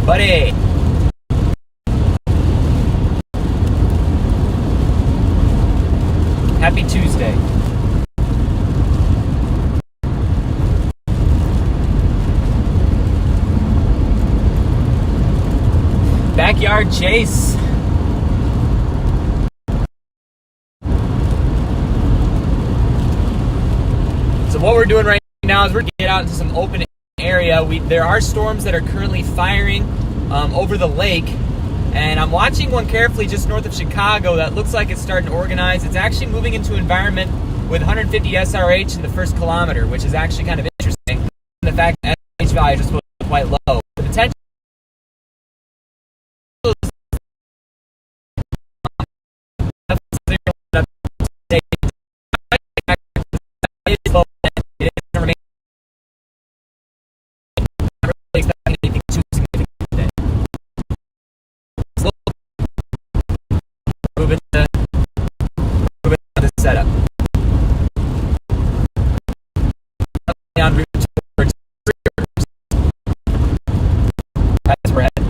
buddy. Happy Tuesday. Backyard chase. So what we're doing right now is we're getting out into some open area. There are storms that are currently firing over the lake, and I'm watching one carefully just north of Chicago that looks like it's starting to organize. It's actually moving into an environment with 150 SRH in the first kilometer, which is actually kind of interesting. And the fact that SRH values are supposed to be quite low. The potential setup. On route towards that's where we're headed.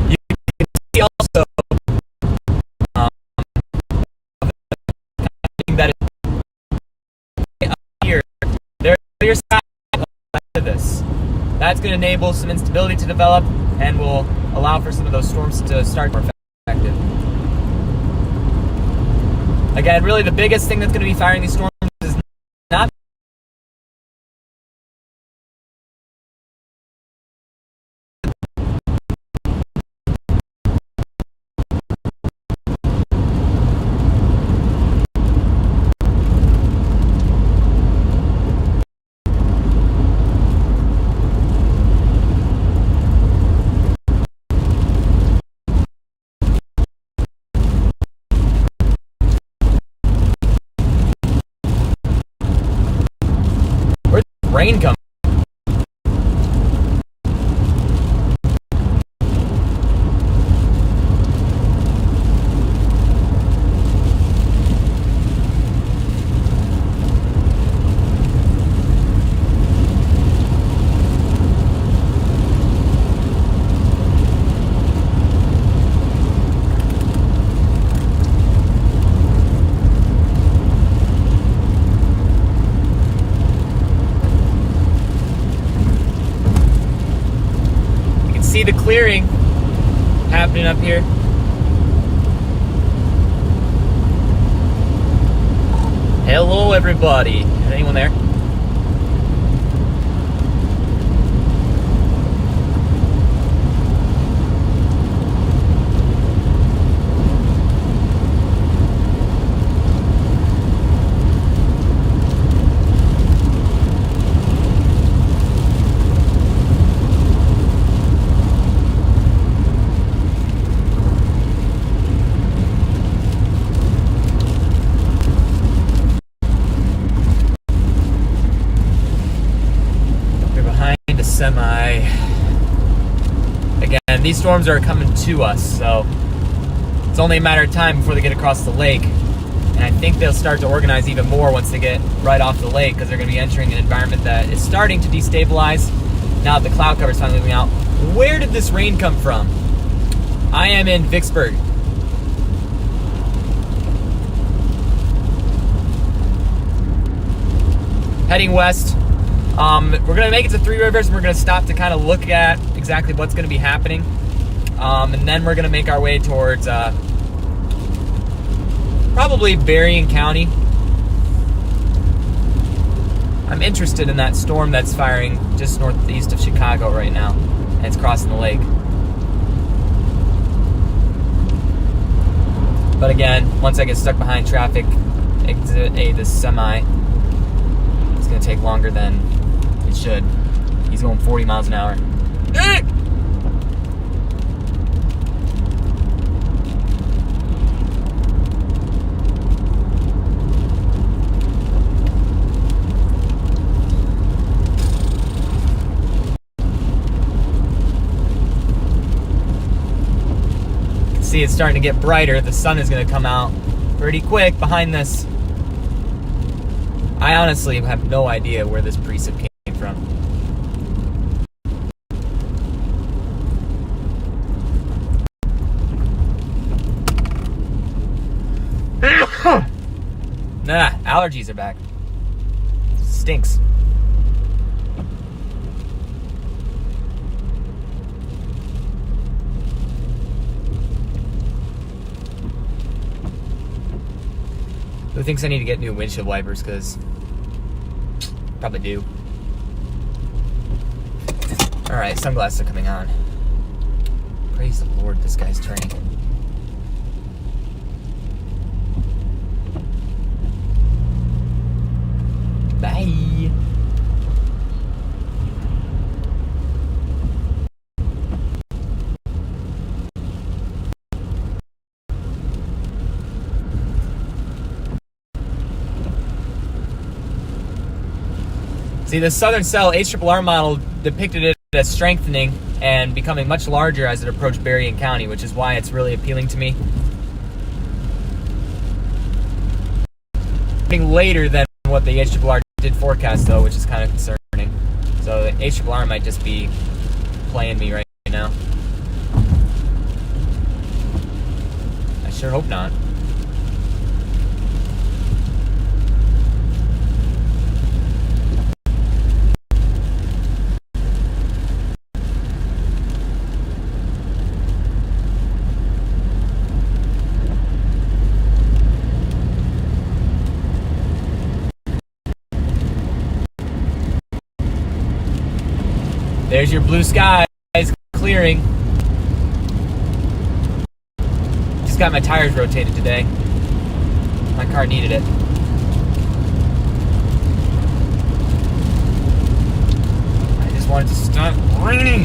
You can see also that is here. There's clear sky to this. That's going to enable some instability to develop and will allow for some of those storms to start more effective. Again, really the biggest thing that's going to be firing these storms is not rain coming. See the clearing happening up here. Hello, everybody. Is anyone there? Semi. Again, these storms are coming to us, so it's only a matter of time before they get across the lake. And I think they'll start to organize even more once they get right off the lake, because they're going to be entering an environment that is starting to destabilize now that the cloud cover is finally moving out. Where did this rain come from? I am in Vicksburg. Heading west. We're going to make it to Three Rivers, and we're going to stop to kind of look at exactly what's going to be happening. And then we're going to make our way towards probably Berrien County. I'm interested in that storm that's firing just northeast of Chicago right now, and it's crossing the lake. But again, once I get stuck behind traffic, exit A, this semi, it's going to take longer than it should. He's going 40 miles an hour. see it's starting to get brighter. The sun is going to come out pretty quick behind this. I honestly have no idea where this precip came from. Nah, allergies are back. Stinks. Who thinks I need to get new windshield wipers? Because probably do. Alright, sunglasses are coming on. Praise the Lord, this guy's turning. Bye. See, the Southern Cell HRRR model depicted it as strengthening and becoming much larger as it approached Berrien County, which is why it's really appealing to me. Being later than what the HRRR did forecast, though, which is kind of concerning. So the HRRR might just be playing me right now. I sure hope not. There's your blue skies clearing. Just got my tires rotated today. My car needed it. I just wanted to stop raining.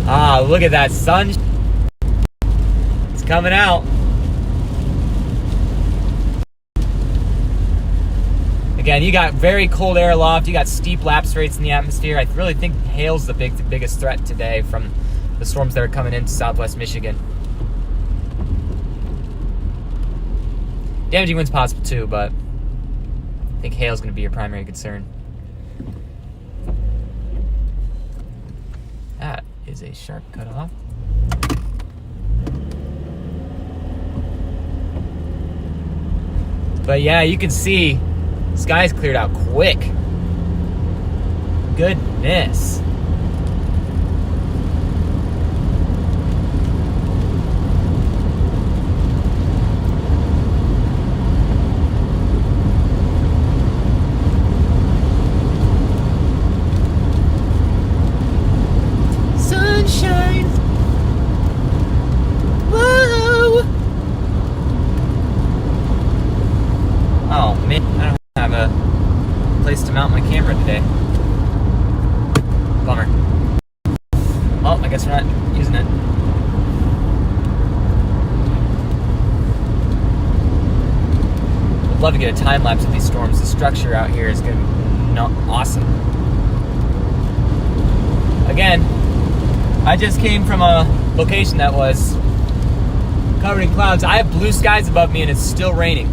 Ah, look at that sun. It's coming out. Again, you got very cold air aloft. You got steep lapse rates in the atmosphere. I really think hail's the biggest threat today from the storms that are coming into southwest Michigan. Damaging winds possible too, but I think hail's going to be your primary concern. That is a sharp cutoff. But yeah, you can see skies cleared out quick. Goodness. Sunshine. Whoa. Oh man, I don't have a place to mount my camera today. Bummer. Well, I guess we're not using it. I'd love to get a time lapse of these storms. The structure out here is going to be awesome. Again, I just came from a location that was covered in clouds. I have blue skies above me and it's still raining.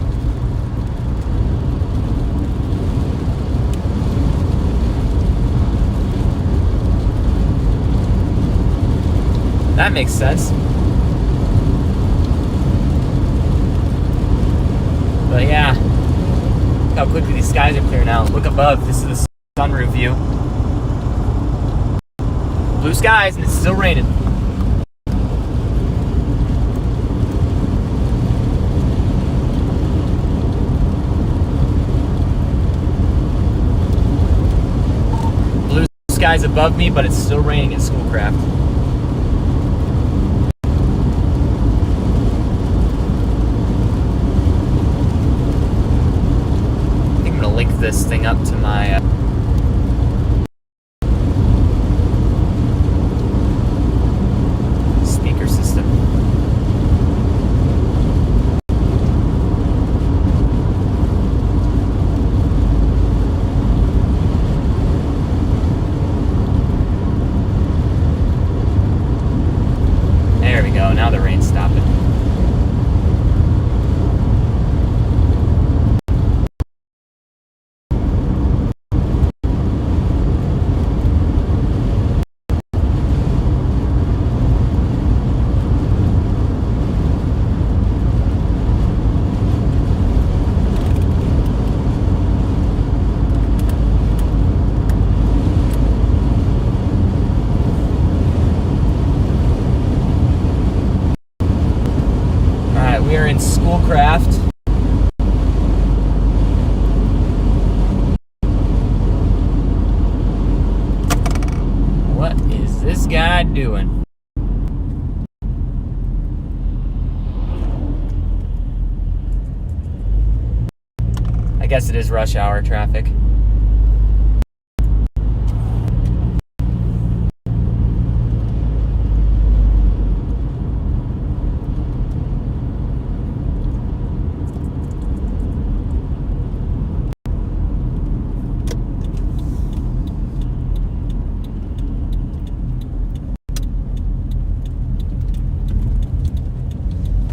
That makes sense. But yeah, look how quickly these skies are clearing out. Look above, this is the sunroof view. Blue skies and it's still raining. skies above me, but it's still raining at Schoolcraft. I think I'm gonna link this thing up to my speaker system. There we go, now the rain's stopping. We are in Schoolcraft. What is this guy doing? I guess it is rush hour traffic.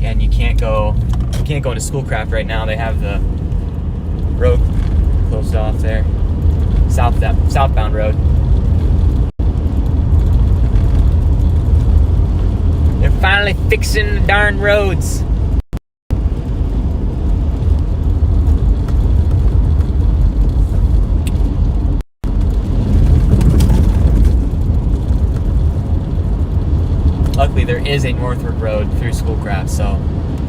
And you can't go into Schoolcraft right now. They have the road closed off there. Southbound road. They're finally fixing the darn roads. Luckily, there is a northward road through Schoolcraft, so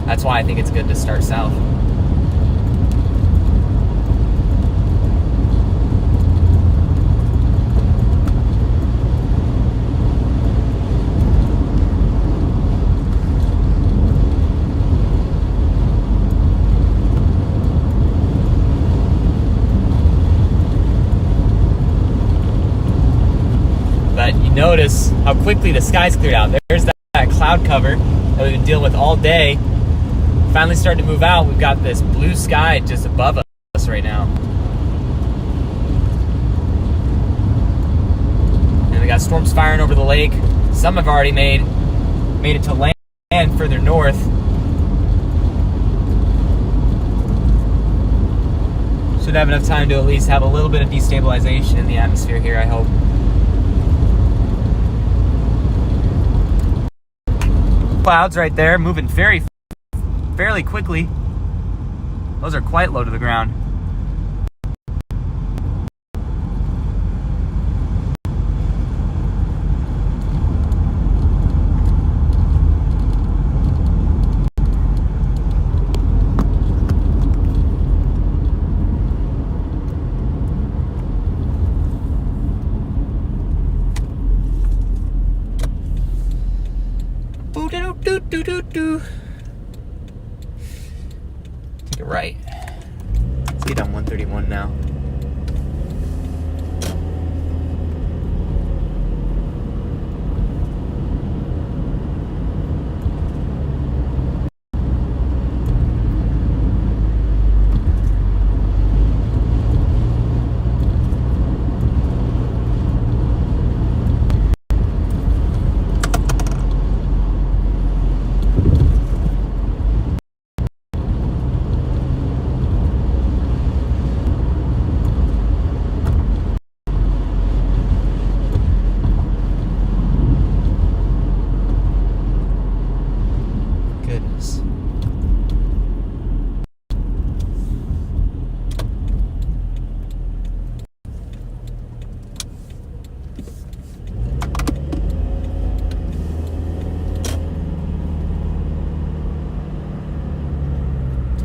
that's why I think it's good to start south. But you notice how quickly the skies cleared out. There's that cloud cover that we've been dealing with all day. Finally starting to move out. We've got this blue sky just above us right now. And we got storms firing over the lake. Some have already made it to land further north. Should have enough time to at least have a little bit of destabilization in the atmosphere here, I hope. Clouds right there moving fairly quickly. Those are quite low to the ground. Take it right. Let's get on 131 now.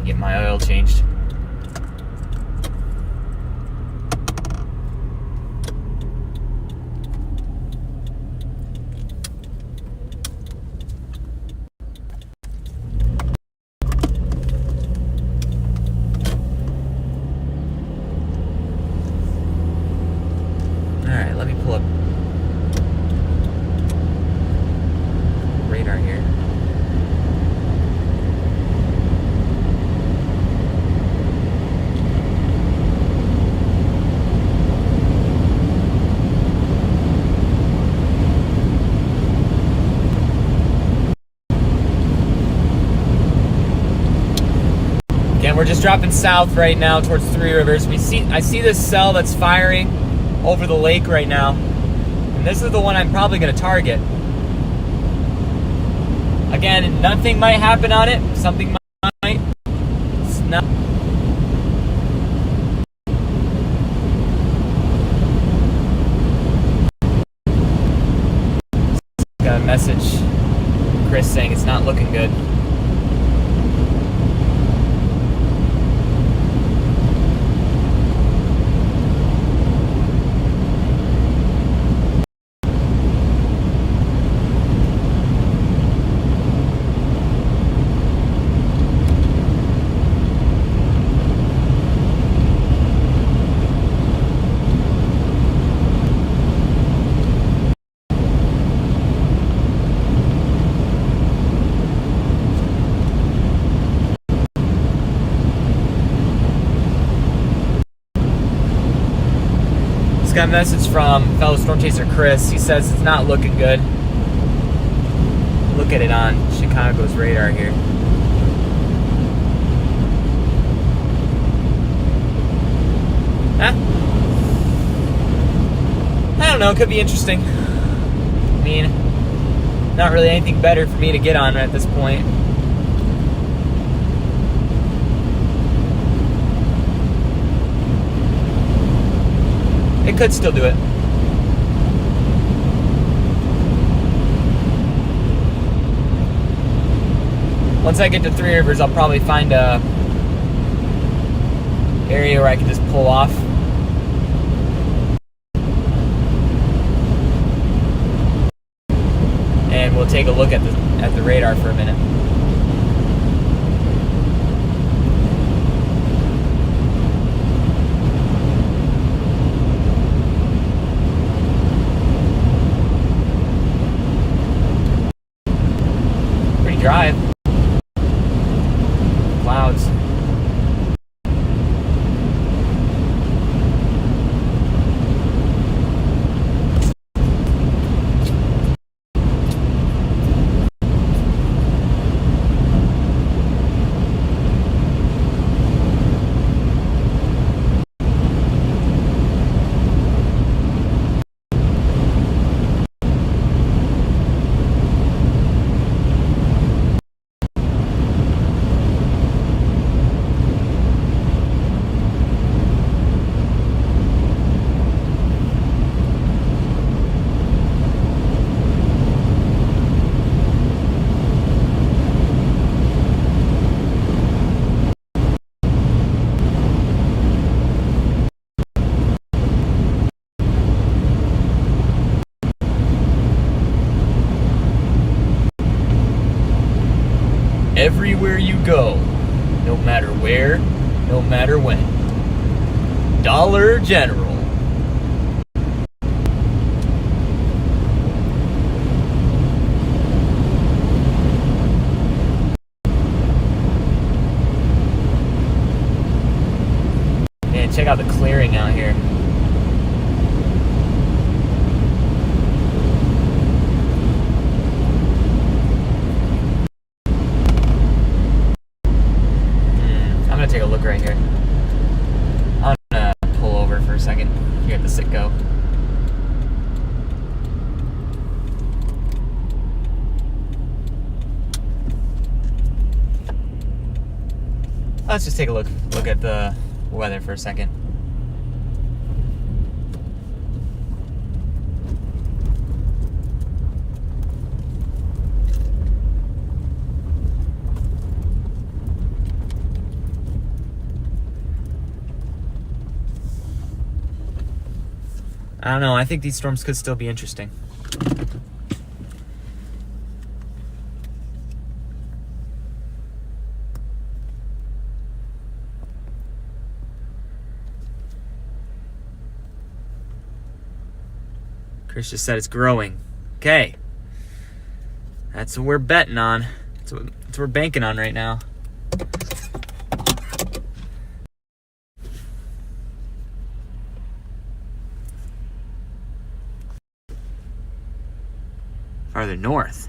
Get my oil changed. Again, we're just dropping south right now towards Three Rivers. I see this cell that's firing over the lake right now. And this is the one I'm probably going to target. Again, nothing might happen on it. Something might. It's not. Got a message. Chris saying it's not looking good. Got a message from fellow storm chaser Chris. He says it's not looking good. Look at it on Chicago's radar here. I don't know, it could be interesting. I mean, not really anything better for me to get on at this point. It could still do it. Once I get to Three Rivers, I'll probably find a area where I can just pull off. And we'll take a look at the radar for a minute. Drive. Clouds. Everywhere you go, no matter where, no matter when. Dollar General. Man, check out the clearing out here. Take a look right here. I'm gonna pull over for a second here at the Sitco. Let's just take a look at the weather for a second. I don't know. I think these storms could still be interesting. Chris just said it's growing. Okay. That's what we're betting on. That's what we're banking on right now. Farther north.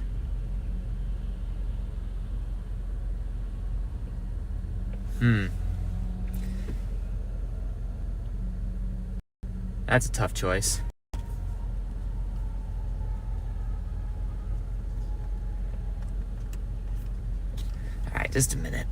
That's a tough choice. All right, just a minute.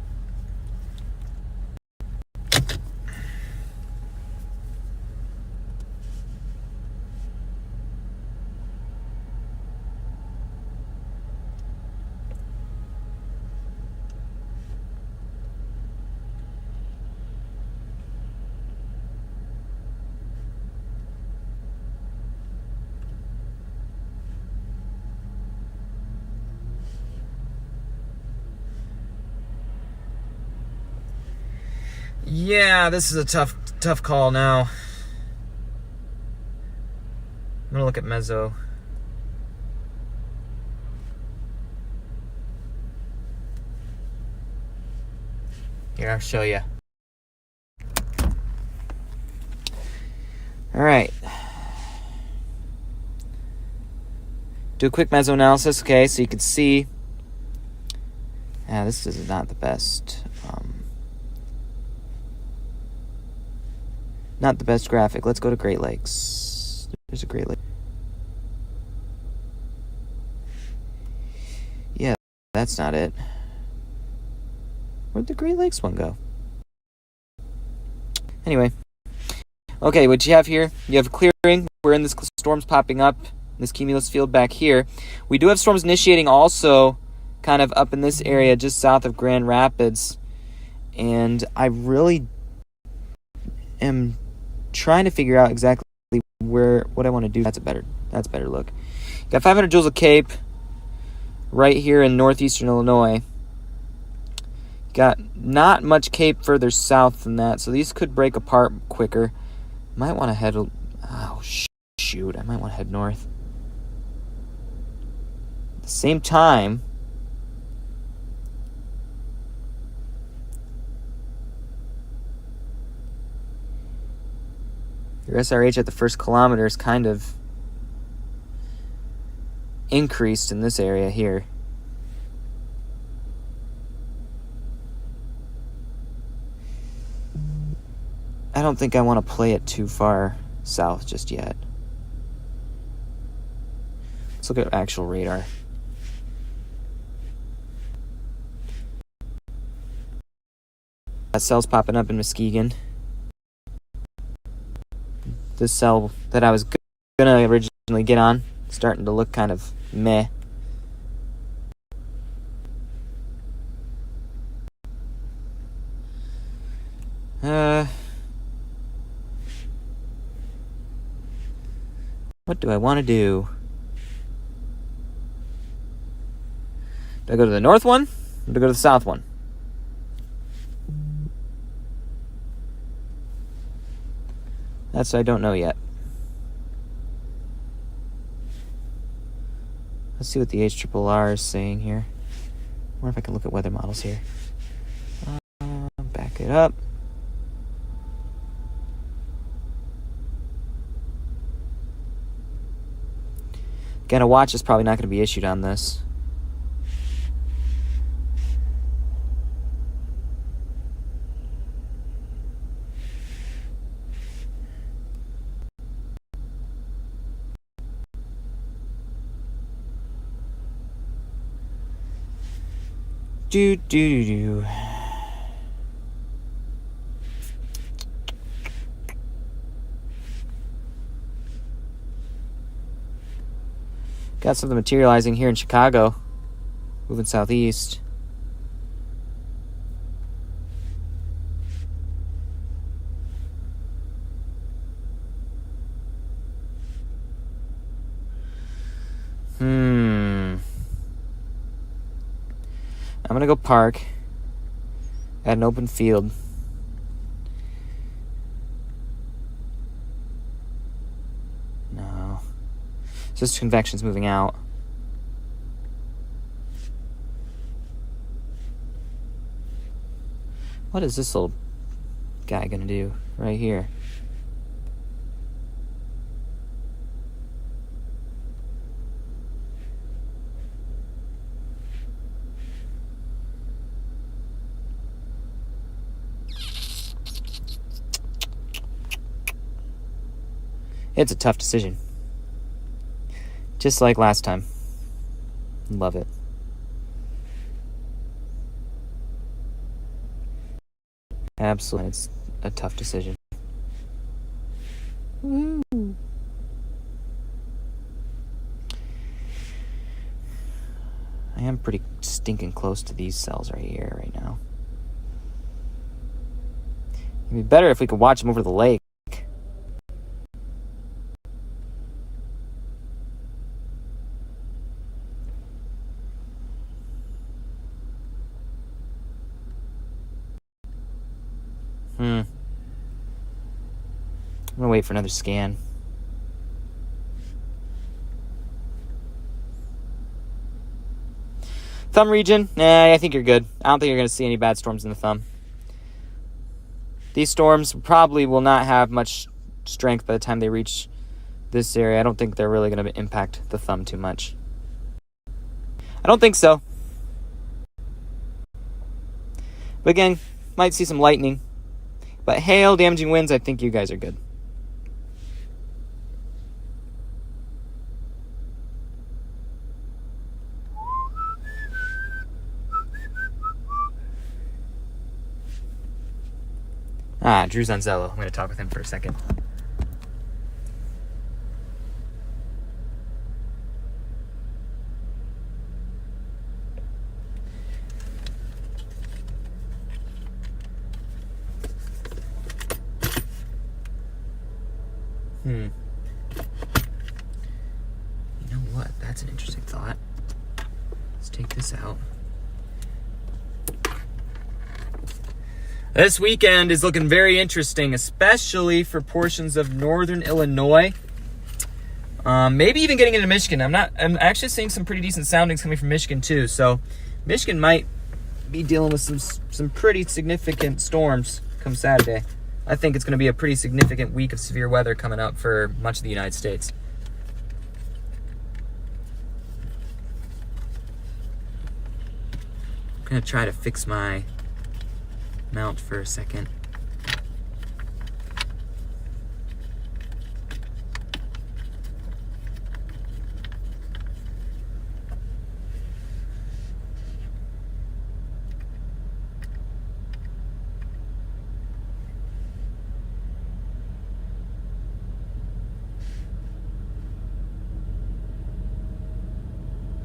Yeah, this is a tough call now. I'm gonna look at Mezzo. Here, I'll show you. All right. Do a quick Mezzo analysis. Okay, so you can see. Yeah, this is not the best. Not the best graphic. Let's go to Great Lakes. There's a Great Lake. Yeah, that's not it. Where'd the Great Lakes one go? Anyway. Okay, what you have here, you have a clearing. We're in this storms popping up, this cumulus field back here. We do have storms initiating also kind of up in this area just south of Grand Rapids. And I really am trying to figure out exactly what I want to do. That's a better look. Got 500 joules of Cape right here in northeastern Illinois. Got not much Cape further south than that, so these could break apart quicker. Might want to head... Oh, shoot. I might want to head north. At the same time... Your SRH at the first kilometer is kind of increased in this area here. I don't think I want to play it too far south just yet. Let's look at actual radar. That cell's popping up in Muskegon. This cell that I was gonna originally get on, starting to look kind of meh. What do I want to do? Do I go to the north one, or do I go to the south one? That's what I don't know yet. Let's see what the HRRR is saying here. I wonder if I can look at weather models here. Back it up. Again, a watch is probably not going to be issued on this. Do. Got something materializing here in Chicago, moving southeast. I'm gonna go park at an open field. No. So this convection's moving out. What is this little guy gonna do right here? It's a tough decision. Just like last time. Love it. Absolutely, it's a tough decision. Woo. I am pretty stinking close to these cells right here, right now. It'd be better if we could watch them over the lake. I'm gonna wait for another scan. Thumb region, nah, I think you're good. I don't think you're gonna see any bad storms in the thumb. These storms probably will not have much strength by the time they reach this area. I don't think they're really gonna impact the thumb too much. I don't think so. But again, might see some lightning. But hail, damaging winds, I think you guys are good. Drew's on Zello. I'm going to talk with him for a second. You know what? That's an interesting thought. Let's take this out. This weekend is looking very interesting, especially for portions of northern Illinois. Maybe even getting into Michigan. I'm actually seeing some pretty decent soundings coming from Michigan too. So Michigan might be dealing with some pretty significant storms come Saturday. I think it's going to be a pretty significant week of severe weather coming up for much of the United States. I'm going to try to fix my mount for a second.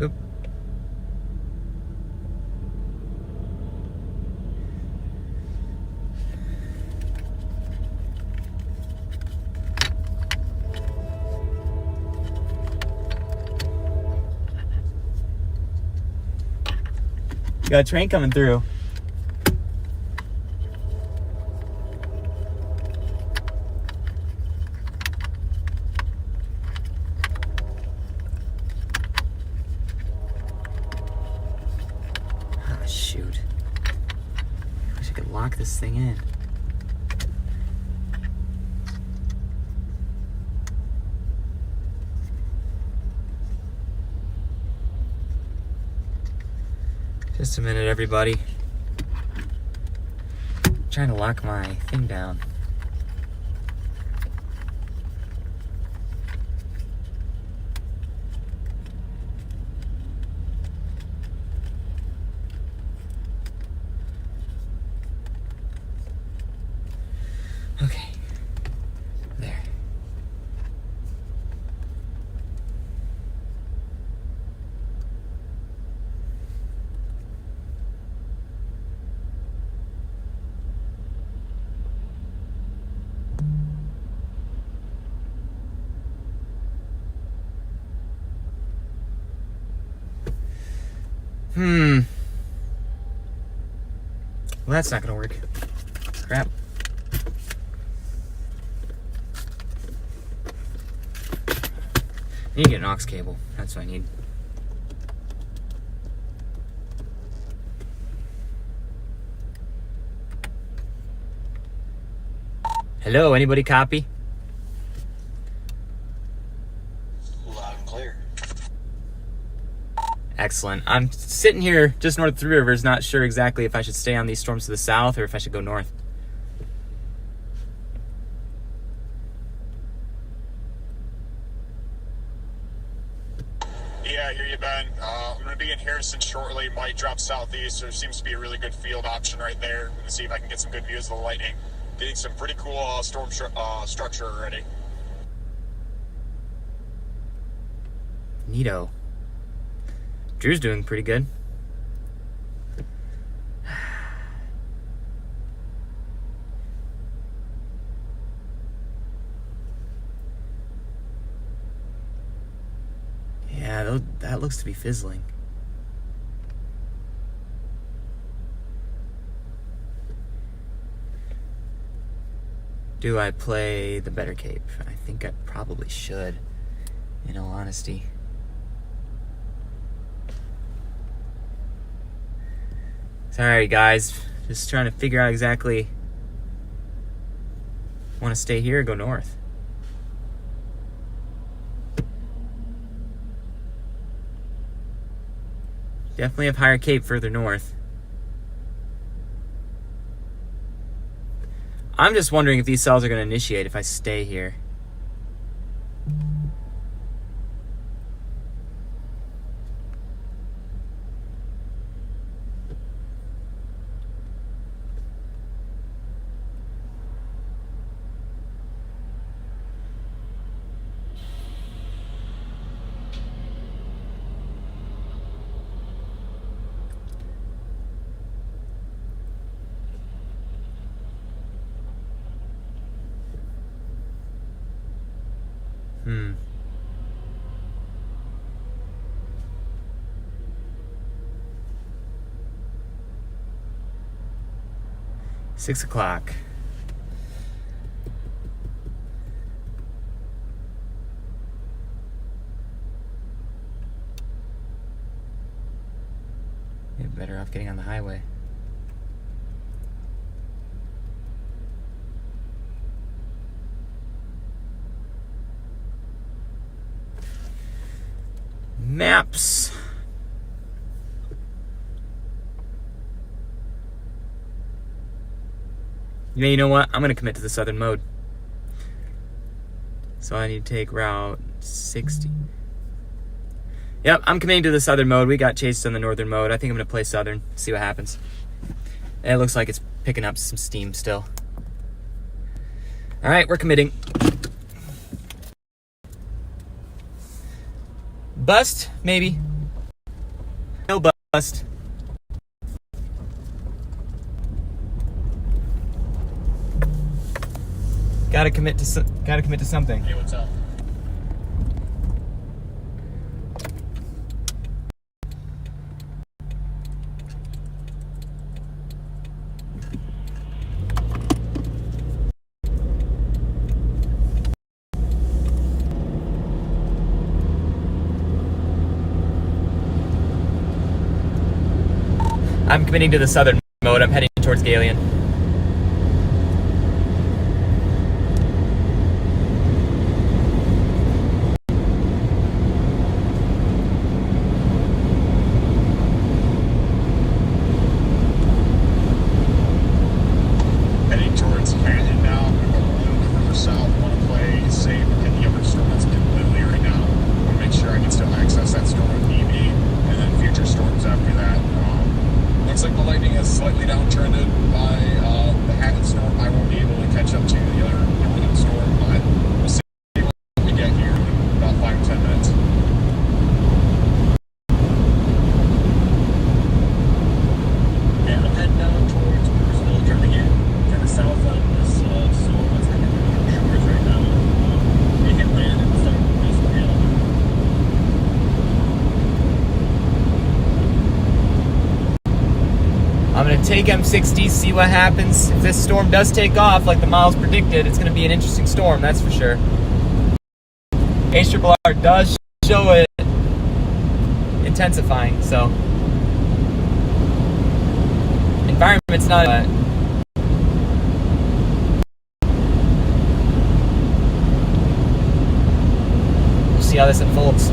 Oop. Got a train coming through. Ah, shoot. I wish I could lock this thing in. Just a minute, everybody. I'm trying to lock my thing down. Okay. There. Well, that's not gonna work. Crap. I need to get an aux cable. That's what I need. Hello, anybody copy? Loud and clear. Excellent. I'm sitting here just north of Three Rivers, not sure exactly if I should stay on these storms to the south or if I should go north. Harrison shortly, might drop southeast. There seems to be a really good field option right there. I'm going to see if I can get some good views of the lightning. Getting some pretty cool storm structure already. Neato. Drew's doing pretty good. Yeah, that looks to be fizzling. Do I play the better cape? I think I probably should, in all honesty. Sorry guys, just trying to figure out exactly, want to stay here or go north? Definitely have higher cape further north. I'm just wondering if these cells are going to initiate if I stay here. Hmm. Six o'clock. You're better off getting on the highway. Maps. Yeah, you know what? I'm going to commit to the southern mode. So I need to take Route 60. Yep, I'm committing to the southern mode. We got chased on the northern mode. I think I'm going to play southern, see what happens. It looks like it's picking up some steam still. All right, we're committing. Bust, maybe. No bust. Gotta commit to something. Hey, what's up? I'm committing to the southern mode. I'm heading towards Galeon. Heading towards Canton now. I'm going to go a little bit further south. Want to play safe and hit the other storm that's completely right now. Want to make sure I can still access that storm with EV and then future storms after that. Looks like the lightning is slightly downtrended by the Hatton storm. I won't be able to catch up to the other northern storm, but we'll see what we get here in about 5 to 10 minutes. Yeah, I'm heading down towards Marginal, trying to get kind of south of this storm that's heading through the shores right now. We can land and start releasing hail. I'm gonna take M60, see what happens. If this storm does take off like the models predicted, it's gonna be an interesting storm, that's for sure. HRRR does show it intensifying, so environment's not we'll see how this unfolds.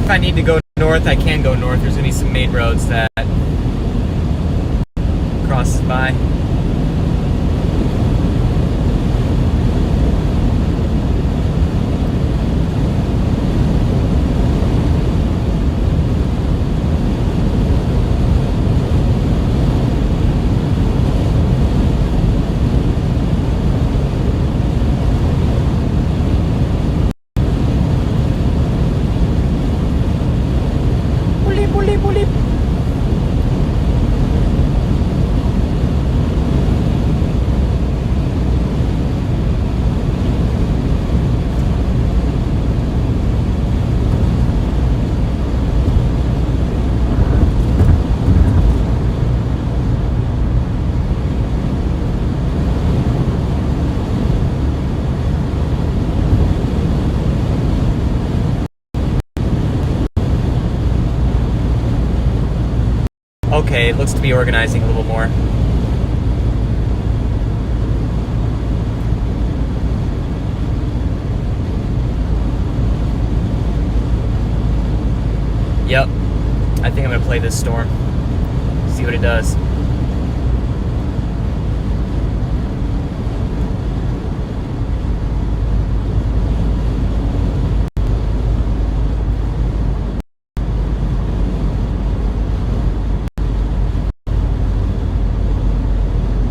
if I need to go north, I can go north. There's going to be some main roads that crosses by. Okay, it looks to be organizing a little more. Yep, I think I'm gonna play this storm. See what it does.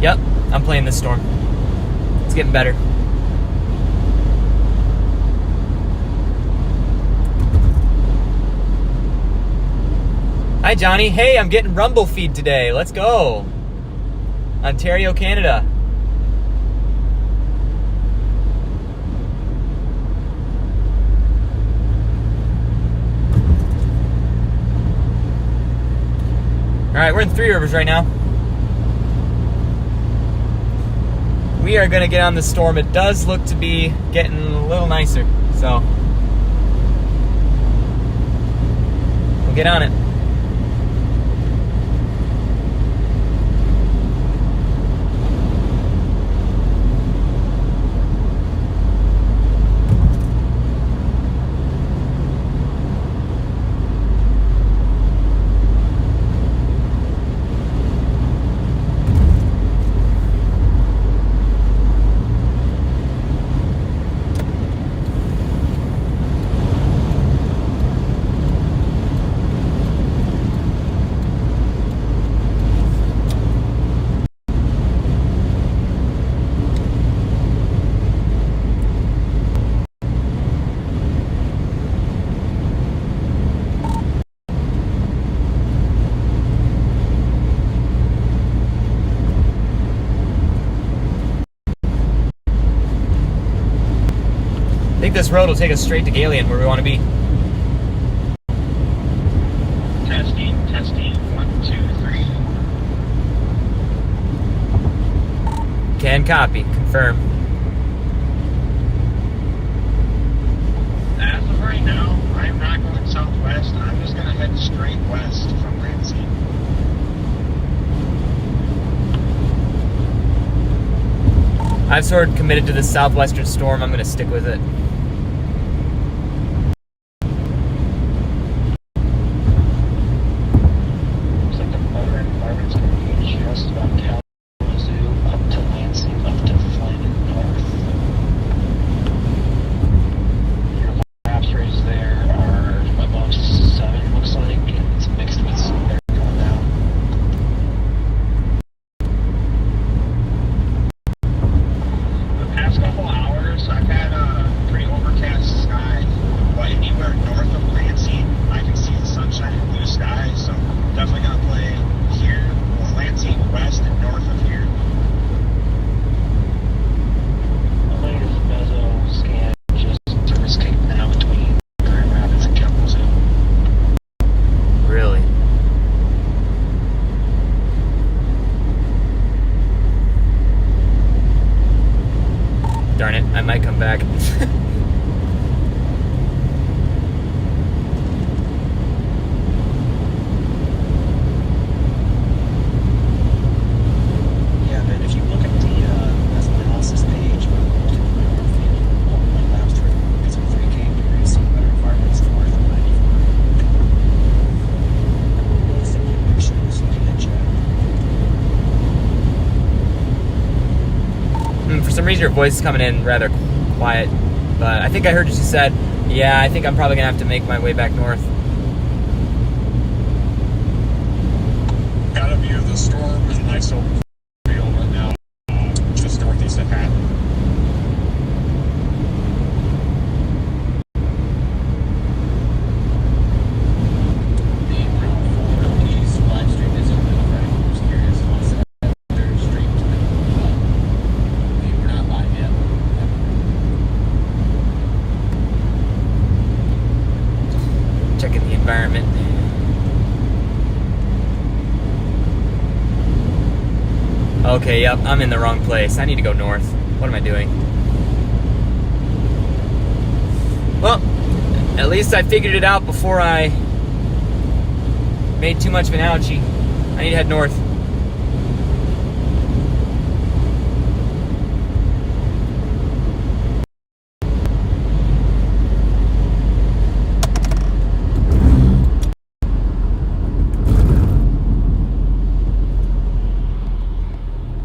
Yep, I'm playing this storm. It's getting better. Hi, Johnny. Hey, I'm getting Rumble feed today. Let's go. Ontario, Canada. All right, we're in Three Rivers right now. We are gonna get on the storm. It does look to be getting a little nicer, so we'll get on it. I think this road will take us straight to Galeon, where we want to be. Testing, testing, 1, 2, 3. Can copy. Confirm. As of right now, I'm not going southwest. I'm just going to head straight west from Lansing. I've sort of committed to this southwestern storm. I'm going to stick with it. Looks like the motor environment's going to be just about Kalamazoo up to Lansing, up to Flint and north. Your lapse rates there are above 7, looks like, and it's mixed with some air going down. The past couple hours, I've had a pretty overcast sky, but anywhere north of Lansing, I can see the sunshine and blue skies, so definitely gonna play here, well, Lansing west and north of here. The latest meso scan just service tape now between Grand Rapids reason your voice is coming in rather quiet, but I think I heard what you said. Yeah, I think I'm probably gonna have to make my way back north. Got a view of the storm and a nice open field right now, just northeast of Hatton. Checking the environment. Okay, yep, I'm in the wrong place. I need to go north. What am I doing? Well, at least I figured it out before I made too much of an ouchie. I need to head north.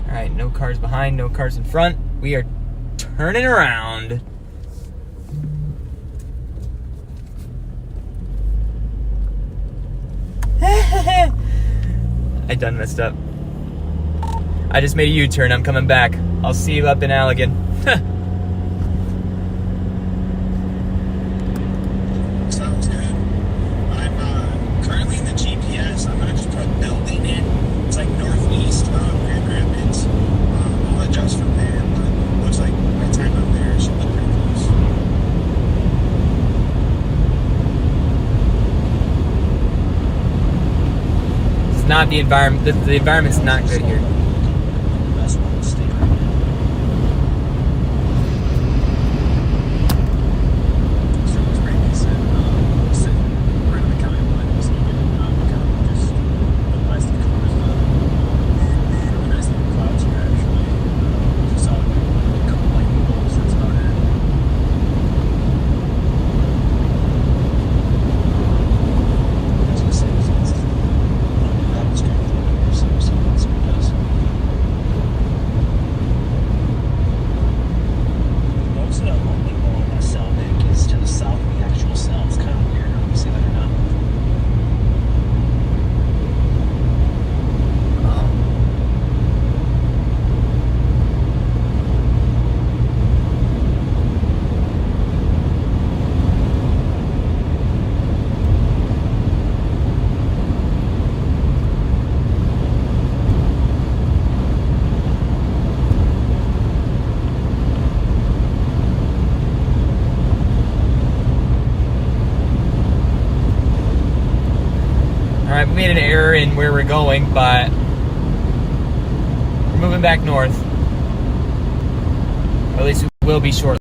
Alright, no cars behind, no cars in front. We are turning around. I done messed up. I just made a U-turn. I'm coming back. I'll see you up in Allegan. Sounds good. I'm currently in the GPS. I'm gonna just put building in. It's like northeast of Grand Rapids. I'll adjust from there, but looks like my time up there should look pretty close. It's not the environment. The environment's not good here. Best one to stay right now. So it's pretty decent. Sitting right on the county line, just even kind of just the nice little corners of really nice little clouds here actually. Just saw a couple lightning bolts. That's about it. As I said, it's that was kind of here, so we'll see what it does. Most of that lightning bolt on that cell Nick is to the south of the actual cell. It's kind of weird. I don't know if you see that or not. Alright, we made an error in where we're going, but we're moving back north. Or at least we will be shortly.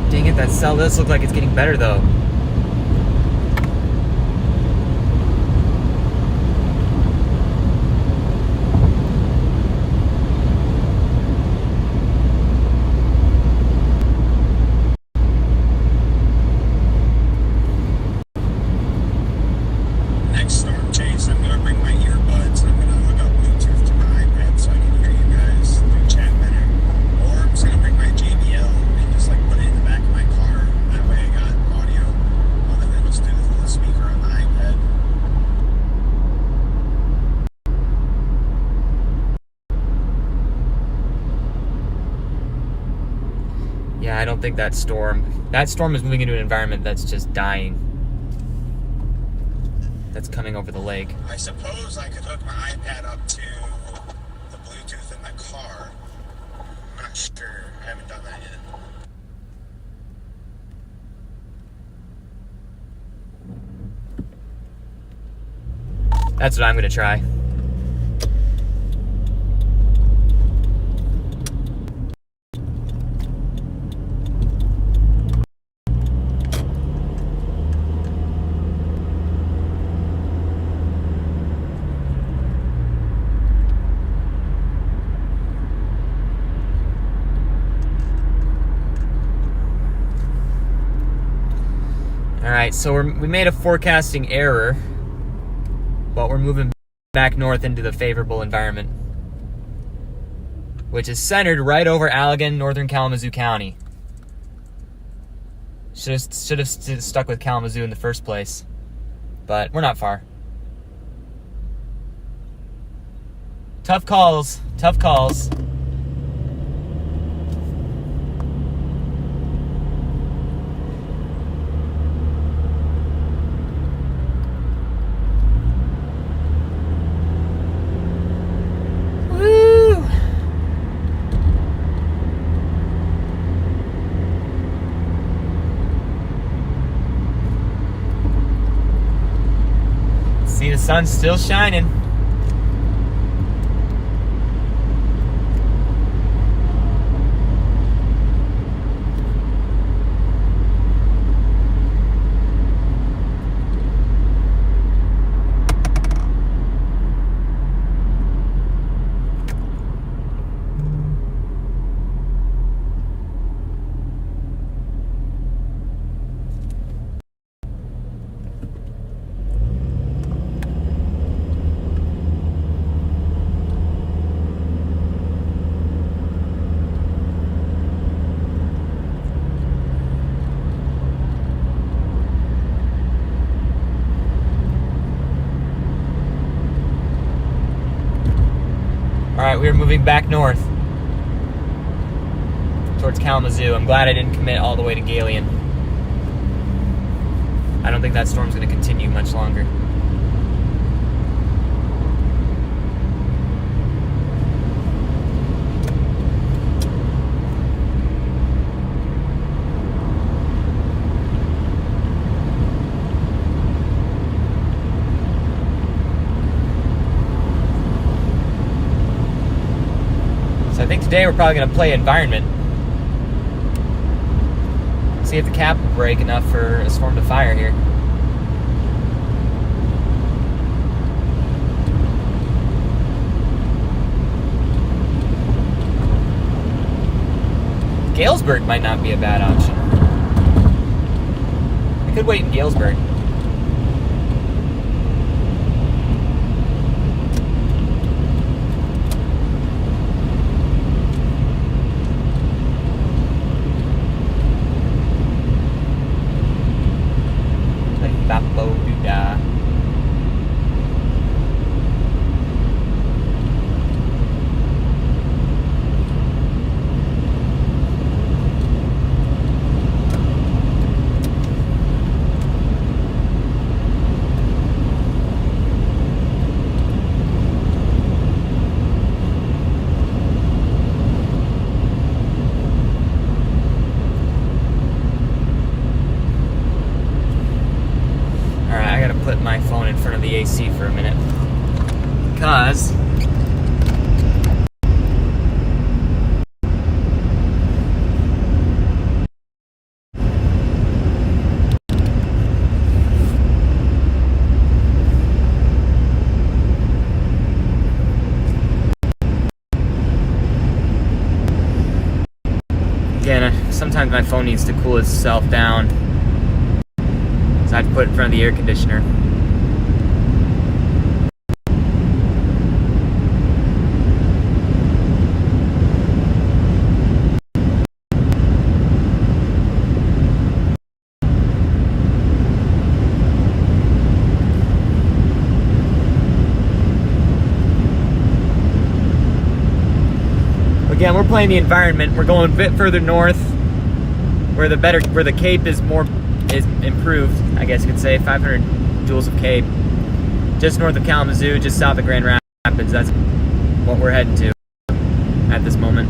Dang it, that cell does look like it's getting better though. Next storm chase, I'm gonna bring my earbuds and I'm gonna hook up Bluetooth to my iPad so I can hear you guys through chat better. Or I'm just gonna bring my JBL and just like put it in the back of my car. That way I got audio other than just through the speaker on the iPad. Yeah, I don't think that storm is moving into an environment that's just dying. That's coming over the lake. I suppose I could hook my iPad up to the Bluetooth in the car. I'm not sure. I haven't done that yet. That's what I'm gonna try. right, so we made a forecasting error, but we're moving back north into the favorable environment, which is centered right over Allegan, northern Kalamazoo County. Should have stuck with Kalamazoo in the first place, but we're not far. Tough calls, tough calls. Woo! See, the sun's still shining. Alright, we're moving back north towards Kalamazoo. I'm glad I didn't commit all the way to Galeon. I don't think that storm's going to continue much longer. I think today we're probably going to play environment. See if the cap will break enough for a storm to fire here. Galesburg might not be a bad option. I could wait in Galesburg. Put my phone in front of the AC for a minute because again, sometimes my phone needs to cool itself down. I have to put it in front of the air conditioner. Again, we're playing the environment. We're going a bit further north, where the Cape is improved, I guess you could say, 500 joules of Cape. Just north of Kalamazoo, just south of Grand Rapids. That's what we're heading to at this moment.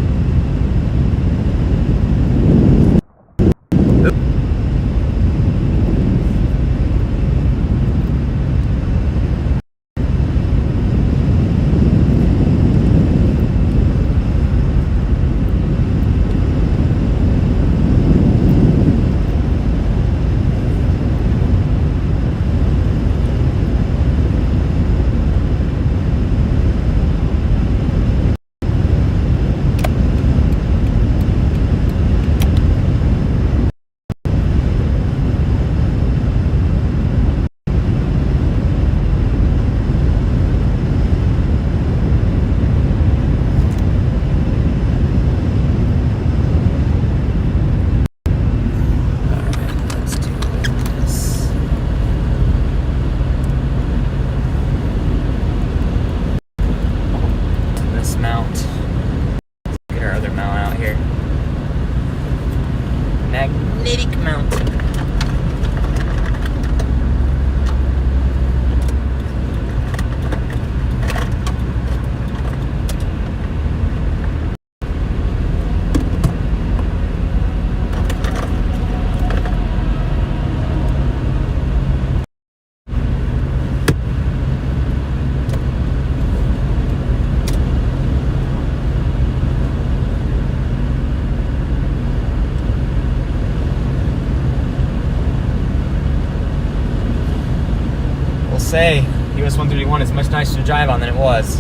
We'll say US 131 is much nicer to drive on than it was.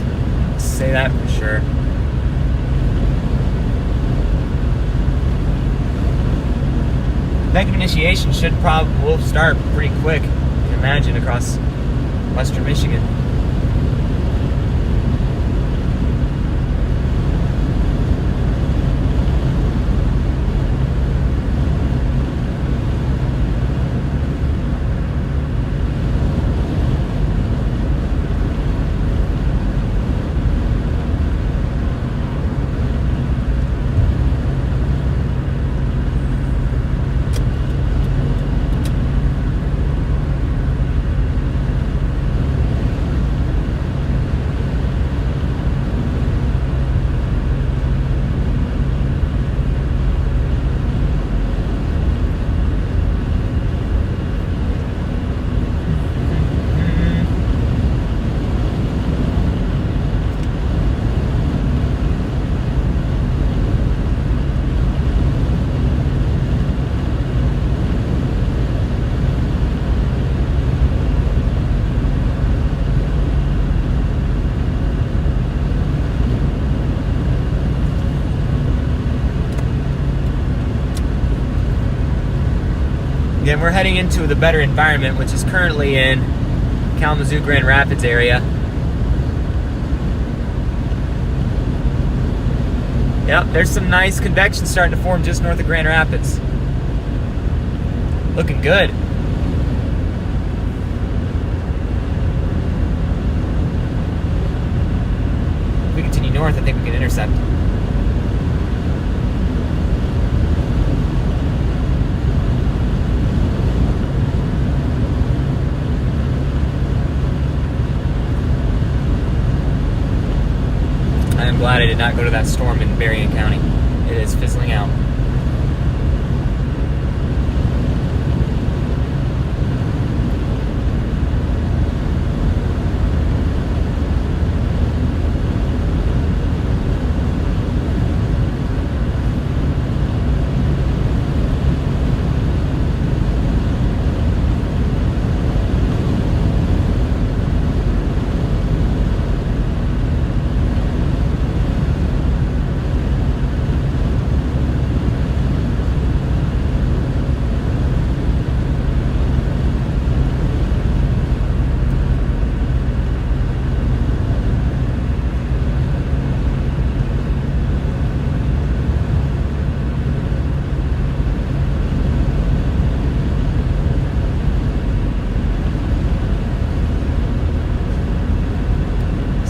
Let's say that for sure. Convective initiation will start pretty quick, you can imagine, across western Michigan. Again, we're heading into the better environment, which is currently in Kalamazoo, Grand Rapids area. Yep, there's some nice convection starting to form just north of Grand Rapids. Looking good. If we continue north, I think we can intercept. I am glad I did not go to that storm in Berrien County. It is fizzling out.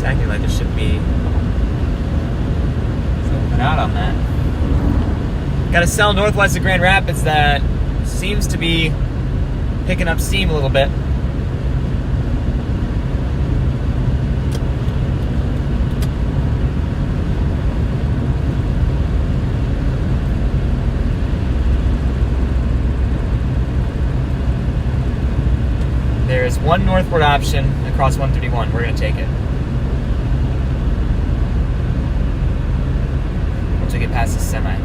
Acting like there should be something out on that. Got a cell northwest of Grand Rapids that seems to be picking up steam a little bit. There is one northward option across 131. We're going to take it. To get past the semi.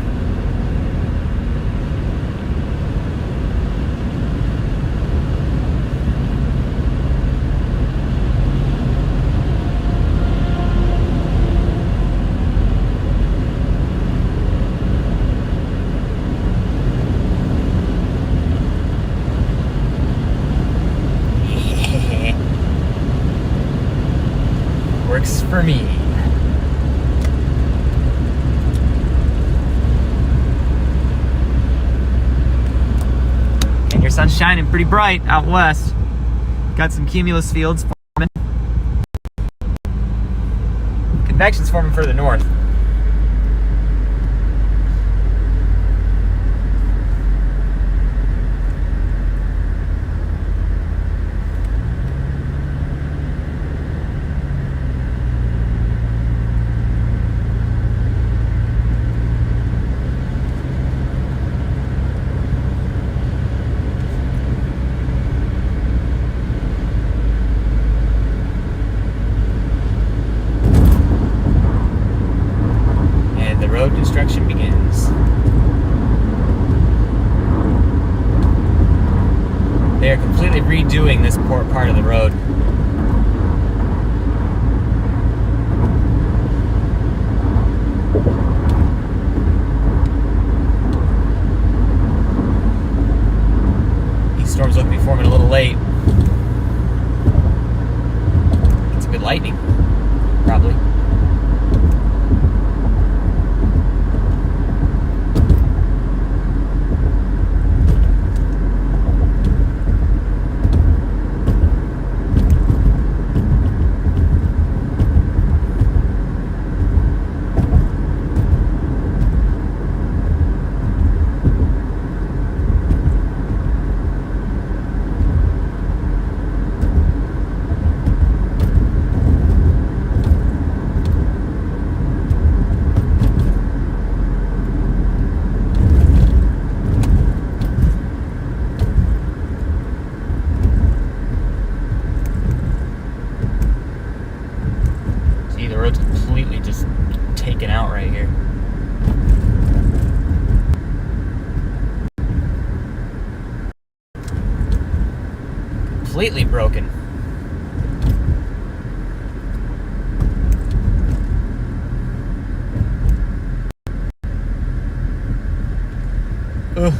Works for me. Sun's shining pretty bright out west. Got some cumulus fields forming. Convection's forming further north. Road construction begins. They are completely redoing this part of the road. lightning, probably. Completely just taken out right here. Completely broken. Ugh.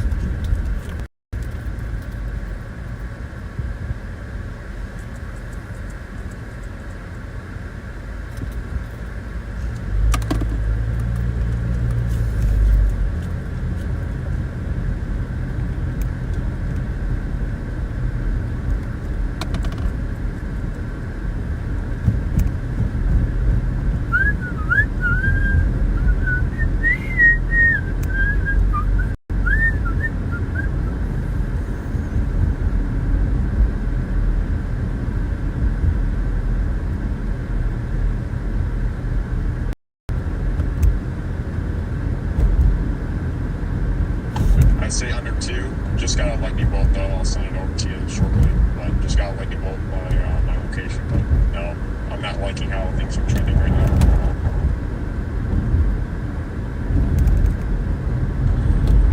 I say under 2. Just got a lightning bolt though. I'll send it over to you shortly. But just got a lightning bolt by my location. But no, I'm not liking how things are trending right now.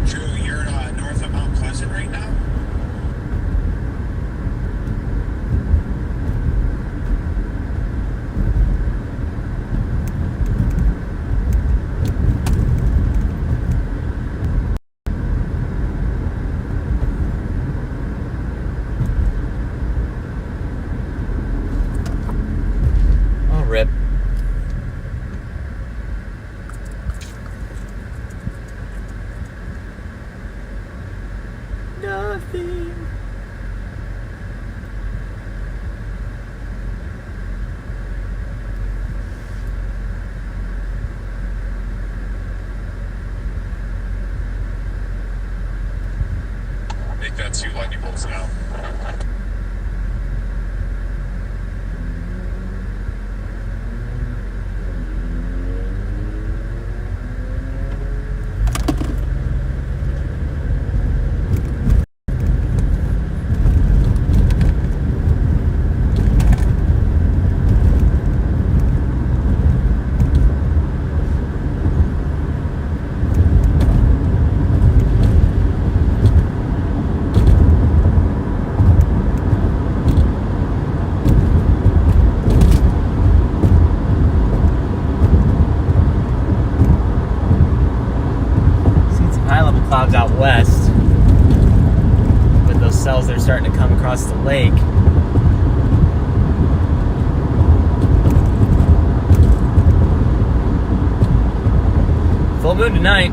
Drew, you're north of Mount Pleasant right now? Rip. Nothing. Make that 2 lightning bolts now. Clouds out west with those cells that are starting to come across the lake. Full moon tonight.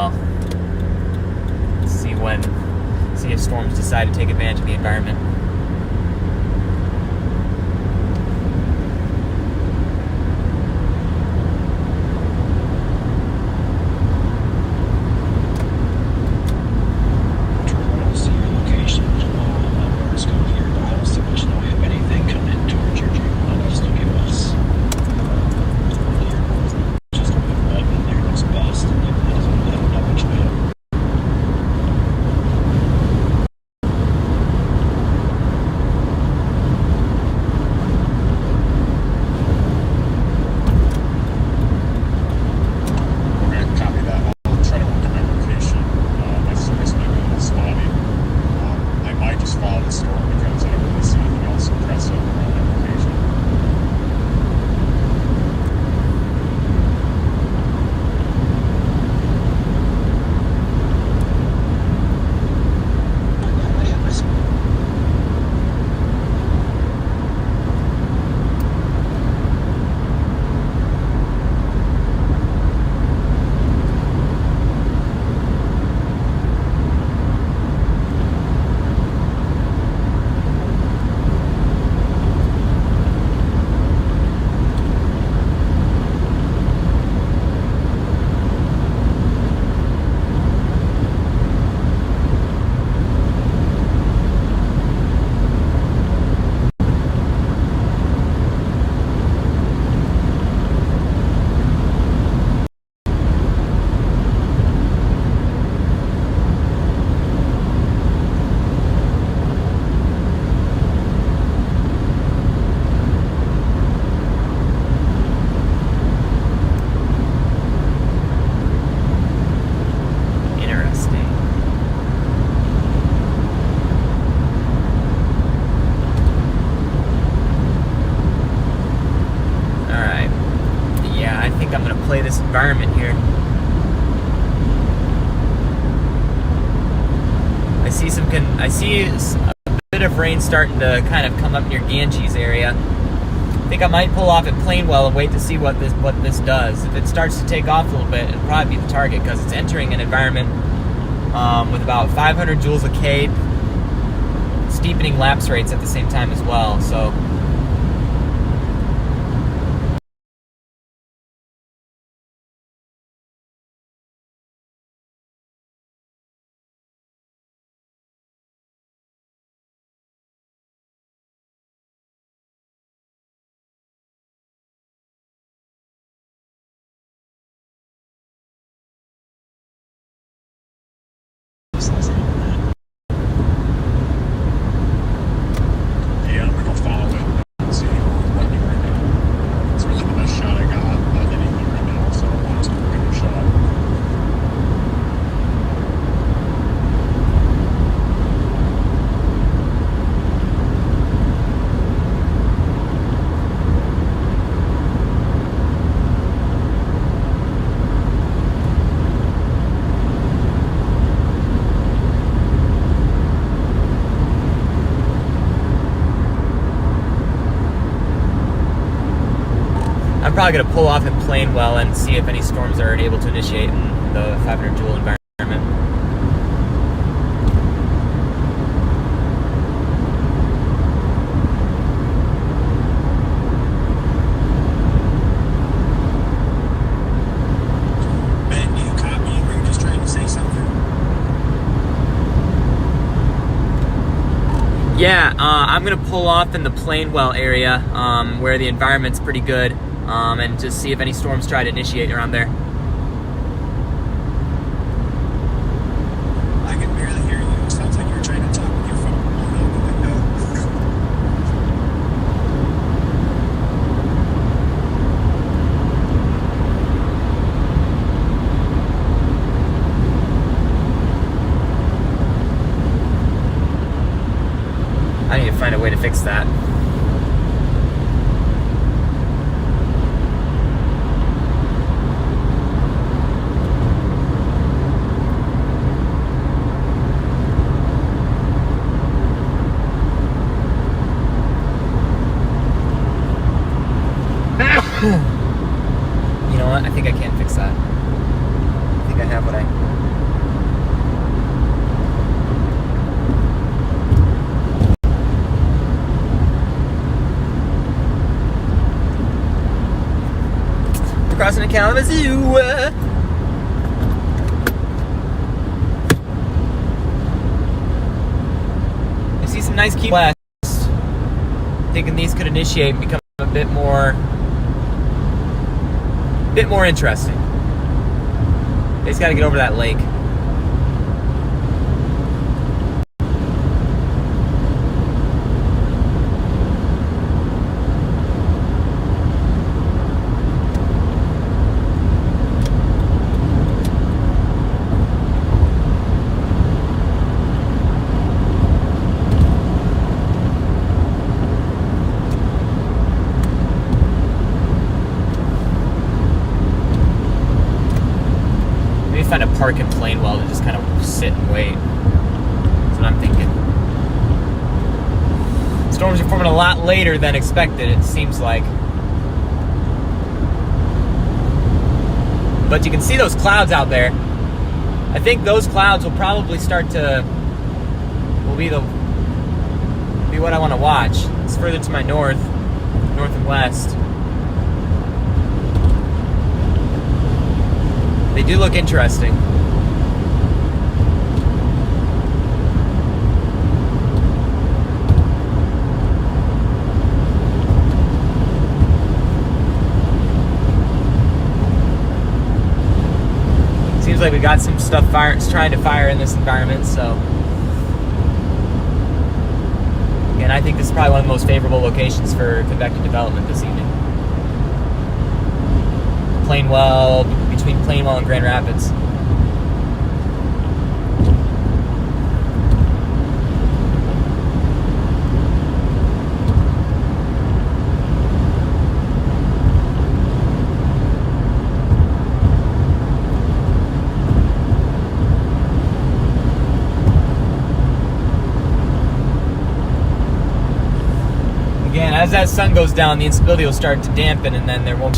well. See if storms decide to take advantage of the environment. Environment here. I see a bit of rain starting to kind of come up near Ganges area. I think I might pull off at Plainwell and wait to see what this does. If it starts to take off a little bit, it'll probably be the target because it's entering an environment with about 500 joules a K, steepening lapse rates at the same time as well. So. I'm probably going to pull off in Plainwell and see if any storms are able to initiate in the 500 joule environment. Ben, do you copy? Were you just trying to say something? Yeah, I'm going to pull off in the Plainwell area where the environment's pretty good. And just see if any storms try to initiate around there. I can barely hear you. It sounds like you're trying to talk with your phone out the window. I need to find a way to fix that. You know what? I think I can fix that. I think I have what I... We're crossing the Kalamazoo. I see some nice Key West. Thinking these could initiate and become a bit more interesting. They just got to get over that lake. Find a park in Plainwell to just kind of sit and wait. That's what I'm thinking. Storms are forming a lot later than expected, it seems like. But you can see those clouds out there. I think those clouds will probably start to be what I want to watch. It's further to my north and west. They do look interesting. Seems like we got some stuff trying to fire in this environment, so. Again, I think this is probably one of the most favorable locations for convective development this evening. Plainwell, between Plainwell and Grand Rapids. Again, as that sun goes down, the instability will start to dampen, and then there won't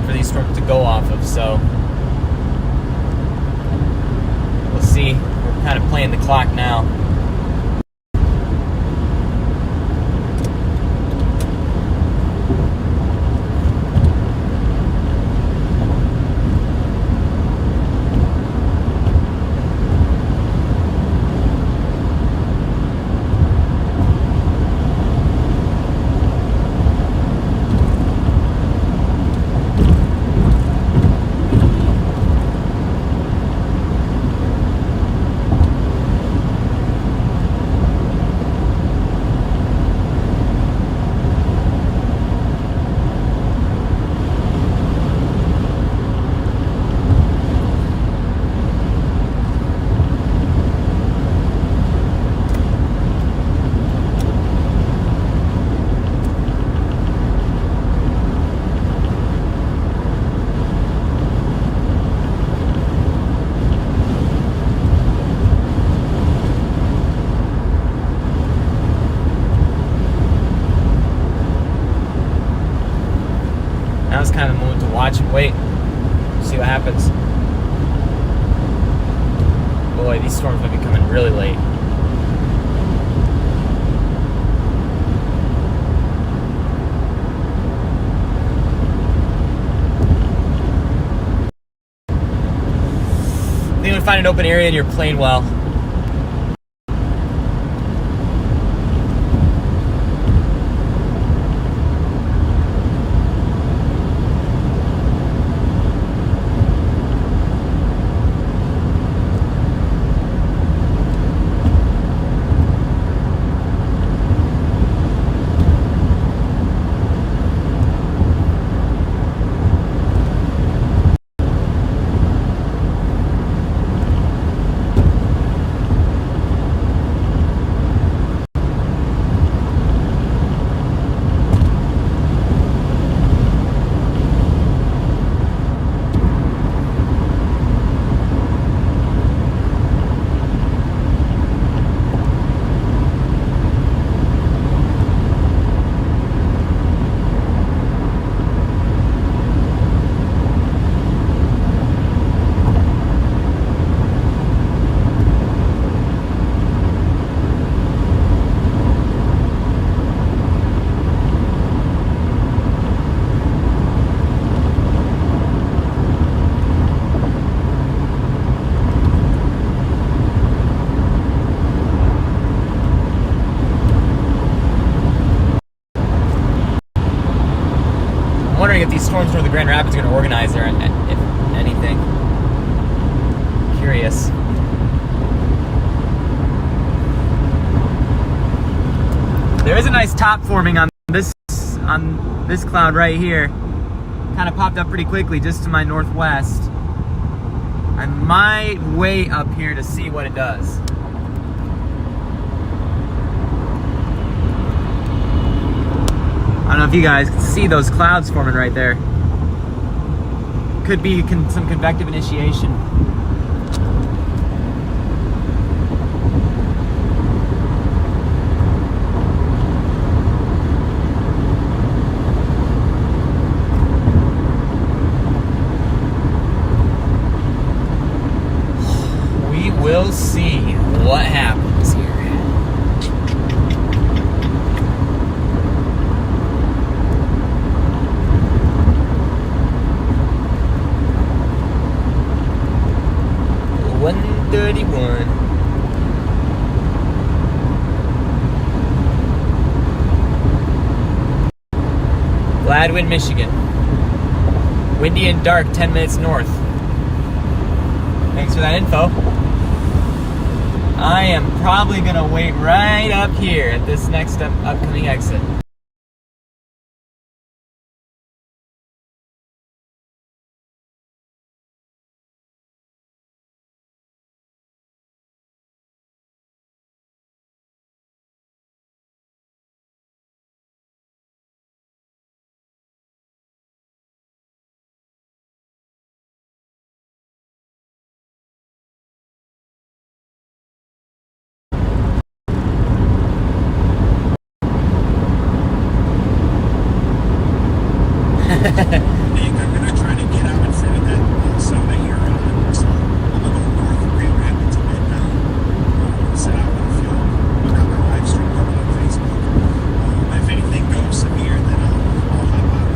for these storms to go off of, so we'll see. We're kind of playing the clock now. Now's kind of the moment to watch and wait, see what happens. Boy, these storms might be coming really late. I think I'm gonna find an open area near Plainwell. wondering if these storms near the Grand Rapids are going to organize or if anything. Curious. There is a nice top forming on this cloud right here. Kind of popped up pretty quickly just to my northwest. I might wait up here to see what it does. I don't know if you guys can see those clouds forming right there. Could be some convective initiation. We will see what happens here. Gladwin, Michigan. Windy and dark, 10 minutes north. Thanks for that info. I am probably gonna wait right up here at this next upcoming exit. I'm gonna try to get out in front of that zone that you're on. So I'm gonna go north of Grand Rapids a bit now. Sit out on the field. I've got my live stream coming on Facebook. If anything goes severe, then I'll hop out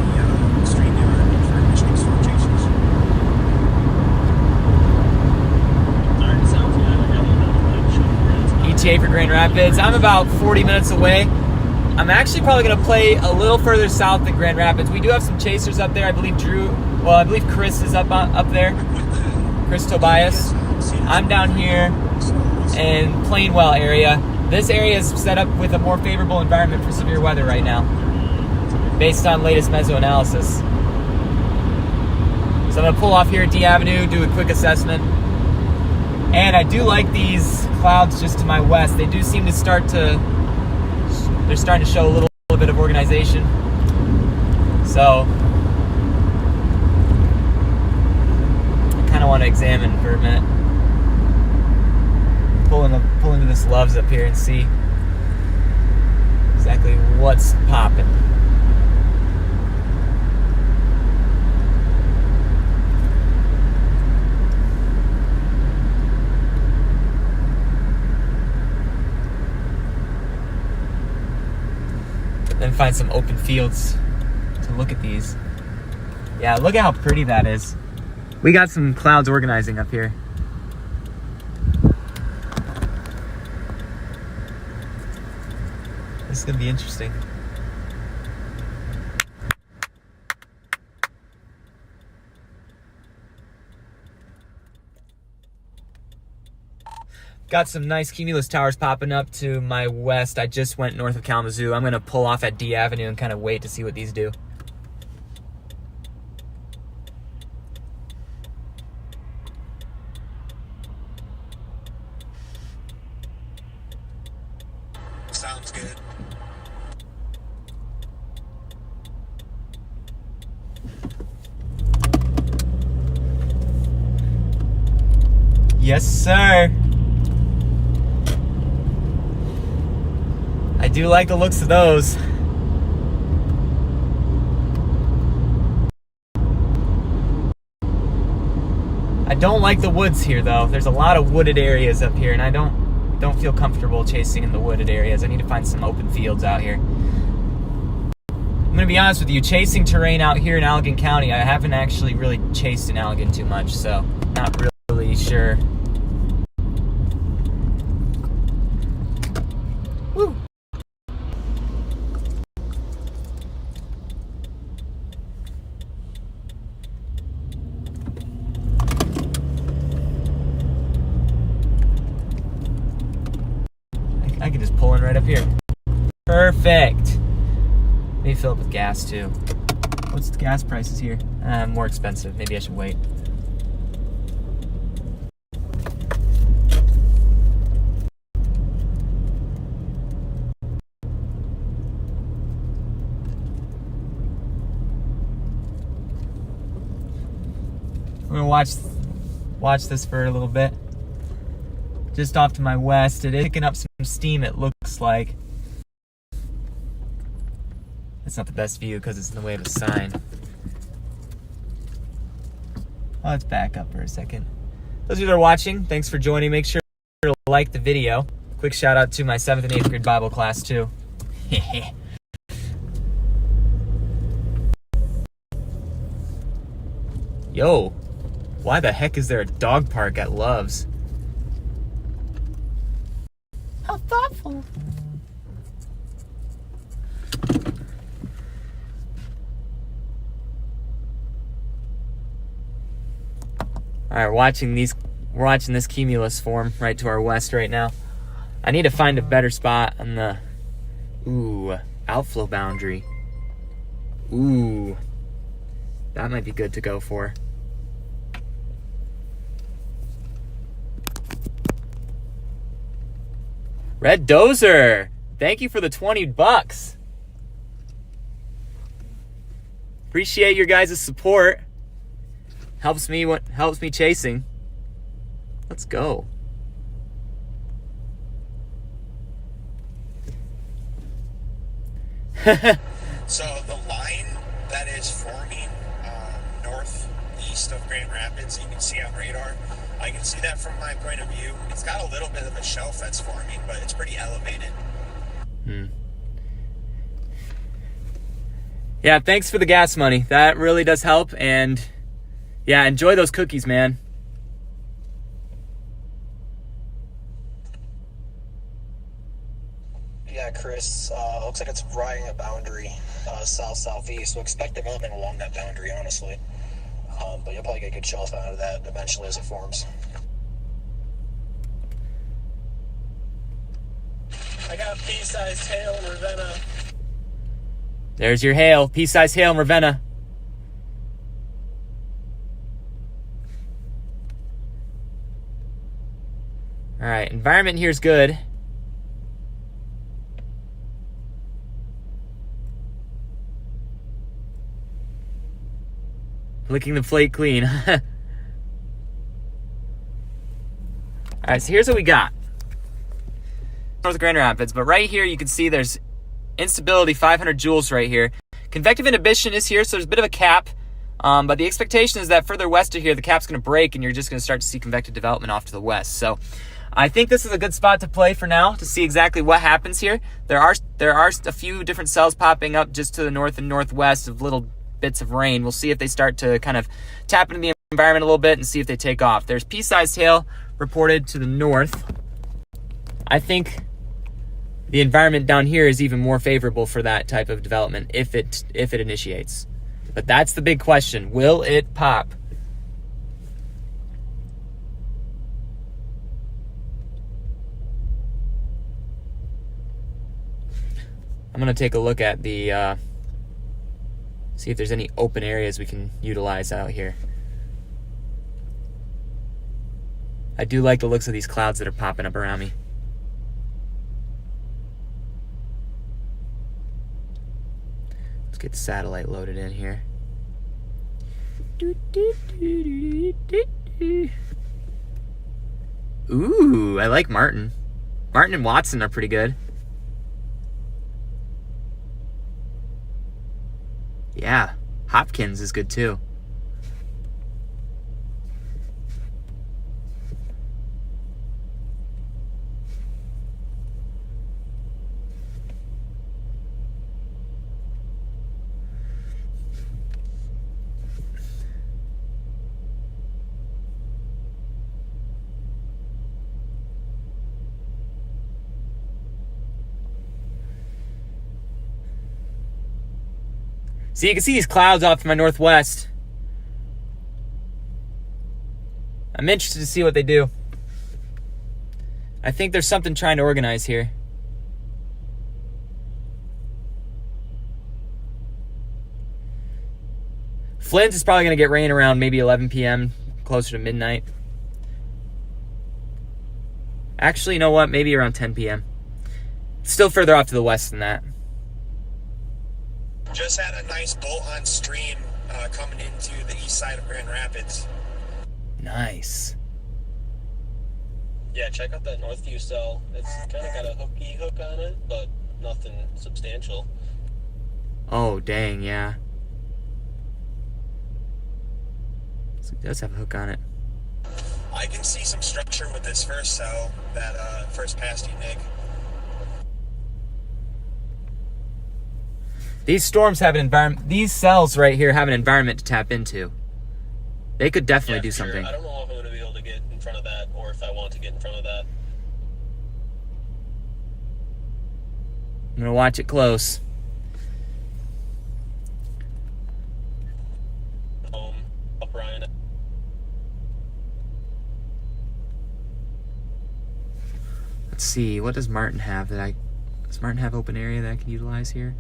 the stream yard for Michigan storm chasers. Alright, sounds good. ETA for Grand Rapids. I'm about 40 minutes away. I'm actually probably going to play a little further south than Grand Rapids. We do have some chasers up there. I believe I believe Chris is up there. Chris Tobias. I'm down here in Plainwell area. This area is set up with a more favorable environment for severe weather right now, based on latest mesoanalysis. So I'm going to pull off here at D Avenue, do a quick assessment. And I do like these clouds just to my west. They do seem to they're starting to show a little bit of organization. So I kind of want to examine for a minute. Pull into this Loves up here and see exactly what's popping. Then find some open fields to look at these. Yeah, look at how pretty that is. We got some clouds organizing up here. This is gonna be interesting. Got some nice cumulus towers popping up to my west. I just went north of Kalamazoo. I'm gonna pull off at D Avenue and kind of wait to see what these do. Sounds good. Yes, sir. I do like the looks of those. I don't like the woods here though. There's a lot of wooded areas up here and I don't feel comfortable chasing in the wooded areas. I need to find some open fields out here. I'm gonna be honest with you, chasing terrain out here in Allegan County, I haven't actually really chased in Allegan too much, so not really sure. Woo. up here. Perfect. Let me fill up with gas too. What's the gas prices here? More expensive. Maybe I should wait. I'm gonna watch this for a little bit. Just off to my west, it is picking up some steam, it looks like. It's not the best view because it's in the way of a sign. Let's back up for a second. Those of you that are watching, thanks for joining. Make sure to like the video. Quick shout out to my 7th and 8th grade Bible class too. Yo, why the heck is there a dog park at Love's? How thoughtful. All right, we're watching this cumulus form right to our west right now. I need to find a better spot on the outflow boundary. Ooh, that might be good to go for. Red Dozer, thank you for the $20. Appreciate your guys' support. Helps me chasing. Let's go. So the line that is forming northeast of Grand Rapids, you can see on radar. I can see that from my point of view. It's got a little bit of a shelf that's forming, but it's pretty elevated. Yeah, thanks for the gas money. That really does help. And yeah, enjoy those cookies, man. Yeah, Chris, looks like it's riding a boundary south-southeast, so expect development along that boundary, honestly. But you'll probably get a good shelf out of that eventually as it forms. I got pea-sized hail in Ravenna. There's your hail. Pea-sized hail in Ravenna. All right, environment here is good. Licking the plate clean. All right, so here's what we got. North Grand Rapids, but right here you can see there's instability 500 joules right here. Convective inhibition is here, so there's a bit of a cap. But the expectation is that further west of here, the cap's going to break and you're just going to start to see convective development off to the west. So I think this is a good spot to play for now to see exactly what happens here. There are a few different cells popping up just to the north and northwest of little bits of rain. We'll see if they start to kind of tap into the environment a little bit and see if they take off. There's pea-sized hail reported to the north. I think the environment down here is even more favorable for that type of development if it initiates. But that's the big question. Will it pop? I'm going to take a look at the, see if there's any open areas we can utilize out here. I do like the looks of these clouds that are popping up around me. Let's get the satellite loaded in here. Ooh, I like Martin. Martin and Watson are pretty good. Yeah, Hopkins is good too. So you can see these clouds off to my northwest. I'm interested to see what they do. I think there's something trying to organize here. Flint is probably going to get rain around maybe 11 p.m., closer to midnight. Actually, you know what? Maybe around 10 p.m. Still further off to the west than that. Just had a nice bolt-on stream coming into the east side of Grand Rapids. Nice. Yeah, check out that Northview cell. It's kind of got a hook on it, but nothing substantial. Oh, dang, yeah. So it does have a hook on it. I can see some structure with this first cell that first passed you, Nick. These storms have an environment. These cells right here have an environment to tap into. They could definitely do Sure. something. I don't know if I'm going to be able to get in front of that, or if I want to get in front of that. I'm going to watch it close. Up Ryan. Let's see. What does Martin have does Martin have open area that I can utilize here?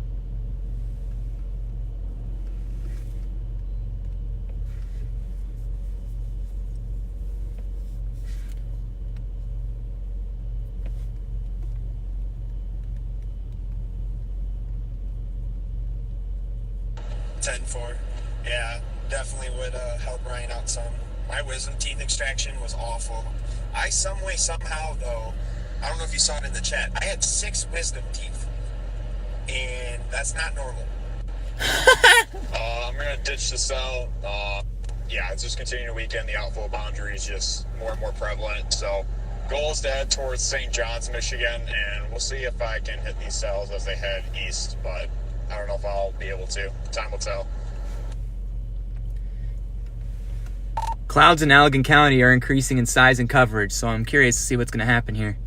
Yeah, definitely would help Ryan out some. My wisdom teeth extraction was awful. I some way, somehow, though, I don't know if you saw it in the chat, I had 6 wisdom teeth. And that's not normal. I'm going to ditch the cell. Yeah, it's just continuing to weaken. The outflow boundary is just more and more prevalent. So goal is to head towards St. John's, Michigan, and we'll see if I can hit these cells as they head east, but I don't know if I'll be able to. Time will tell. Clouds in Allegan County are increasing in size and coverage, so I'm curious to see what's going to happen here.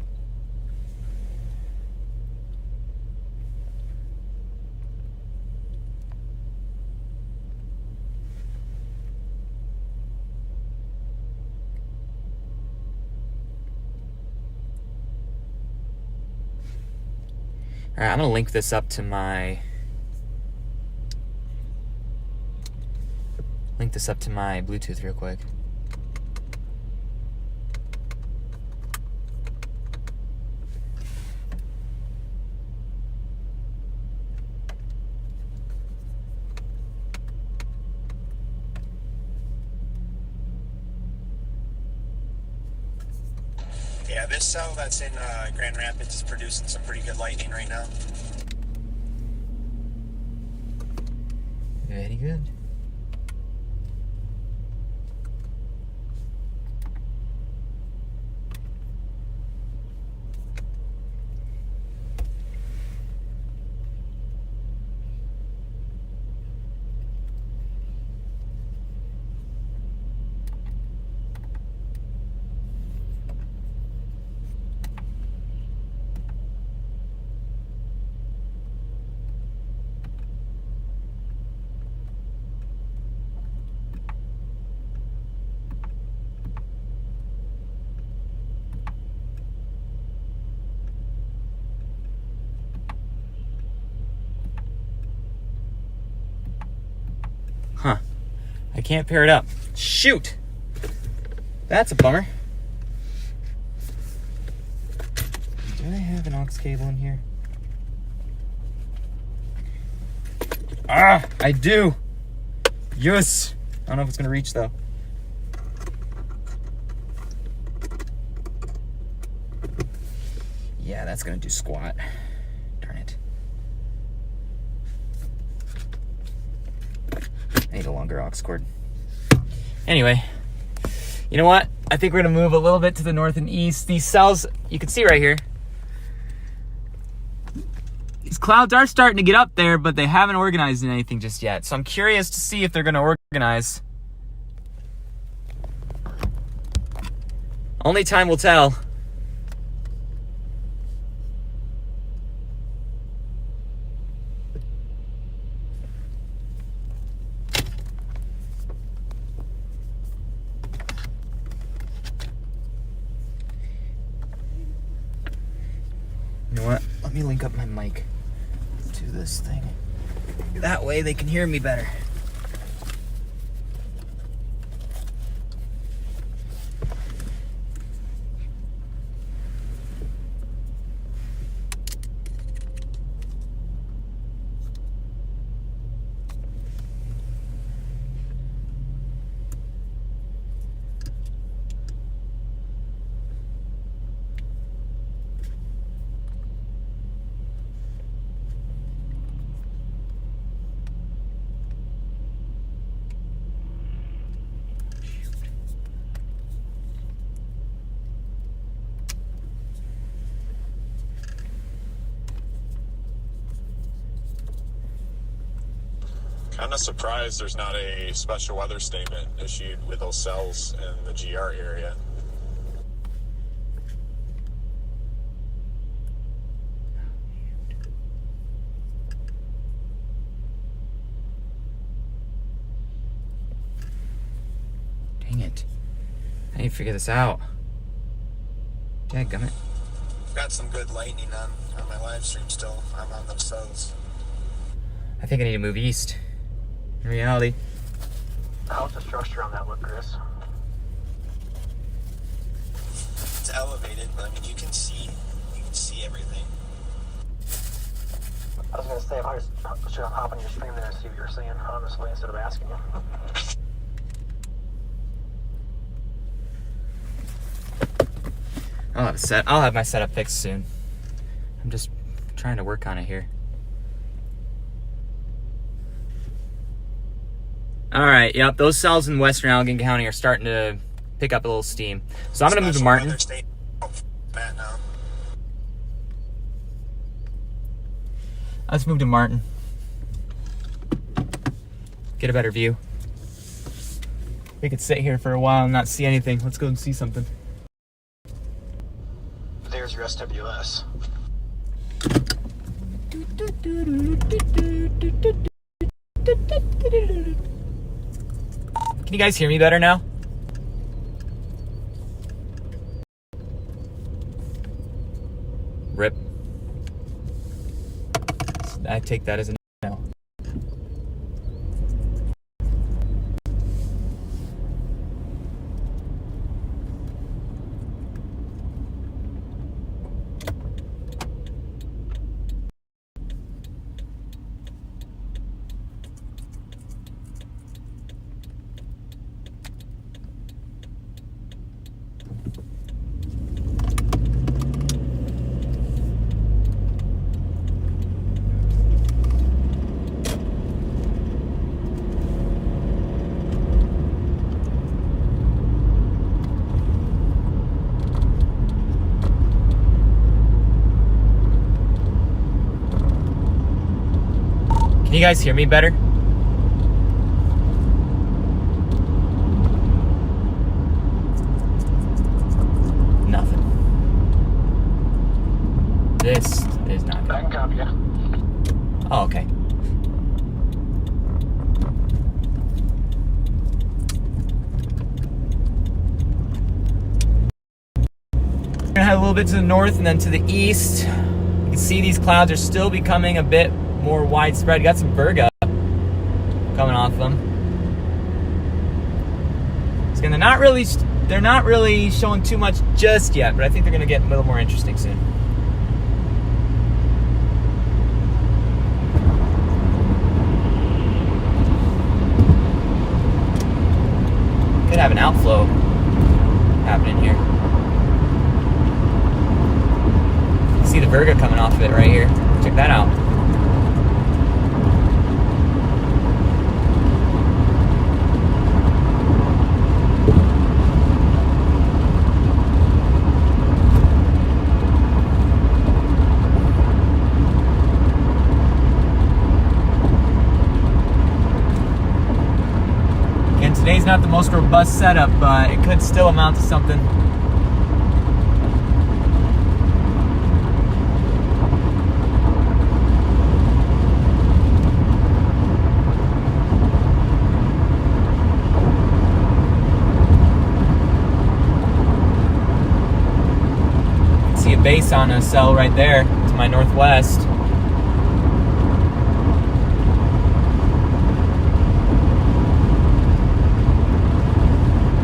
All right, I'm going to link this up to my Bluetooth real quick. Yeah, this cell that's in Grand Rapids is producing some pretty good lightning right now. Very good. Huh. I can't pair it up. Shoot! That's a bummer. Do I have an aux cable in here? Ah, I do! Yes! I don't know if it's gonna reach though. Yeah, that's gonna do squat. Darn it. I need a longer aux cord. Anyway, you know what? I think we're gonna move a little bit to the north and east. These cells, you can see right here. These clouds are starting to get up there, but they haven't organized in anything just yet. So I'm curious to see if they're gonna organize. Only time will tell. You know what? Let me link up my mic to this thing. That way they can hear me better. Kind of surprised there's not a special weather statement issued with those cells in the GR area. Dang it. I need to figure this out. Dadgummit. Got some good lightning on my live stream still. I'm on those cells. I think I need to move east. In reality. How's the structure on that look, Chris? It's elevated, but I mean you can see everything. I was gonna say, if I should hop on your stream there and see what you're saying, honestly, instead of asking you. I'll have my setup fixed soon. I'm just trying to work on it here. All right, yep, those cells in Western Allegheny County are starting to pick up a little steam. So I'm gonna move to Martin. Let's move to Martin. Get a better view. We could sit here for a while and not see anything. Let's go and see something. There's your SWS. Can you guys hear me better now? Rip. I take that as a no. Can you guys hear me better? Nothing. This is not good. I can copy you. Oh, okay. We're gonna head a little bit to the north and then to the east. You can see these clouds are still becoming a bit more widespread. Got some Virga coming off them. It's gonna they're not really showing too much just yet, but I think they're gonna get a little more interesting soon. Could have an outflow happening here. See the Virga coming off of it right here. Check that out. Today's not the most robust setup, but it could still amount to something. You can see a base on a cell right there to my northwest.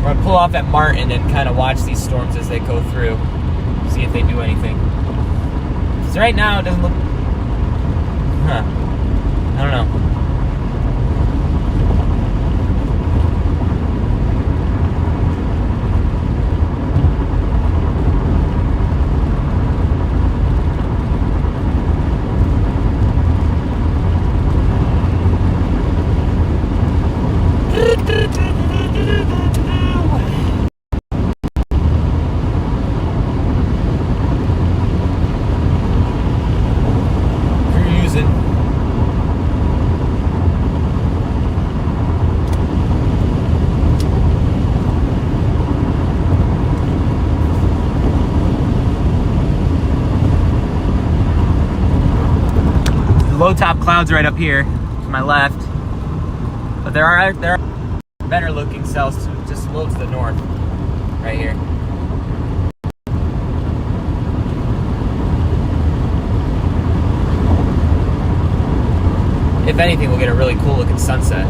We're gonna pull off at Martin and kind of watch these storms as they go through, see if they do anything. Because right now it doesn't look, I don't know. low top clouds right up here to my left. But there are better looking cells just a little to the north, right here. If anything, we'll get a really cool looking sunset.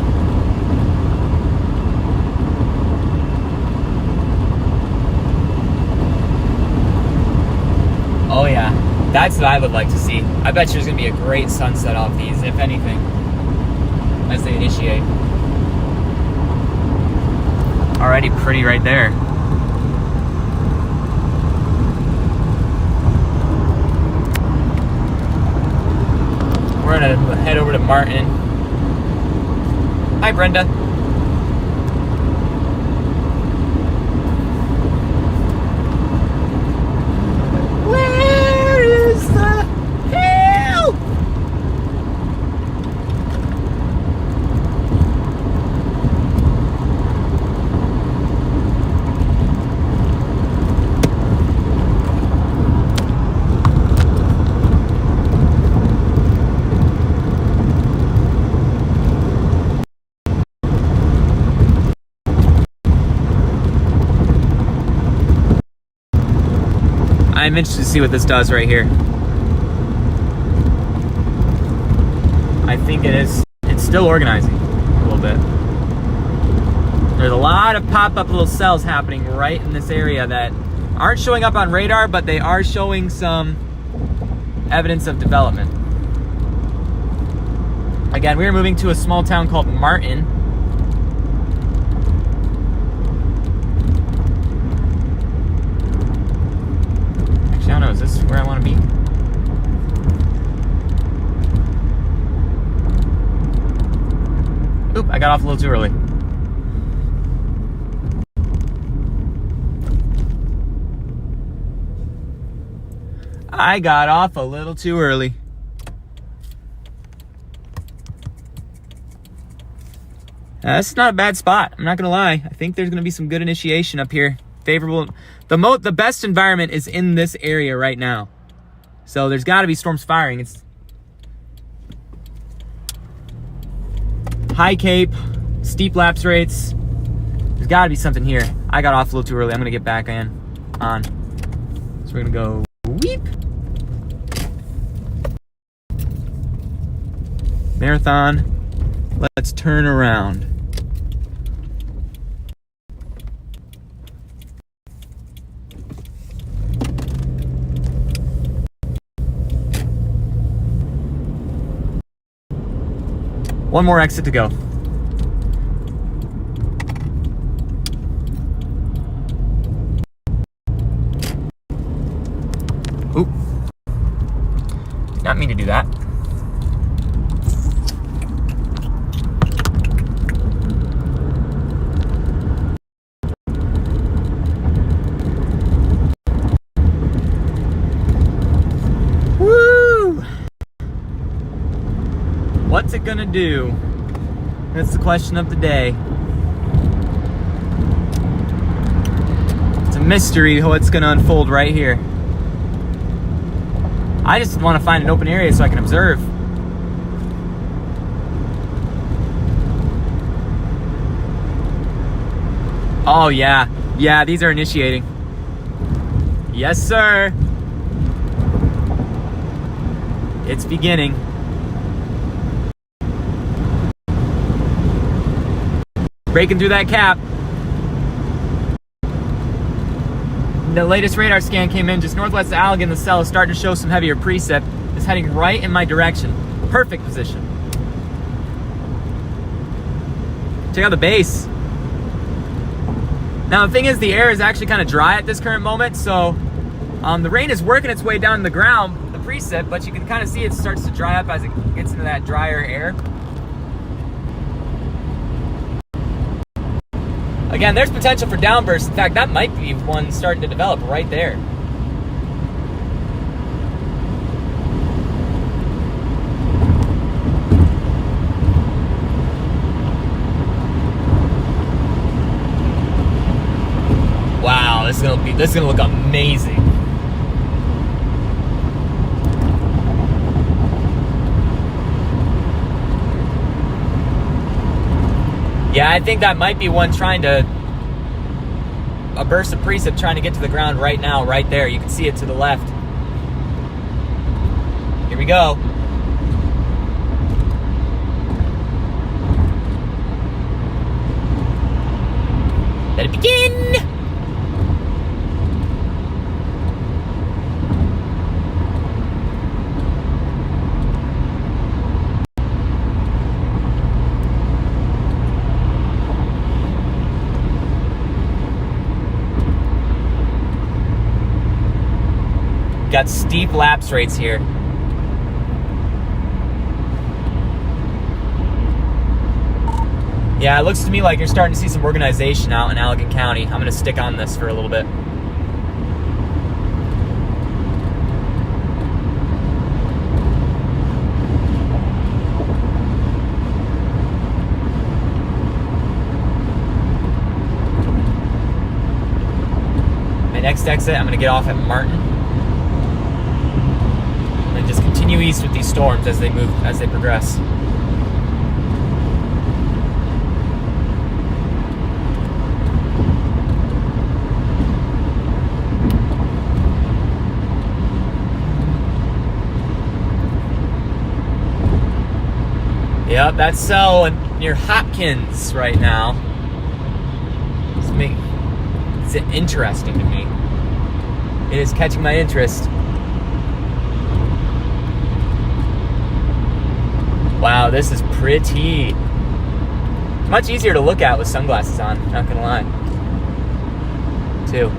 Oh yeah, that's what I would like to see. I bet you there's gonna be a great sunset off these, if anything, as they initiate. Already pretty right there. We're gonna head over to Martin. Hi, Brenda. Where is the hell? I'm interested to see what this does right here. I think it's still organizing a little bit. There's a lot of pop-up little cells happening right in this area that aren't showing up on radar, but they are showing some evidence of development. Again, we are moving to a small town called Martin. I don't know, is this where I want to be? Oop, I got off a little too early. I got off a little too early. This is not a bad spot, I'm not gonna lie. I think there's gonna be some good initiation up here. Favorable. The best environment is in this area right now. So there's got to be storms firing. It's high cape, steep lapse rates. There's got to be something here. I got off a little too early. I'm going to get back on. So we're going to go weep. Marathon. Let's turn around. One more exit to go. Oop. Did not mean to do that. What's it gonna do? That's the question of the day. It's a mystery how it's gonna unfold right here. I just want to find an open area so I can observe. Oh yeah, yeah, these are initiating. Yes, sir. It's beginning. Breaking through that cap. The latest radar scan came in just northwest of Allegan. The cell is starting to show some heavier precip. It's heading right in my direction. Perfect position. Check out the base. Now the thing is, the air is actually kind of dry at this current moment, so the rain is working its way down to the ground, the precip, but you can kind of see it starts to dry up as it gets into that drier air. Again, there's potential for downbursts. In fact, that might be one starting to develop right there. Wow, this is gonna look amazing. Yeah, I think that might be one trying to... A burst of precip trying to get to the ground right now, right there. You can see it to the left. Here we go. Let it begin! Got steep lapse rates here. Yeah, it looks to me like you're starting to see some organization out in Allegan County. I'm gonna stick on this for a little bit. My next exit, I'm gonna get off at Martin. And just continue east with these storms as they move, as they progress. Yep, that's cell near Hopkins right now. It's interesting to me. It is catching my interest. Wow, this is pretty. Much easier to look at with sunglasses on, not gonna lie. Too.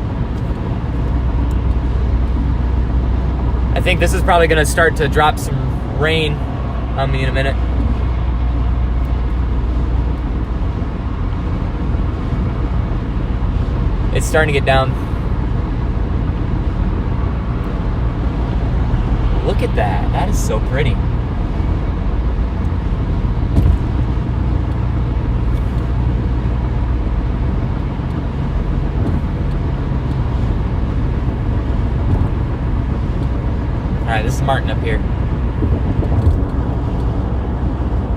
I think this is probably gonna start to drop some rain on me in a minute. It's starting to get down. Look at that. That is so pretty. Alright, this is Martin up here.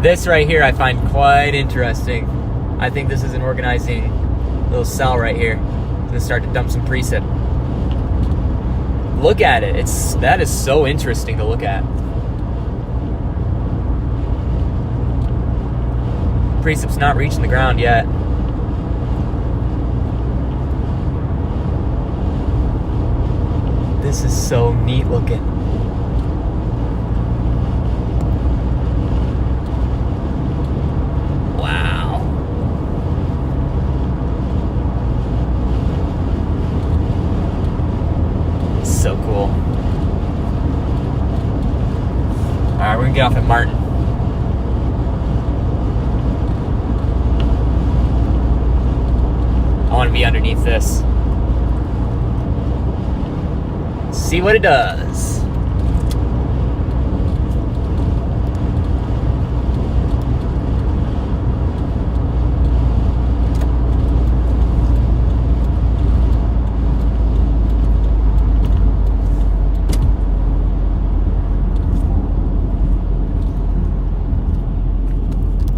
This right here I find quite interesting. I think this is an organizing little cell right here. It's gonna start to dump some precip. Look at it. That is so interesting to look at. Precip's not reaching the ground yet. This is so neat looking. So cool. Alright, we're gonna get off at Martin. I want to be underneath this. See what it does.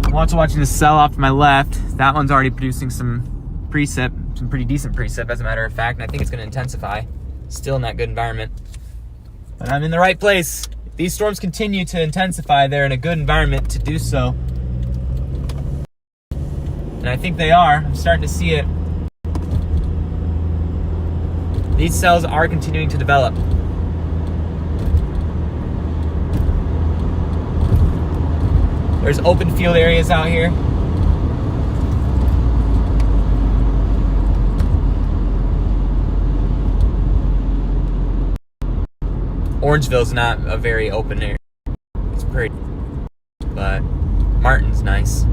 I'm also watching the cell off to my left. That one's already producing some precip, some pretty decent precip as a matter of fact, and I think it's going to intensify. Still in that good environment. But I'm in the right place. If these storms continue to intensify, they're in a good environment to do so. And I think they are. I'm starting to see it. These cells are continuing to develop. There's open field areas out here. Orangeville's not a very open area. It's pretty, but Martin's nice.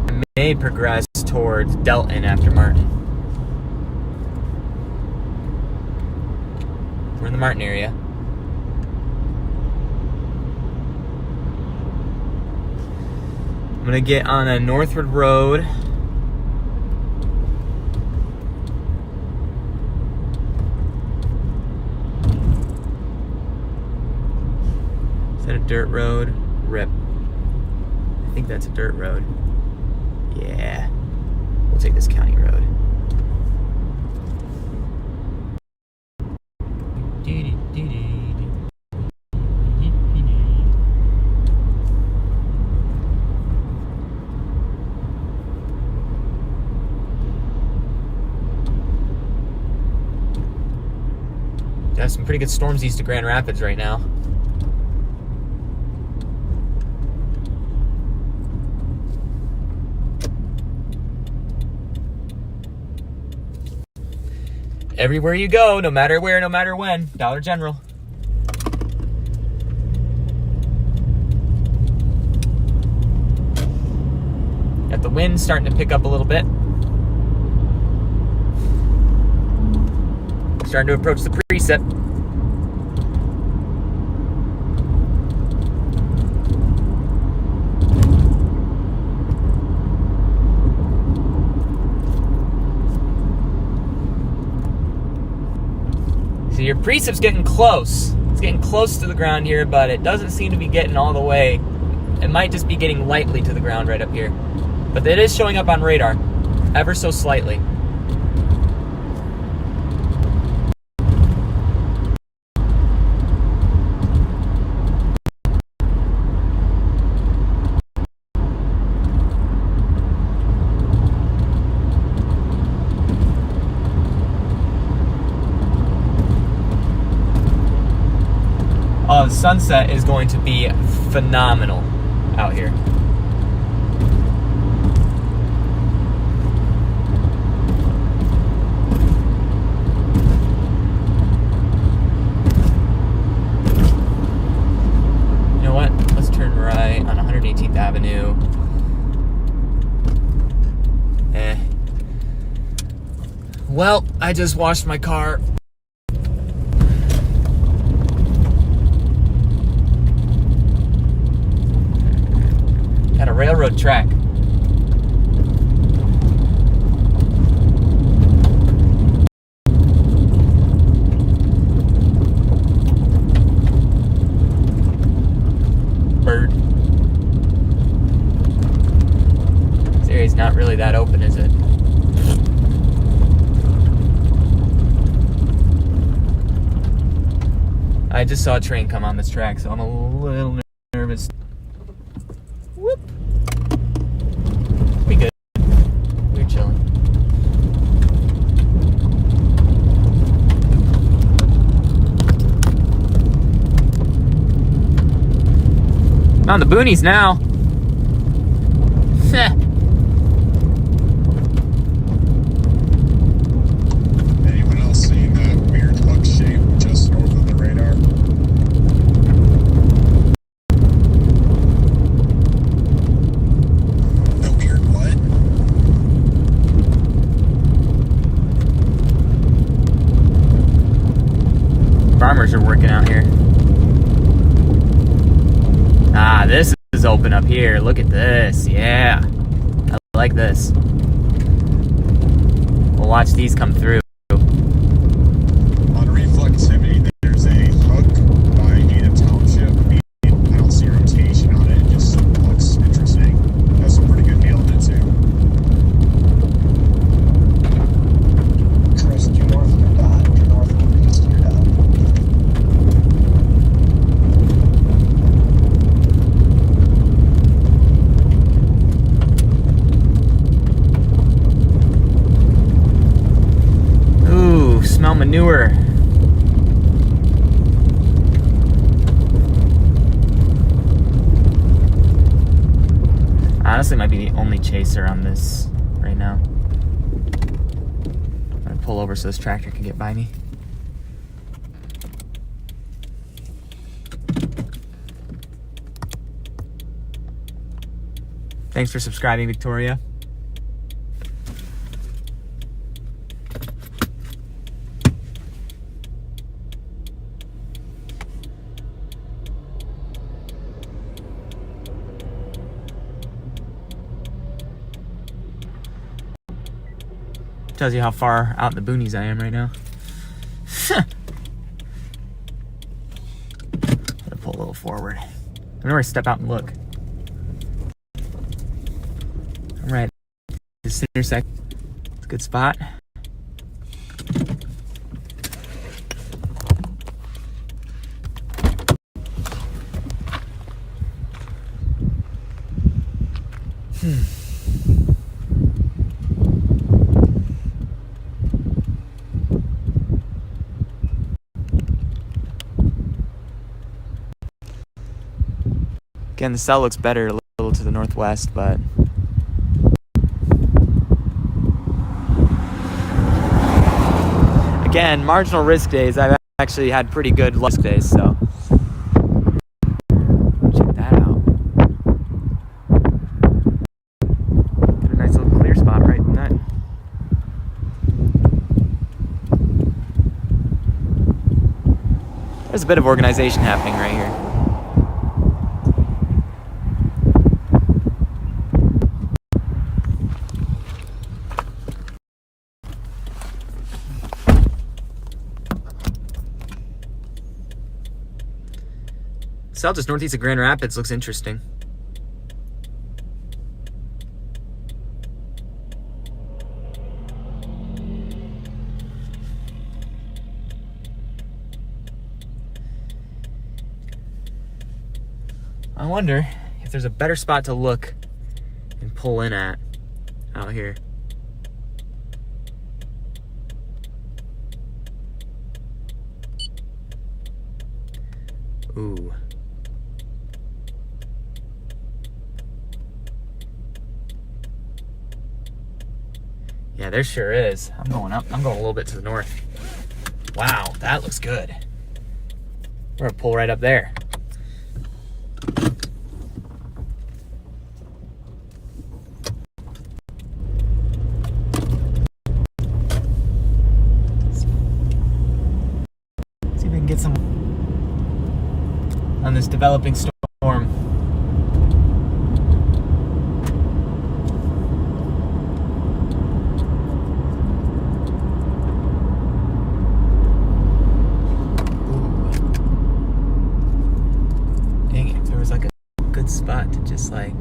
I may progress towards Delton after Martin. We're in the Martin area. I'm gonna get on a northward road. Is that a dirt road? Rip. I think that's a dirt road. Yeah. We'll take this county road. Got some pretty good storms east of Grand Rapids right now. Everywhere you go, no matter where, no matter when, Dollar General. Got the wind starting to pick up a little bit. Starting to approach the precip. So your precip's getting close. It's getting close to the ground here, but it doesn't seem to be getting all the way. It might just be getting lightly to the ground right up here. But it is showing up on radar, ever so slightly. Oh, the sunset is going to be phenomenal out here. You know what? Let's turn right on 118th Avenue. Well, I just washed my car. At a railroad track. Bird. This area's not really that open, is it? I just saw a train come on this track, so I'm a little nervous. Whoop. Be good. We're chilling. I'm on the boonies now. Anyone else seeing that weird hook shape just north of the radar? The weird what? Farmers are working out here. Ah, this is open up here. Look at this. Yeah. I like this. We'll watch these come through. On reflectivity, there's a hook by Ada Township. I don't see rotation on it. It just looks interesting. Has some pretty good feel in it too. Trust due north of your dot, due north of the east of your dot. Ooh, smell manure. Honestly, might be the only chaser on this right now. I'm gonna pull over so this tractor can get by me. Thanks for subscribing, Victoria. Tells you how far out in the boonies I am right now. I'm gonna pull a little forward. I'm gonna step out and look. I'm right This intersect. It's a good spot. Again, the cell looks better a little to the northwest, but again, marginal risk days. I've actually had pretty good risk days, so check that out. Get a nice little clear spot right in that. There's a bit of organization happening right here. Cell just northeast of Grand Rapids looks interesting. I wonder if there's a better spot to look and pull in at out here. Ooh. Yeah, there sure is. I'm going up. I'm going a little bit to the north. Wow, that looks good. We're gonna pull right up there. See if we can get some on this developing storm. Spot to just like,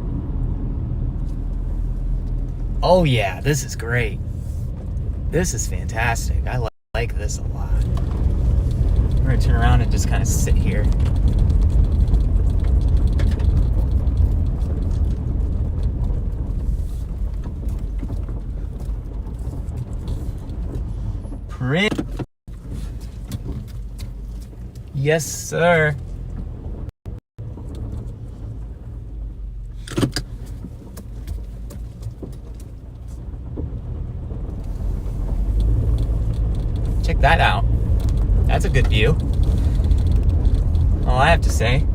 oh yeah, this is great. This is fantastic. I like this a lot. We're gonna turn around and just kind of sit here. Print. Yes, sir. Check that out. That's a good view. All I have to say.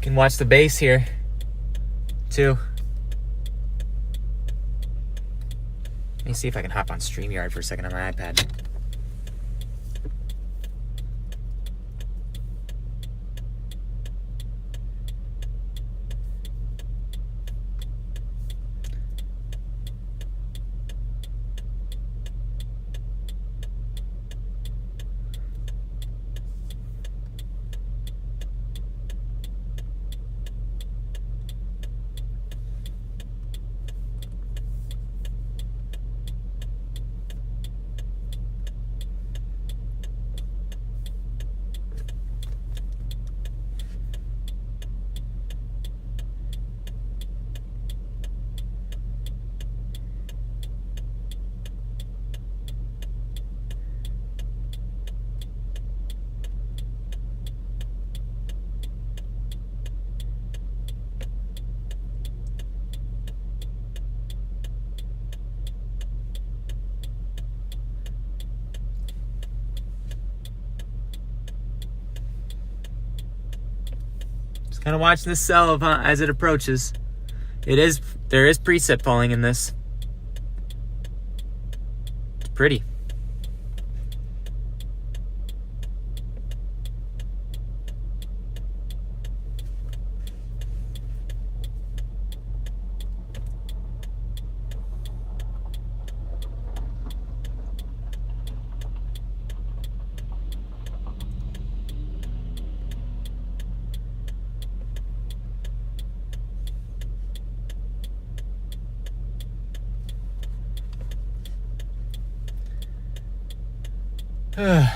Can watch the base here too. Let me see if I can hop on StreamYard for a second on my iPad. Kind of watch this cell as it approaches. There is precip falling in this. It's pretty. Yeah,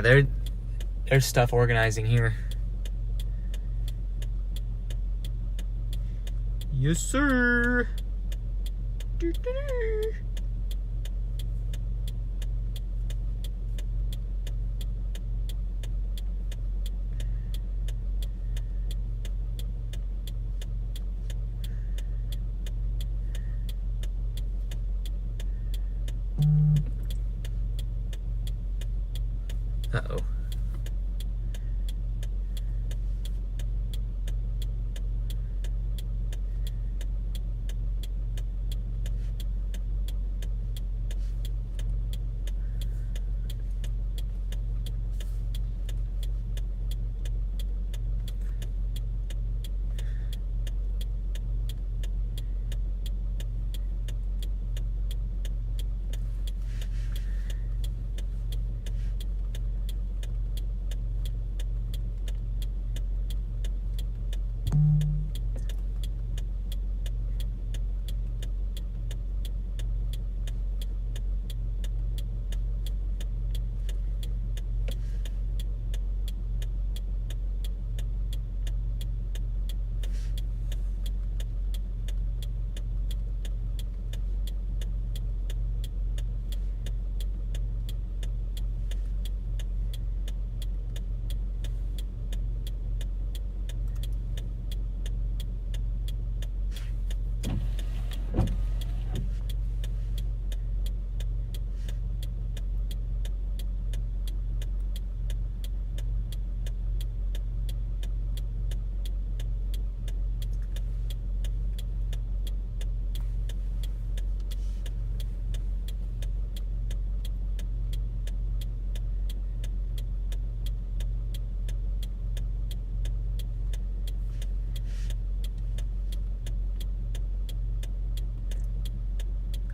there's stuff organizing here. Yes, sir. Doo-doo-doo. Uh-oh.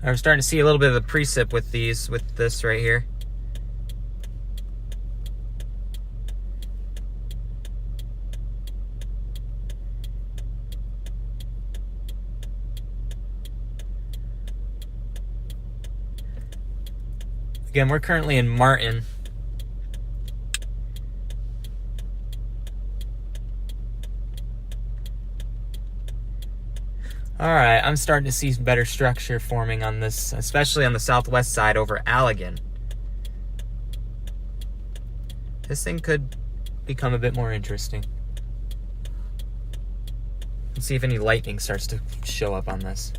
I'm starting to see a little bit of the precip with this right here. Again, we're currently in Martin. Alright, I'm starting to see some better structure forming on this, especially on the southwest side over Allegan. This thing could become a bit more interesting. Let's see if any lightning starts to show up on this.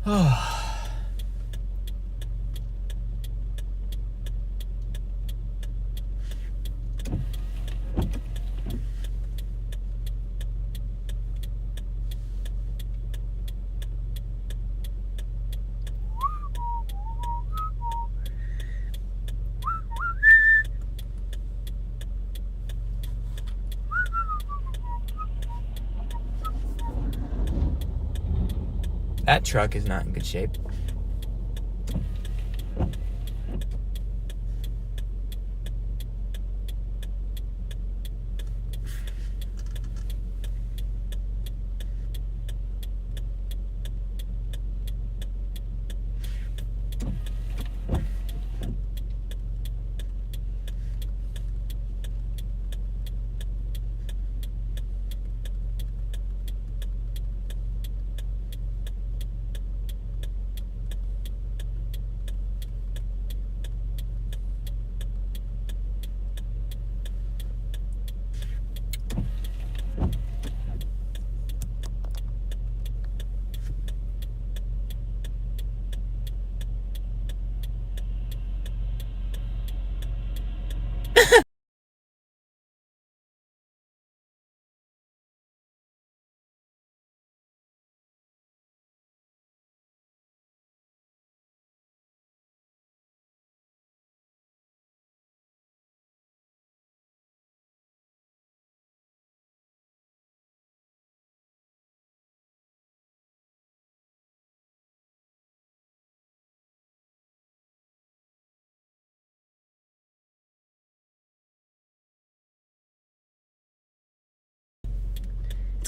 Oh. That truck is not in good shape.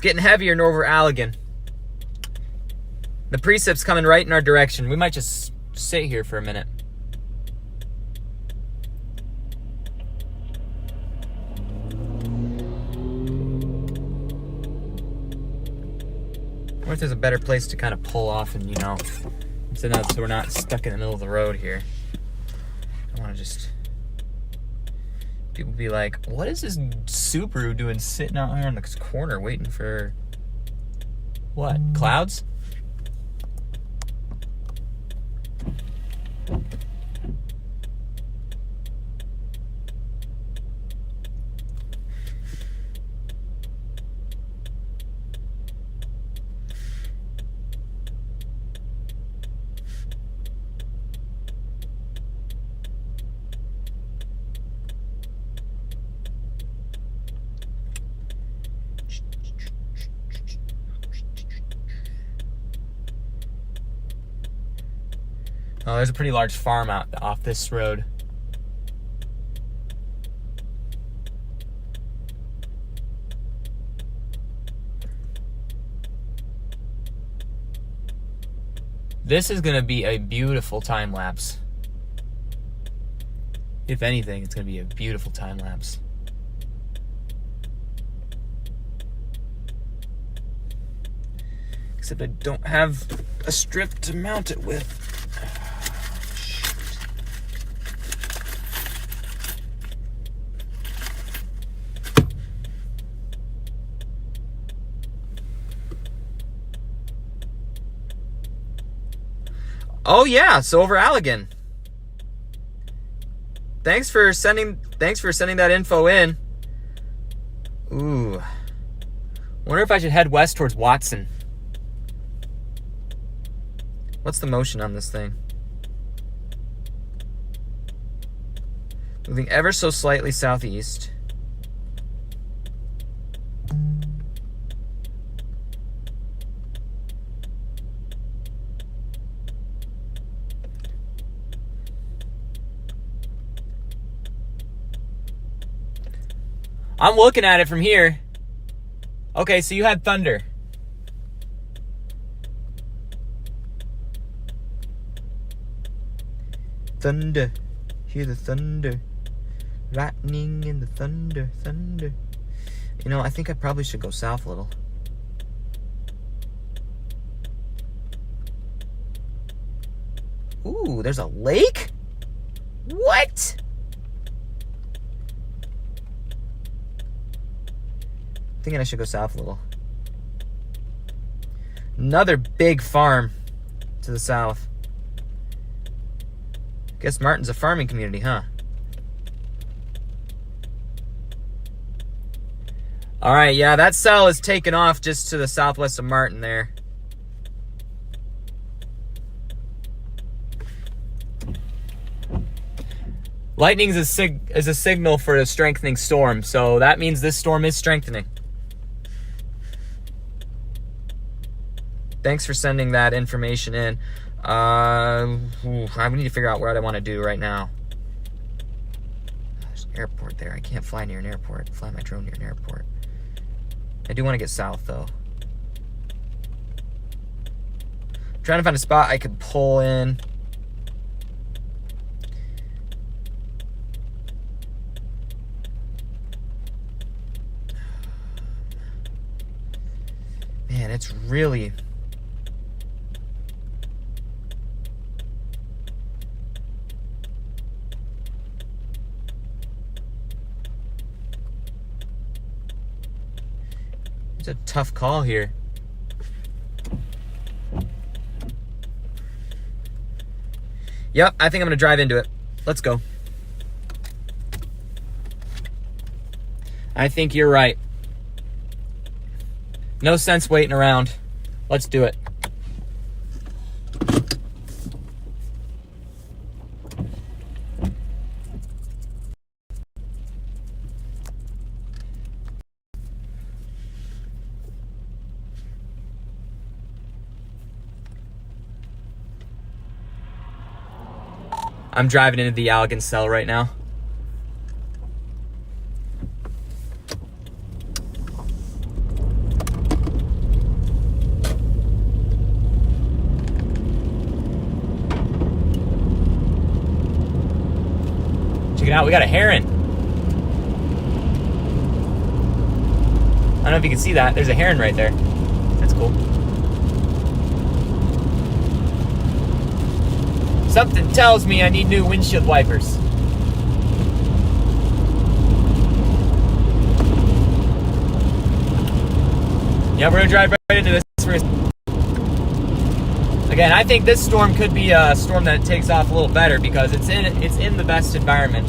It's getting heavier over Allegan. The precip's coming right in our direction. We might just sit here for a minute. I wonder if there's a better place to kind of pull off and, you know, so we're not stuck in the middle of the road here. I want to just... People be like, what is this Subaru doing sitting out here in the corner waiting for... What? Clouds? Oh, there's a pretty large farm out off this road. This is going to be a beautiful time lapse. If anything, it's going to be a beautiful time lapse. Except I don't have a strip to mount it with. Oh yeah, so over Allegan. Thanks for sending that info in. Ooh. Wonder if I should head west towards Watson. What's the motion on this thing? Moving ever so slightly southeast. I'm looking at it from here. Okay, so you had thunder. Thunder. Hear the thunder. Lightning and the thunder. Thunder. You know, I think I probably should go south a little. Ooh, there's a lake? What? Thinking I should go south a little. Another big farm to the south. Guess Martin's a farming community, huh? Alright, yeah, that cell is taken off just to the southwest of Martin there. Lightning is a signal for a strengthening storm, so that means this storm is strengthening. Thanks for sending that information in. I need to figure out what I want to do right now. There's an airport there. I can't fly near an airport. Fly my drone near an airport. I do want to get south, though. I'm trying to find a spot I could pull in. Man, it's really... It's a tough call here. Yep, I think I'm going to drive into it. Let's go. I think you're right. No sense waiting around. Let's do it. I'm driving into the Allegan cell right now. Check it out. We got a heron. I don't know if you can see that. There's a heron right there. That's cool. Something tells me I need new windshield wipers. Yeah, we're gonna drive right into this. Again, I think this storm could be a storm that takes off a little better because it's in the best environment.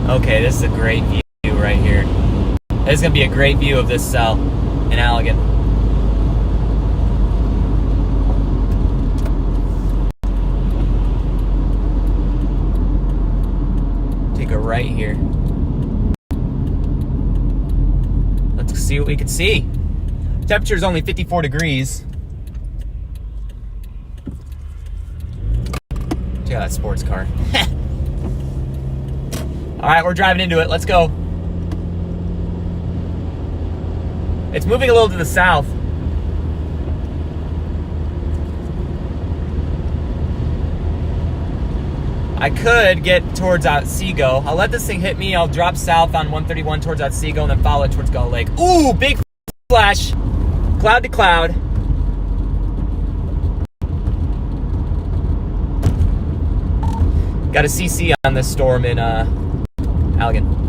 Okay, this is a great view right here. This is going to be a great view of this cell in Allegan. Take a right here. Let's see what we can see. Temperature is only 54 degrees. Check out that sports car. All right, we're driving into it. Let's go. It's moving a little to the south. I could get towards Otsego. I'll let this thing hit me. I'll drop south on 131 towards Otsego and then follow it towards Gull Lake. Ooh, big flash. Cloud to cloud. Got a CC on this storm in Allegan.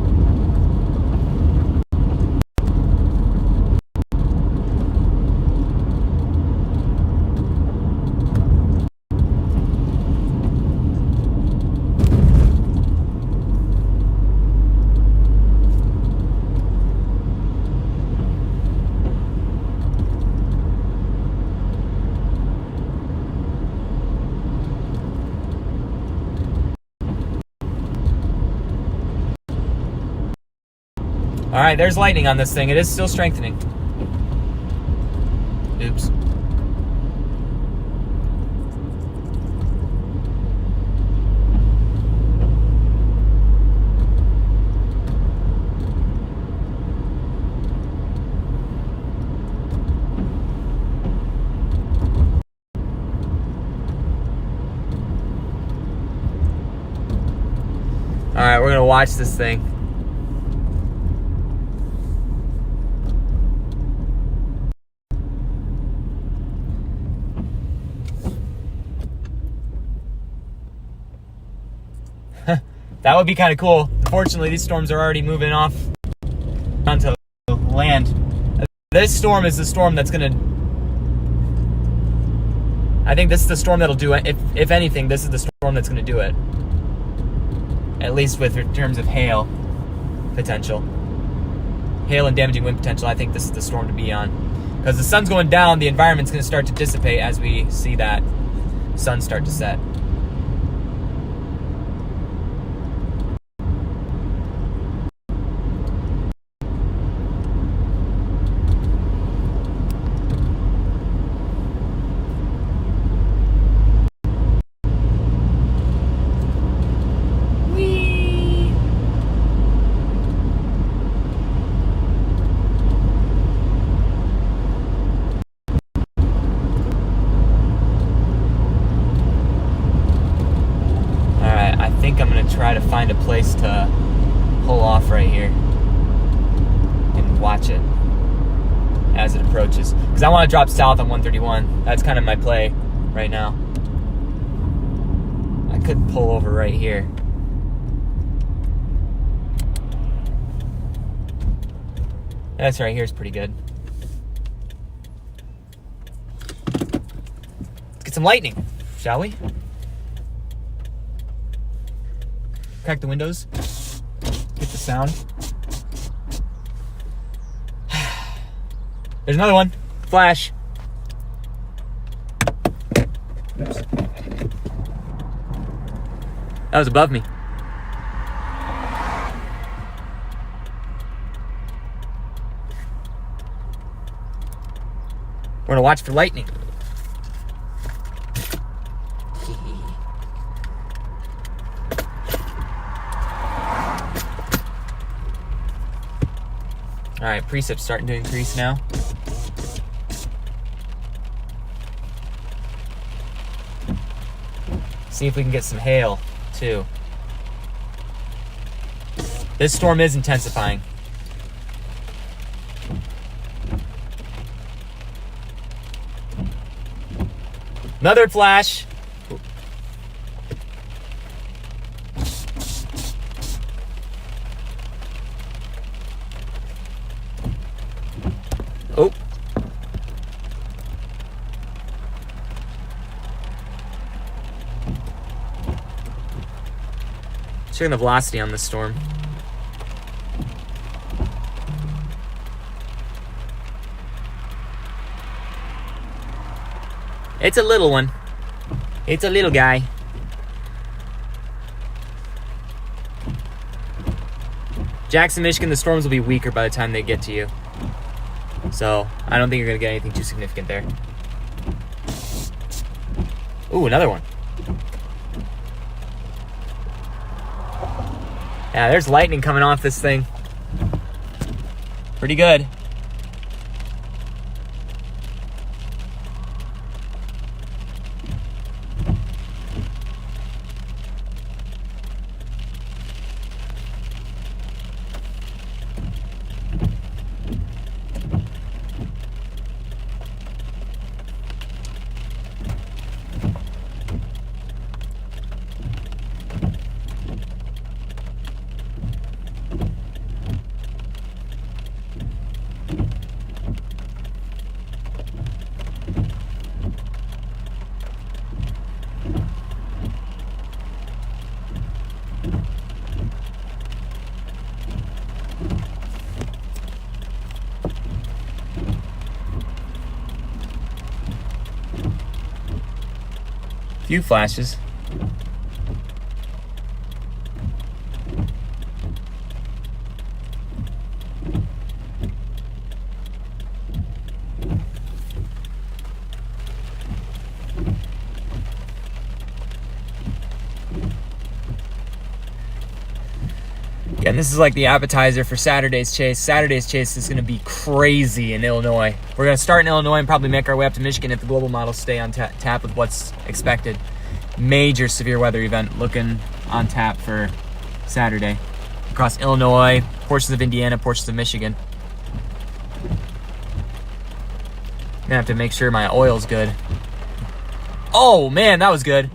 All right, there's lightning on this thing. It is still strengthening. Oops. All right, we're gonna watch this thing. That would be kind of cool. Unfortunately, these storms are already moving off onto land. This storm is the storm that's gonna... I think this is the storm that'll do it. If anything, this is the storm that's gonna do it. At least with in terms of hail potential. Hail and damaging wind potential, I think this is the storm to be on. Because the sun's going down, the environment's gonna start to dissipate as we see that sun start to set. Try to find a place to pull off right here and watch it as it approaches, because I want to drop south on 131. That's kind of my play right now. I could pull over right here. That's right here is pretty good. Let's get some lightning, shall we? Crack the windows. Get the sound. There's another one. Flash. Oops. That was above me. We're gonna watch for lightning. All right, precip's starting to increase now. See if we can get some hail, too. This storm is intensifying. Another flash. Oh. Checking the velocity on this storm. It's a little one. It's a little guy. Jackson, Michigan, the storms will be weaker by the time they get to you. So, I don't think you're going to get anything too significant there. Ooh, another one. Yeah, there's lightning coming off this thing. Pretty good. Few flashes. Yeah, and this is like the appetizer for Saturday's chase. Saturday's chase is going to be crazy in Illinois. We're going to start in Illinois and probably make our way up to Michigan if the global models stay on tap with what's expected. Major severe weather event looking on tap for Saturday. Across Illinois, portions of Indiana, portions of Michigan. Gonna have to make sure my oil's good. Oh man, that was good.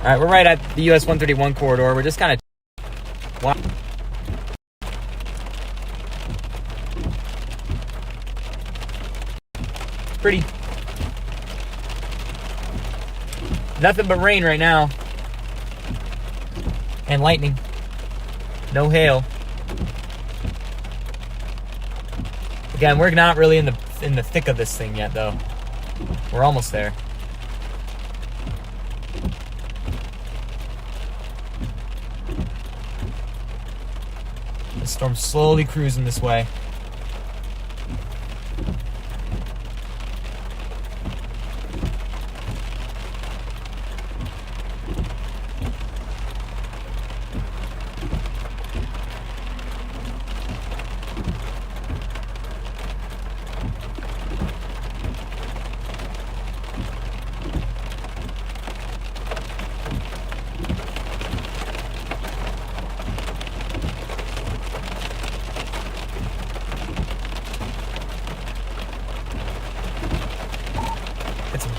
All right, we're right at the US 131 corridor. We're just kind of pretty nothing but rain right now and lightning. No hail. Again, we're not really in the thick of this thing yet, though. We're almost there. The storm's slowly cruising this way.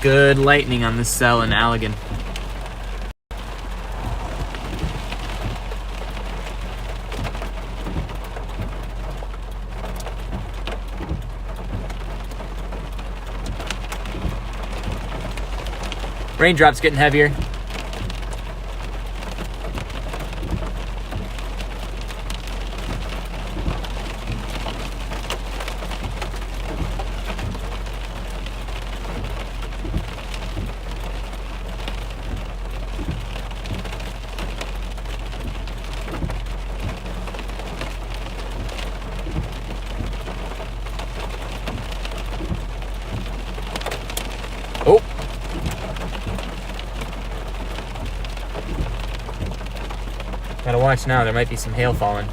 Good lightning on this cell in Allegan. Raindrops getting heavier. Oh. Gotta watch now, there might be some hail falling.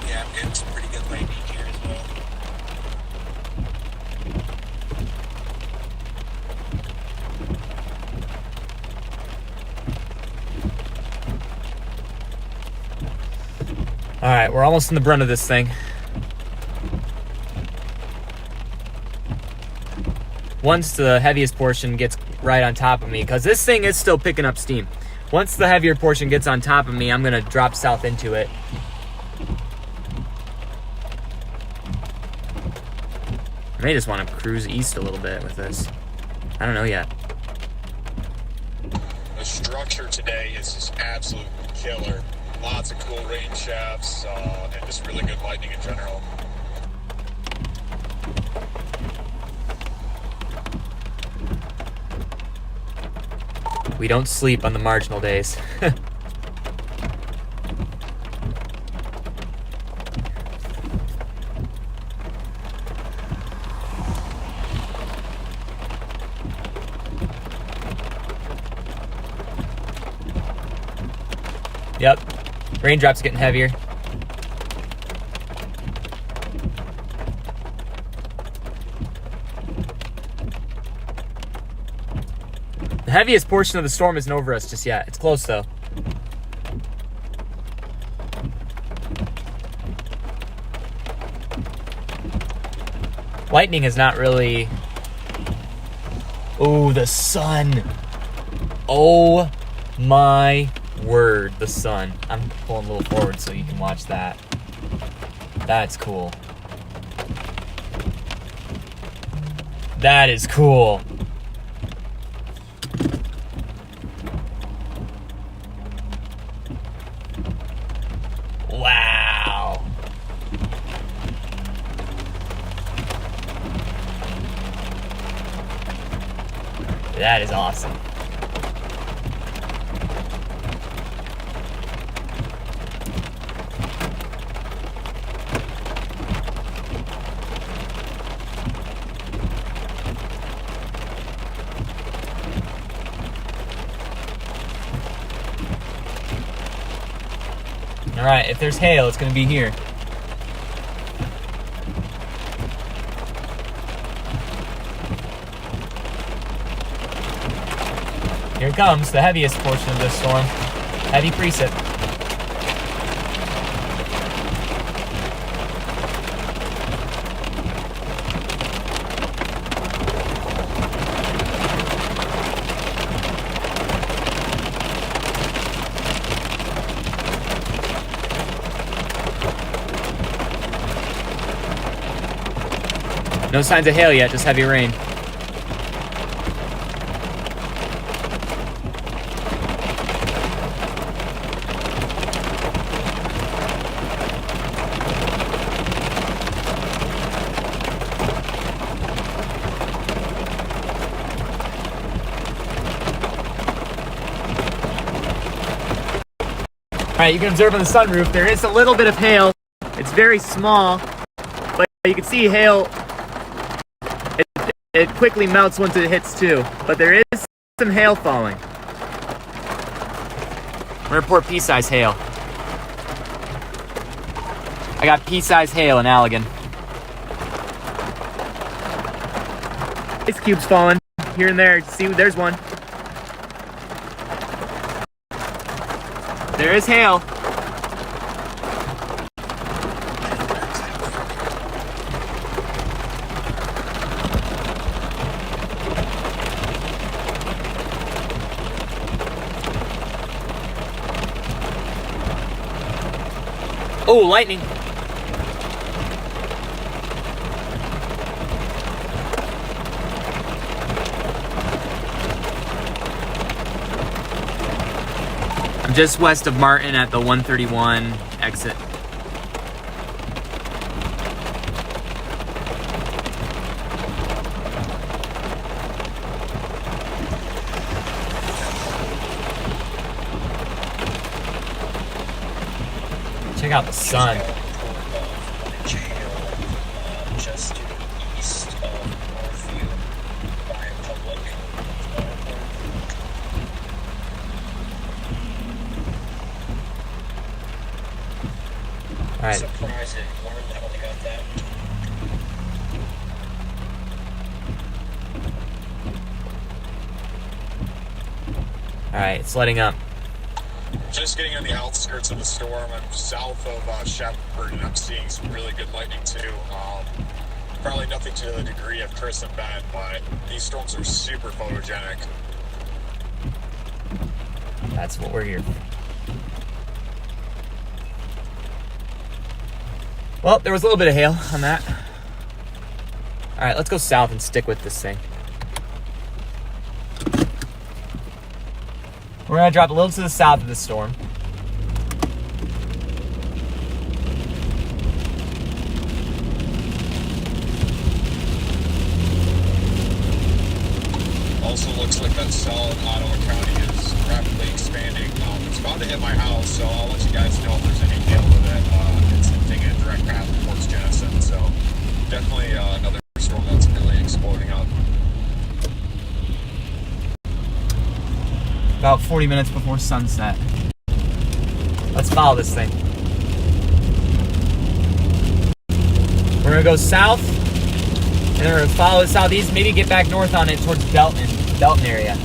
Yeah, I'm getting some pretty good lightning here as well. All right, we're almost in the brunt of this thing. Once the heaviest portion gets right on top of me, because this thing is still picking up steam. Once the heavier portion gets on top of me, I'm gonna drop south into it. I may just want to cruise east a little bit with this. I don't know yet. The structure today is just absolute killer. Lots of cool rain shafts and just really good lightning in general. We don't sleep on the marginal days. Yep. Raindrops getting heavier. The heaviest portion of the storm isn't over us just yet. It's close though. Lightning is not really... Oh, the sun. Oh my word, the sun. I'm pulling a little forward so you can watch that. That's cool. That is cool. Wow. That is awesome. All right, if there's hail, it's gonna be here. Here comes the heaviest portion of this storm. Heavy precip. No signs of hail yet, just heavy rain. All right, you can observe on the sunroof, there is a little bit of hail. It's very small, but you can see hail. It quickly melts once it hits too, but there is some hail falling. I'm gonna report pea-size hail. I got pea-size hail in Allegan. Ice cubes falling here and there. See, there's one. There is hail. Oh, lightning. I'm just west of Martin at the 131 exit. Check out the sun. Just to the east of Northview by Public. All right. Surprising, learned that when they got that. All right, it's letting up. Just getting on the outskirts of the storm. I'm south of Shepherd, and I'm seeing some really good lightning too. Probably nothing to the degree of Chris and Ben, but these storms are super photogenic. That's what we're here for. Well, there was a little bit of hail on that. All right, let's go south and stick with this thing. We're gonna drop a little to the south of the storm. Also looks like that cell in Ottawa County is rapidly expanding. It's about to hit my house, so I'll let you guys know if there's any hail with it. It's taking a direct path towards Jenison, so definitely another storm that's really exploding up. About 40 minutes before sunset. Let's follow this thing. We're gonna go south, and then we're gonna follow it southeast, maybe get back north on it towards Belton area.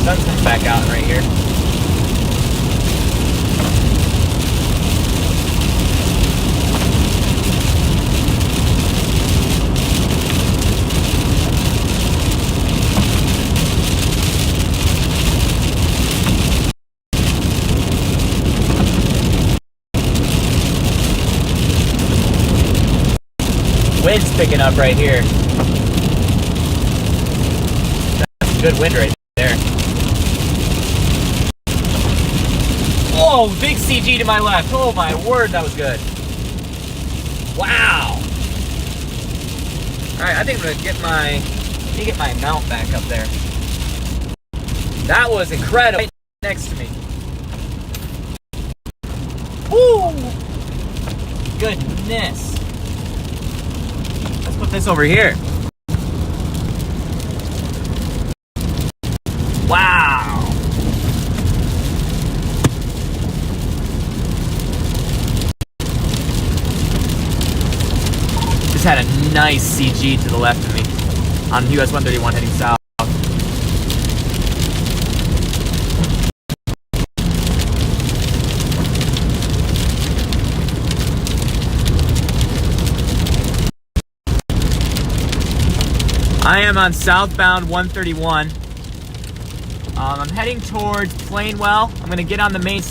Sun's coming back out right here. Wind's picking up right here. That's a good wind right there. Oh, big CG to my left. Oh my word, that was good. Wow. All right, I think I'm gonna get my mount back up there. That was incredible. Right next to me. Woo! Goodness. Let's put this over here. Wow. Just had a nice CG to the left of me on US 131 heading south. I am on southbound 131. I'm heading towards Plainwell. I'm going to get on the main.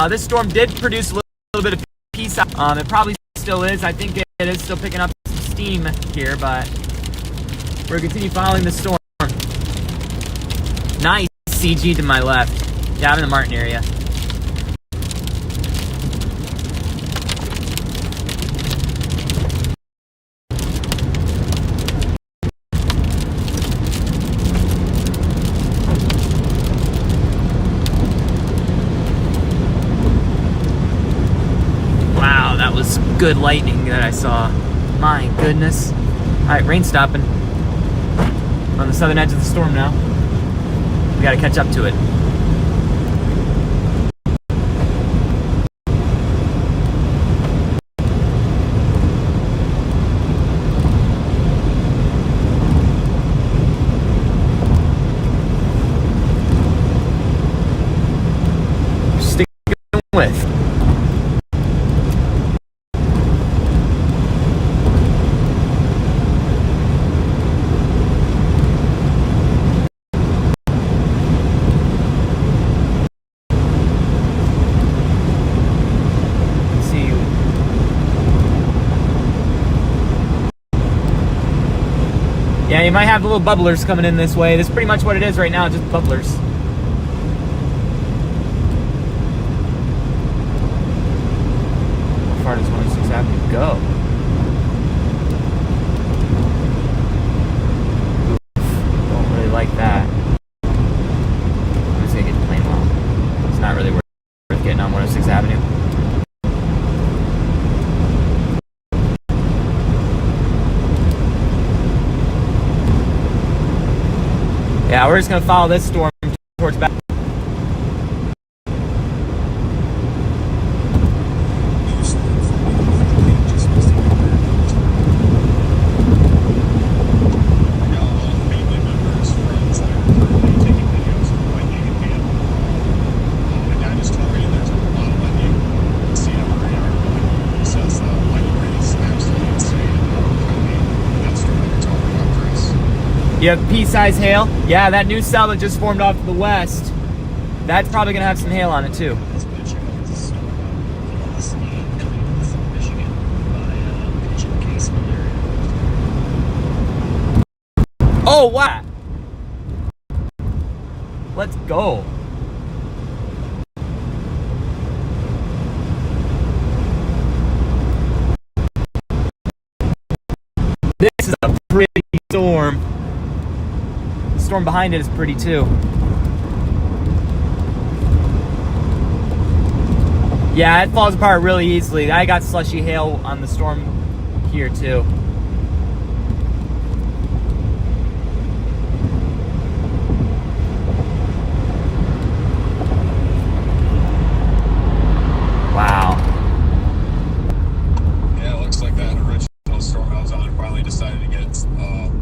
This storm did produce a little bit of peace. It probably still is. I think it is still picking up steam here, but we're going to continue following the storm. Nice CG to my left. Yeah, I'm in the Martin area. Good lightning that I saw. My goodness. Alright, rain stopping. We're on the southern edge of the storm now. We gotta catch up to it. Sticking with. Yeah, you might have the little bubblers coming in this way. That's pretty much what it is right now, just bubblers. How far does 106 Avenue go? Oof, don't really like that. I'm just gonna get the plane well. It's not really worth getting on 106 Avenue. Yeah, we're just gonna follow this storm towards back. You have pea-sized hail? Yeah, that new cell that just formed off to the west, that's probably gonna have some hail on it too. Oh, wow! Let's go. This is a pretty storm. The storm behind it is pretty too. Yeah, it falls apart really easily. I got slushy hail on the storm here too. Wow. Yeah, it looks like that original storm I was on finally decided to get its groove.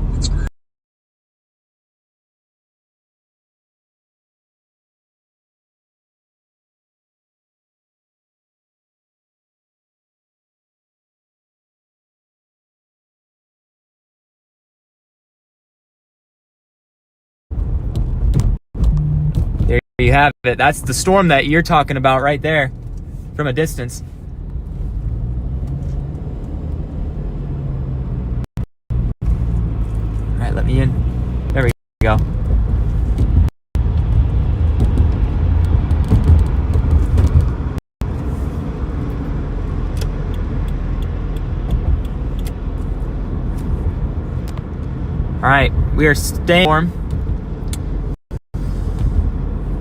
There you have it. That's the storm that you're talking about right there from a distance. All right, let me in. There we go. All right, we are staying warm.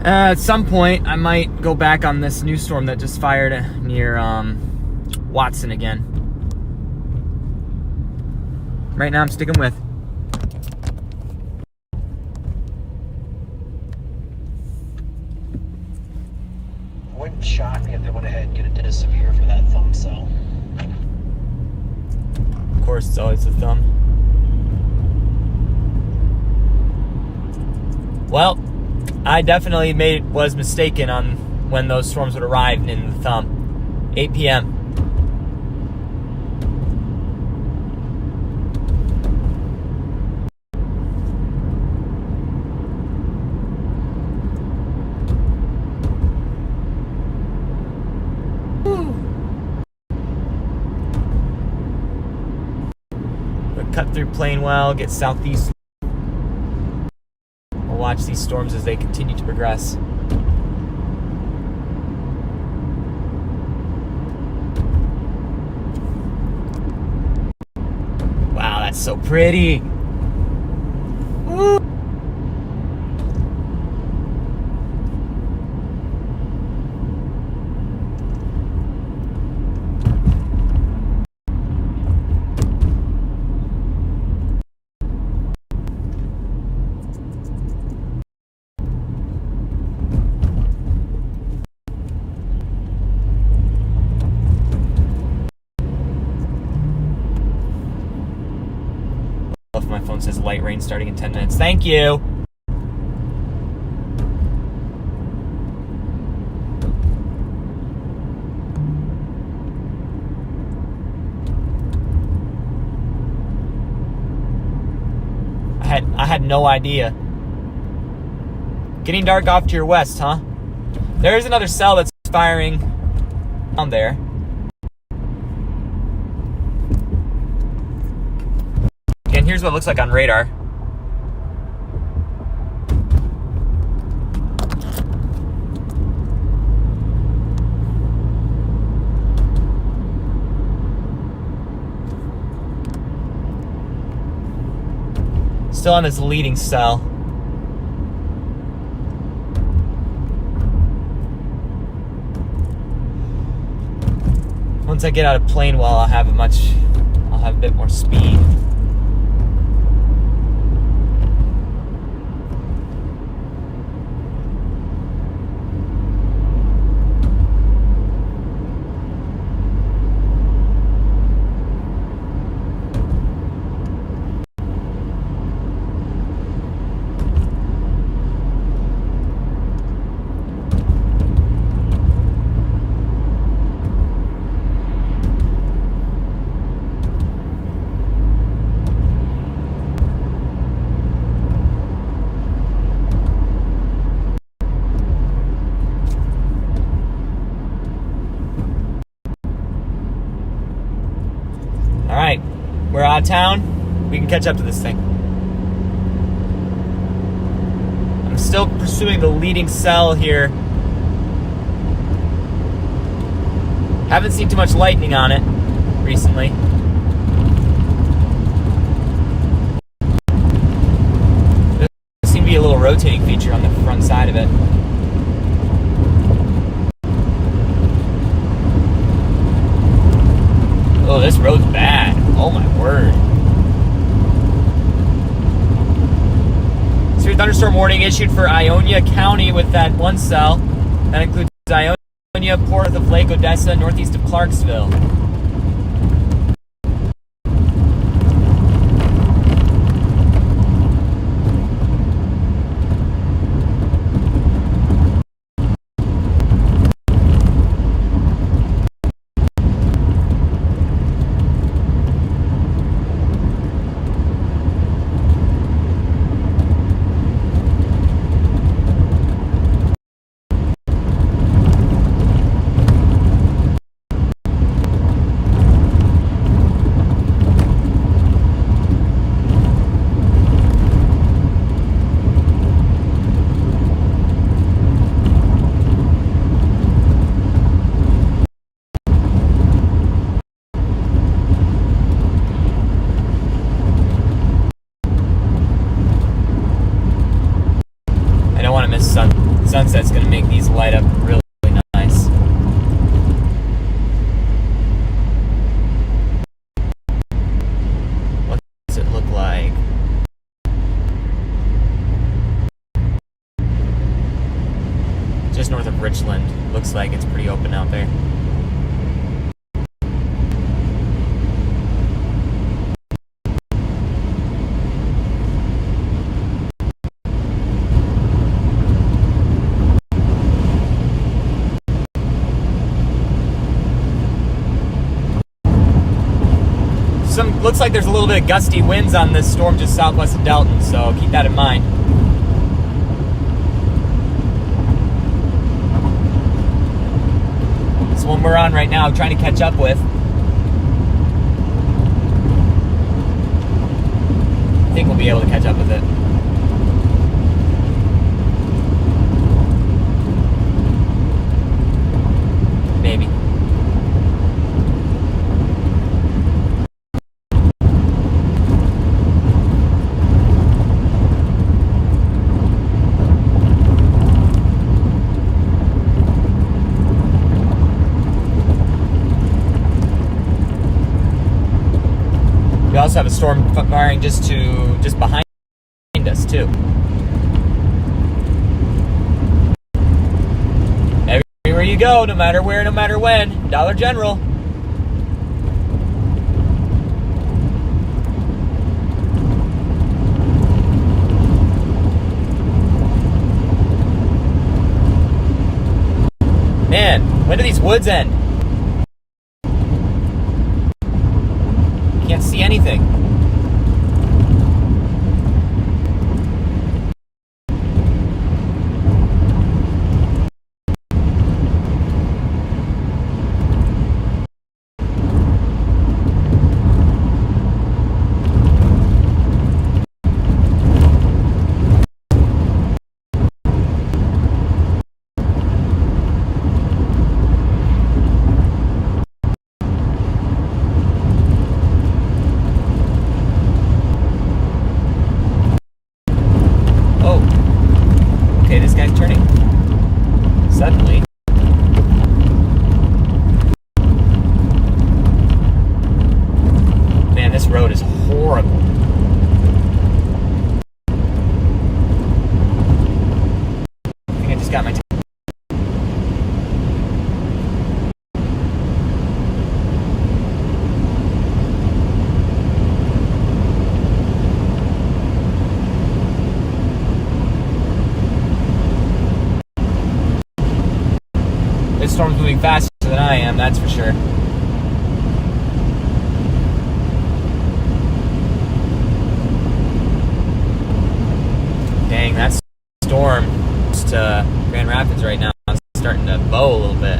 At some point, I might go back on this new storm that just fired near Watson again. Right now, I'm sticking with. Wouldn't shock me if they went ahead and get a disappear for that thumb cell. Of course, it's always a thumb. Well, I definitely was mistaken on when those storms would arrive in the thumb. 8 p.m. Cut through Plainwell, get southeast. We'll watch these storms as they continue to progress. Wow, that's so pretty. Woo. phone says light rain starting in 10 minutes. Thank you. I had no idea. Getting dark off to your west, huh? There is another cell that's firing down there. Again, here's what it looks like on radar. Still on this leading cell. Once I get out of plane well, I'll have a bit more speed. Alright, we're out of town. We can catch up to this thing. I'm still pursuing the leading cell here. Haven't seen too much lightning on it recently. There seems to be a little rotating feature on the front side of it. Oh, this road's bad. Oh my word. Severe thunderstorm warning issued for Ionia County with that one cell. That includes Ionia, Port of Lake Odessa, northeast of Clarksville. Sunset's gonna make these light up really nice. What does it look like? Just north of Richland. Looks like it's pretty open out there. Looks like there's a little bit of gusty winds on this storm just southwest of Delton, so keep that in mind. This one we're on right now, trying to catch up with. I think we'll be able to catch up with it. Maybe. We also have a storm firing just behind us too. Everywhere you go, no matter where, no matter when, Dollar General. When do these woods end? Can't see anything. Okay, this guy's turning. Suddenly. Man, this road is horrible. I think I just got my... This storm's moving faster than I am, that's for sure. Dang, that storm to Grand Rapids right now is starting to bow a little bit.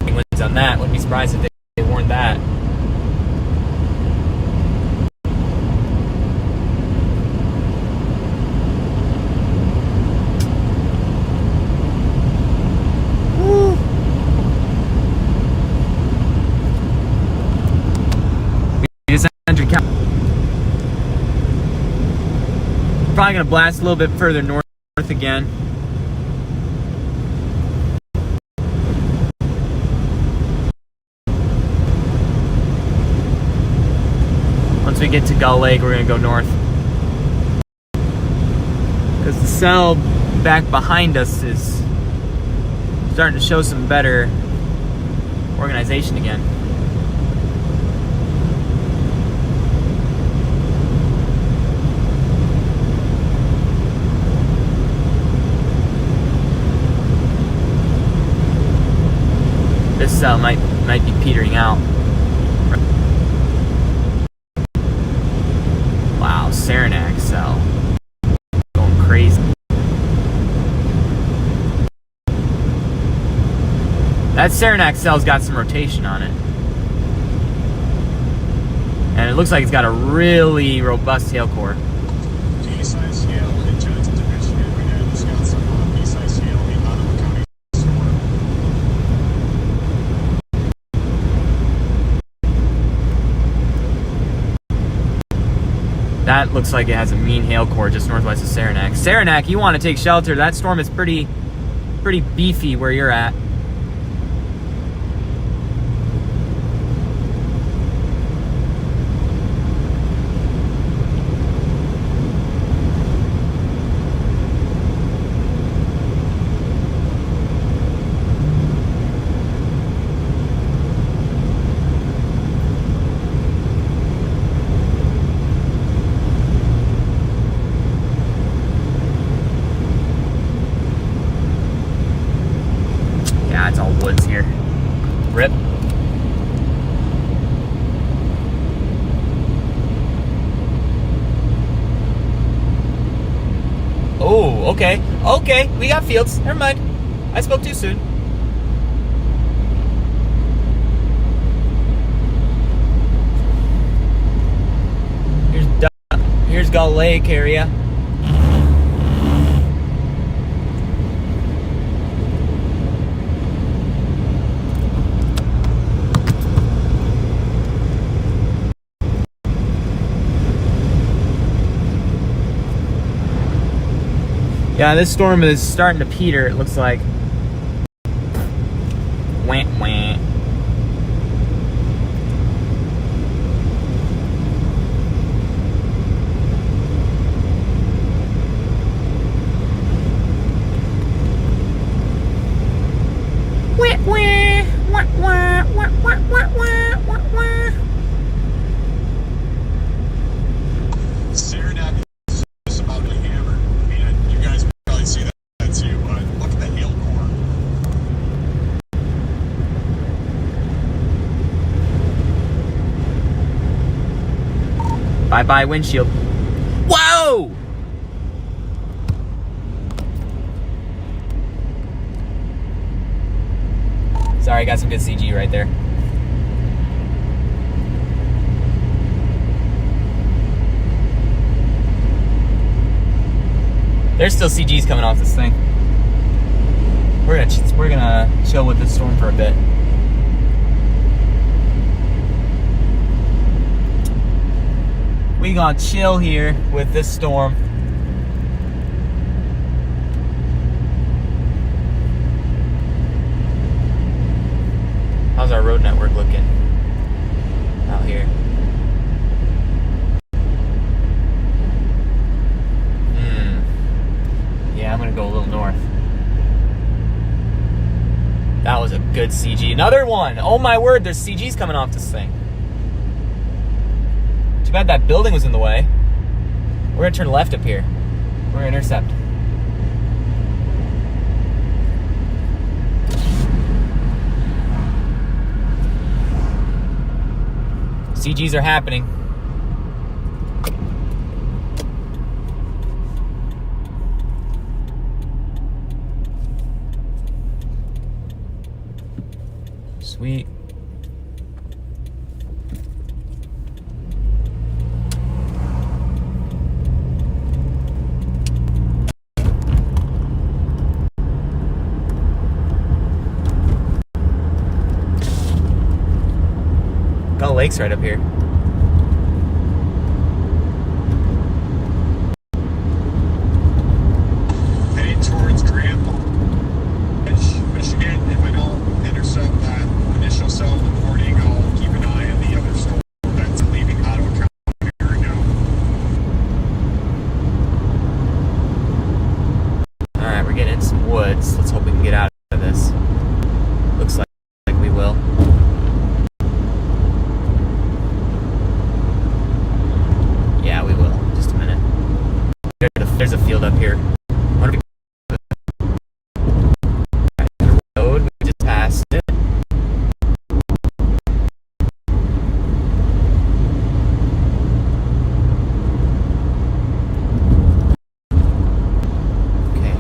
Winds on that, wouldn't be surprised if they warned that. Probably gonna blast a little bit further north again. Once we get to Gull Lake, we're gonna go north. Because the cell back behind us is starting to show some better organization again. This cell might be petering out. Wow, Saranac cell. Going crazy. That Saranac cell's got some rotation on it. And it looks like it's got a really robust tail core. D-size scale in Jensen to Michigan. We know this got some B-size scale in Ottawa County. That looks like it has a mean hail core just northwest of Saranac. Saranac, you want to take shelter. That storm is pretty beefy where you're at. It's all woods here. Rip. Oh, okay. Okay, we got fields. Never mind. I spoke too soon. Here's Gull Lake area. Yeah, this storm is starting to peter, it looks like. Wah, wah. Wah, wah, wah, wah, wah, wah, wah, wah, wah. Saranac is about to hammer. I mean, you guys probably see that too, but look at the hail core. Bye-bye windshield. Whoa! Sorry, I got some good CG right there. There's still CGs coming off this thing. We're gonna chill with this storm for a bit. We gonna chill here with this storm. How's our road network looking out here? Yeah, I'm gonna go a little north. That was a good CG. Another one! Oh my word, there's CGs coming off this thing. Too bad that building was in the way. We're gonna turn left up here. We're gonna intercept. CGs are happening. Sweet. Got lakes right up here. Heading towards Grand Michigan. If I don't intercept that initial cell in the morning, I'll keep an eye on the other storm that's leaving Ottawa County right now. Alright, we're getting in some woods. Let's hope we can get out of this. Looks like we will. Yeah, we will. Just a minute. There's a field up here. I wonder if the road, we just passed it. Okay.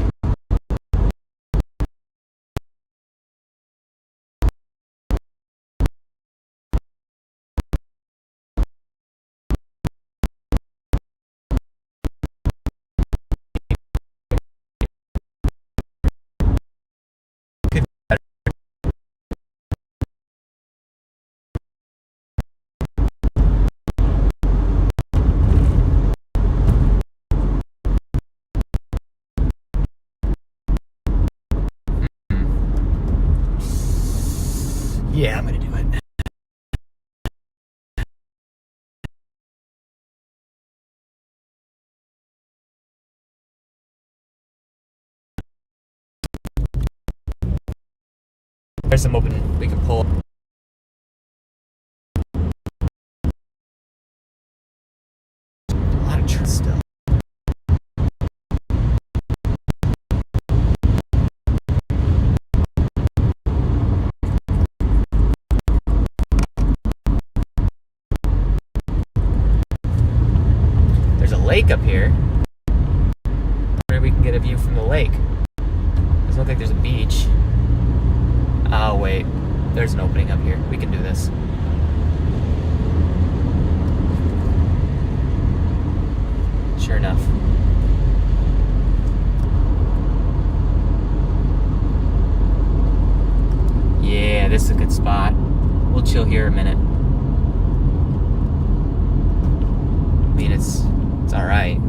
Yeah, I'm gonna do it. There's some open we can pull. A lot of trees still. There's a lake up here. Maybe we can get a view from the lake. Doesn't look like there's a beach. Oh wait, there's an opening up here. We can do this. Sure enough. Yeah, this is a good spot. We'll chill here a minute. I mean, it's all right.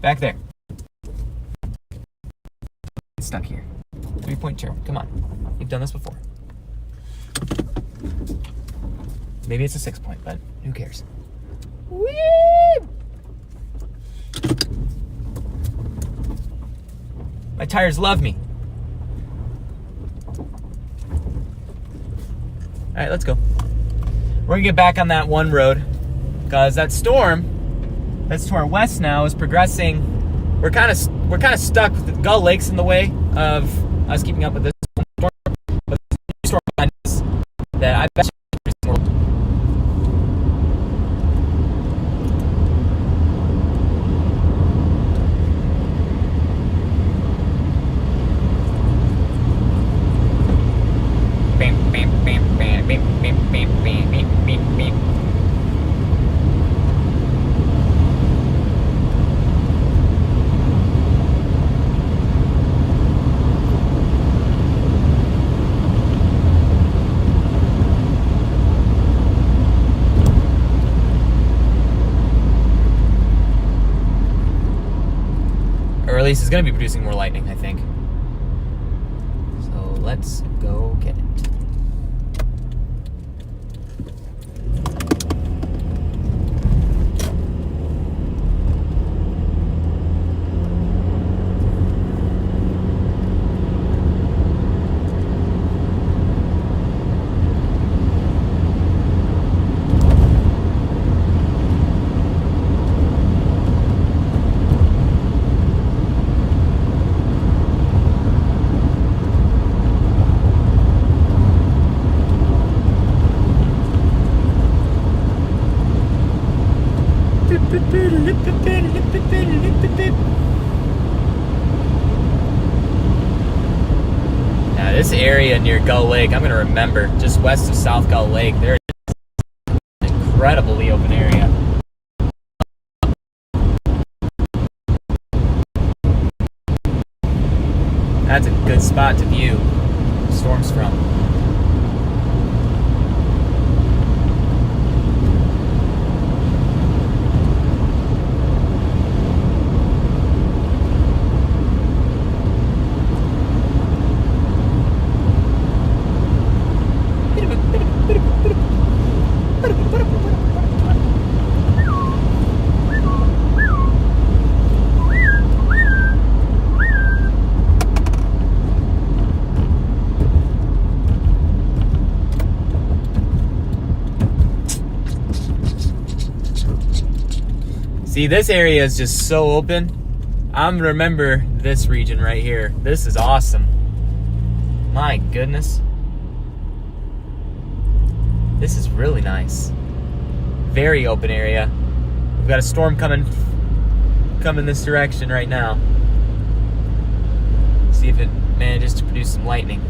Back there. Get stuck here. 3-point turn. Come on. You've done this before. Maybe it's a 6-point, but who cares? Woo! My tires love me. All right, let's go. We're gonna get back on that one road because that storm that's to our west now is progressing. We're kind of stuck with the Gull Lake's in the way of us keeping up with this storm. But the storm behind us that I bet you more. Or at least it's going to be producing more lightning, I think. So let's go get it. Now this area near Gull Lake, I'm going to remember, just west of South Gull Lake, there is an incredibly open area. That's a good spot to view storms from. See, this area is just so open. I'm gonna remember this region right here. This is awesome. My goodness. This is really nice. Very open area. We've got a storm coming this direction right now. See if it manages to produce some lightning.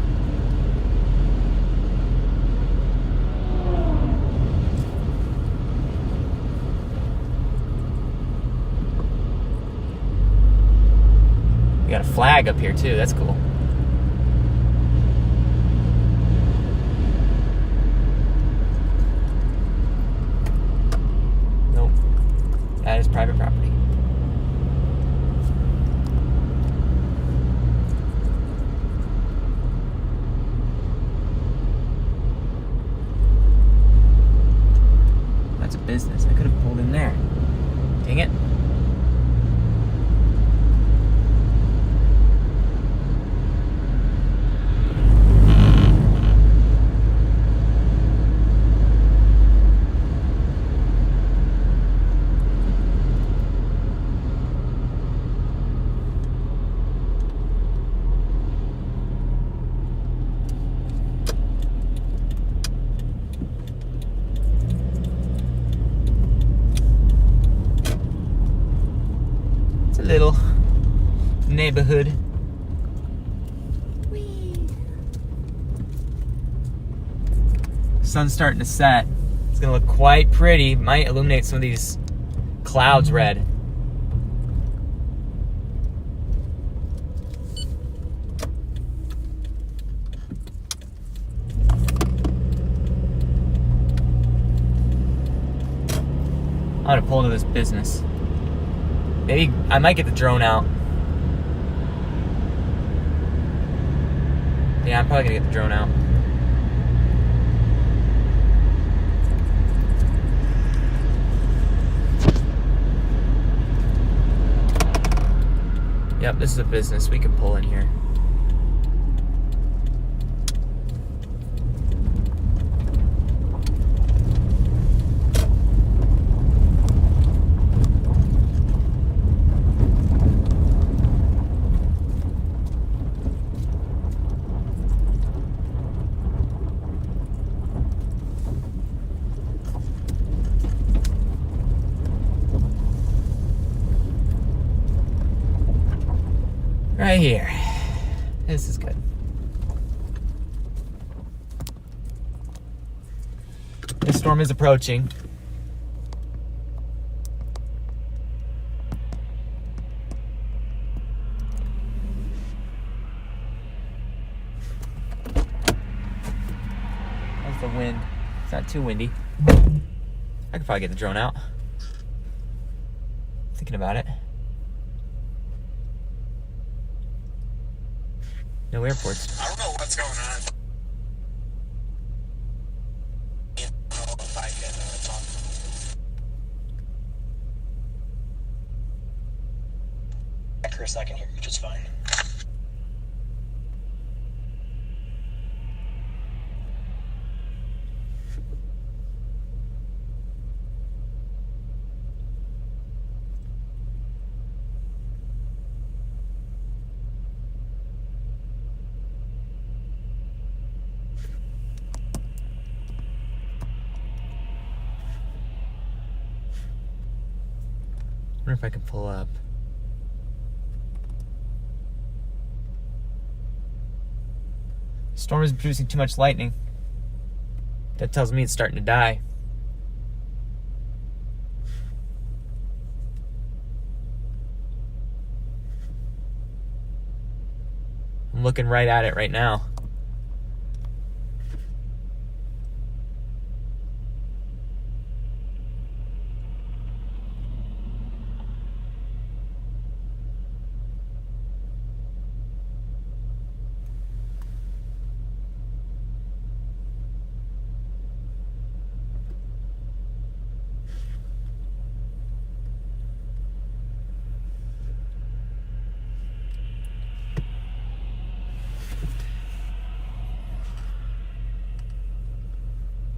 We got a flag up here too, that's cool. Nope, that is private property. That's a business, I could have pulled in there. Dang it. Little neighborhood. Whee. Sun's starting to set. It's gonna look quite pretty. Might illuminate some of these clouds red. I'm gonna pull into this business. Maybe I might get the drone out. Yeah, I'm probably gonna get the drone out. Yep, this is a business. We can pull in here. Right here. This is good. This storm is approaching. How's the wind? It's not too windy. I could probably get the drone out. Thinking about it. No airports. I don't know what's going on. I don't know if I can talk. Back for a second here, which is fine. I wonder if I can pull up. Storm is producing too much lightning. That tells me it's starting to die. I'm looking right at it right now.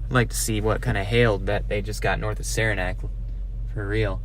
I'd like to see what kind of hail that they just got north of Saranac, for real.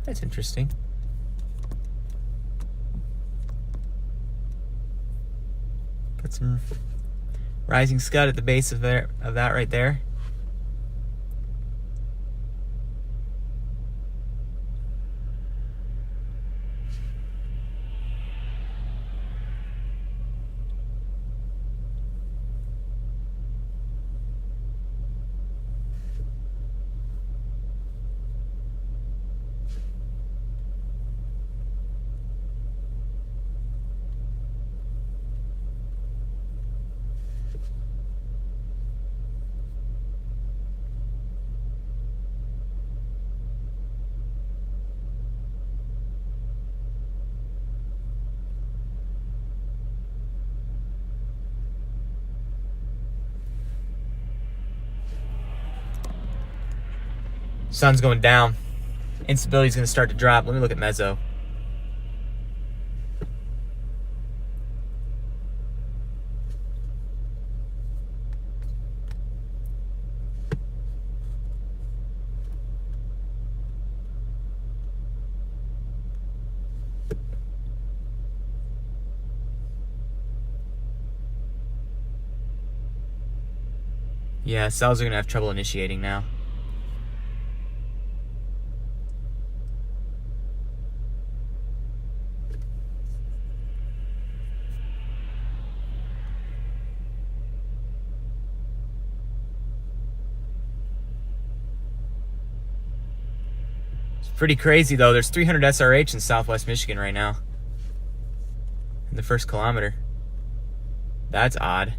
That's interesting. Got some rising scud at the base of that right there. Sun's going down. Instability's gonna start to drop. Let me look at Mezzo. Yeah, cells are going to have trouble initiating now. It's pretty crazy, though. There's 300 SRH in southwest Michigan right now. In the first kilometer. That's odd.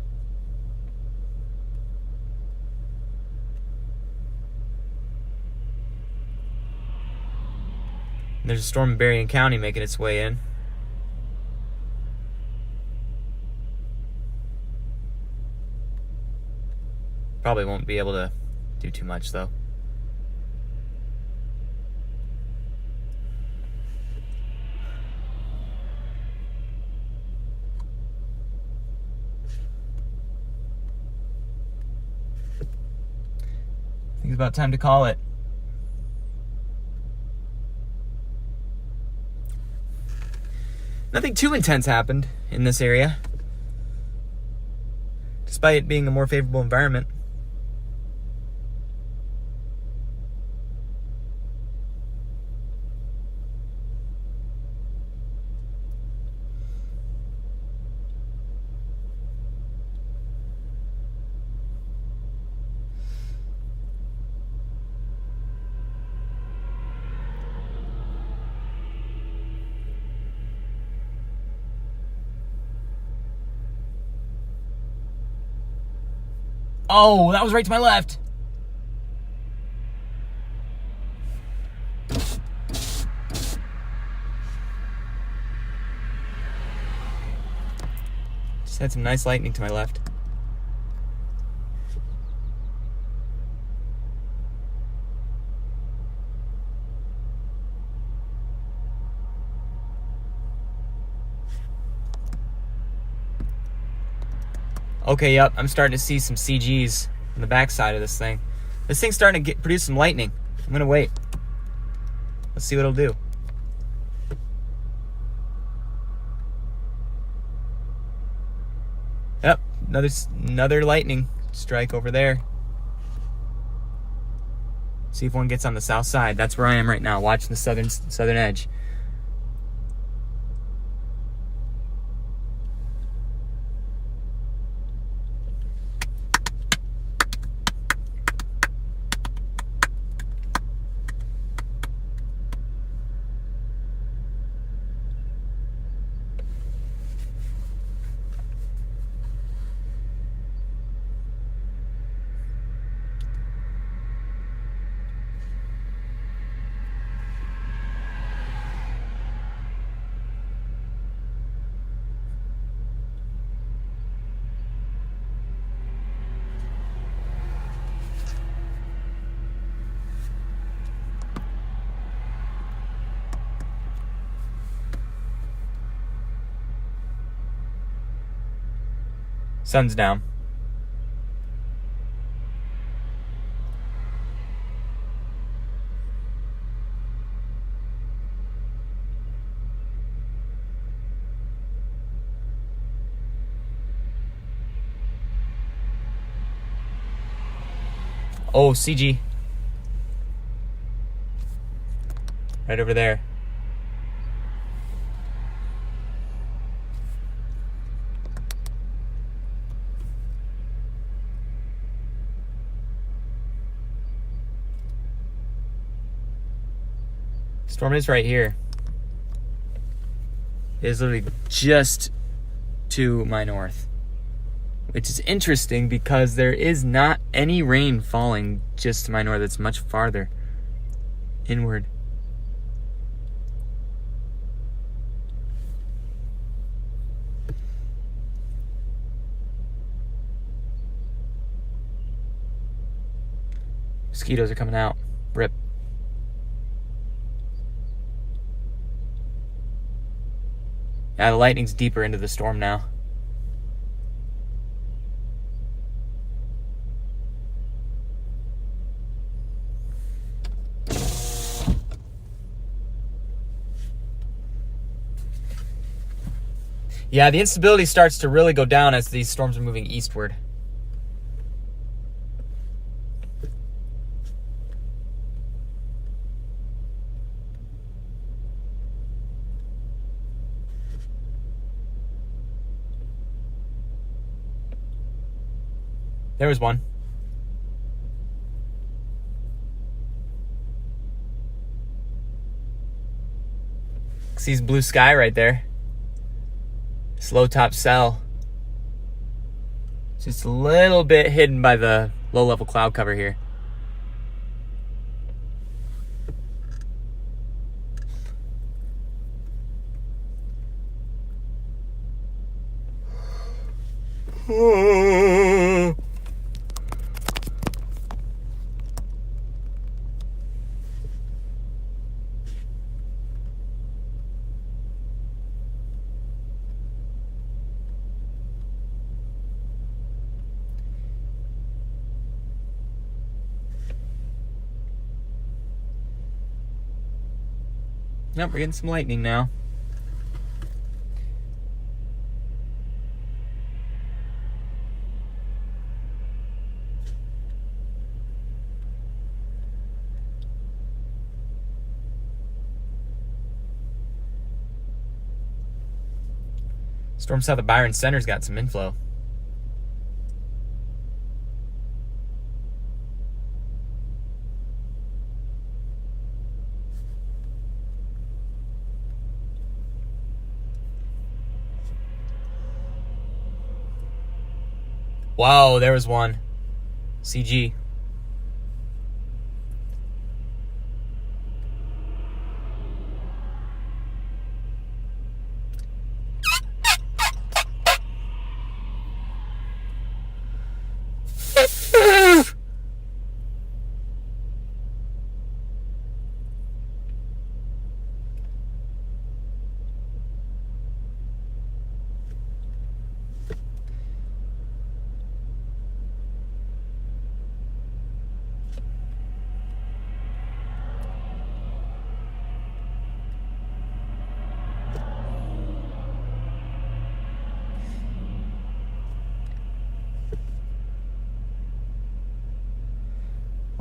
There's a storm in Berrien County making its way in. Probably won't be able to do too much, though. I think it's about time to call it. Nothing too intense happened in this area, despite it being a more favorable environment. Oh, that was right to my left. Just had some nice lightning to my left. Okay, yep, I'm starting to see some CGs on the backside of this thing. This thing's starting to produce some lightning. I'm gonna wait. Let's see what it'll do. Yep, another lightning strike over there. See if one gets on the south side. That's where I am right now, watching the southern edge. Sun's down. Oh, CG. Right over there. Storm is right here. It is literally just to my north. Which is interesting because there is not any rain falling just to my north. It's much farther inward. Mosquitoes are coming out. Rip. Yeah, the lightning's deeper into the storm now. Yeah, the instability starts to really go down as these storms are moving eastward. There was one. Sees blue sky right there. Slow top cell. Just a little bit hidden by the low level cloud cover here. Yep, we're getting some lightning now. Storm south of Byron Center's got some inflow. Wow, there was one. CG.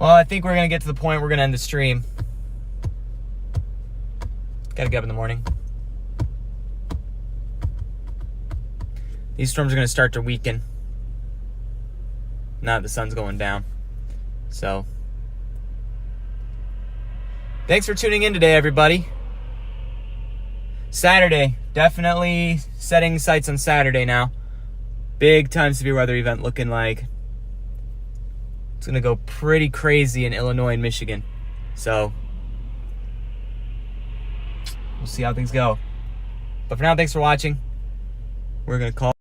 Well, I think we're going to get to the point we're going to end the stream. Got to get up in the morning. These storms are going to start to weaken. Now that the sun's going down. So, thanks for tuning in today, everybody. Saturday. Definitely setting sights on Saturday now. Big time severe weather event looking like it's going to go pretty crazy in Illinois and Michigan. So, we'll see how things go. But for now, thanks for watching. We're going to call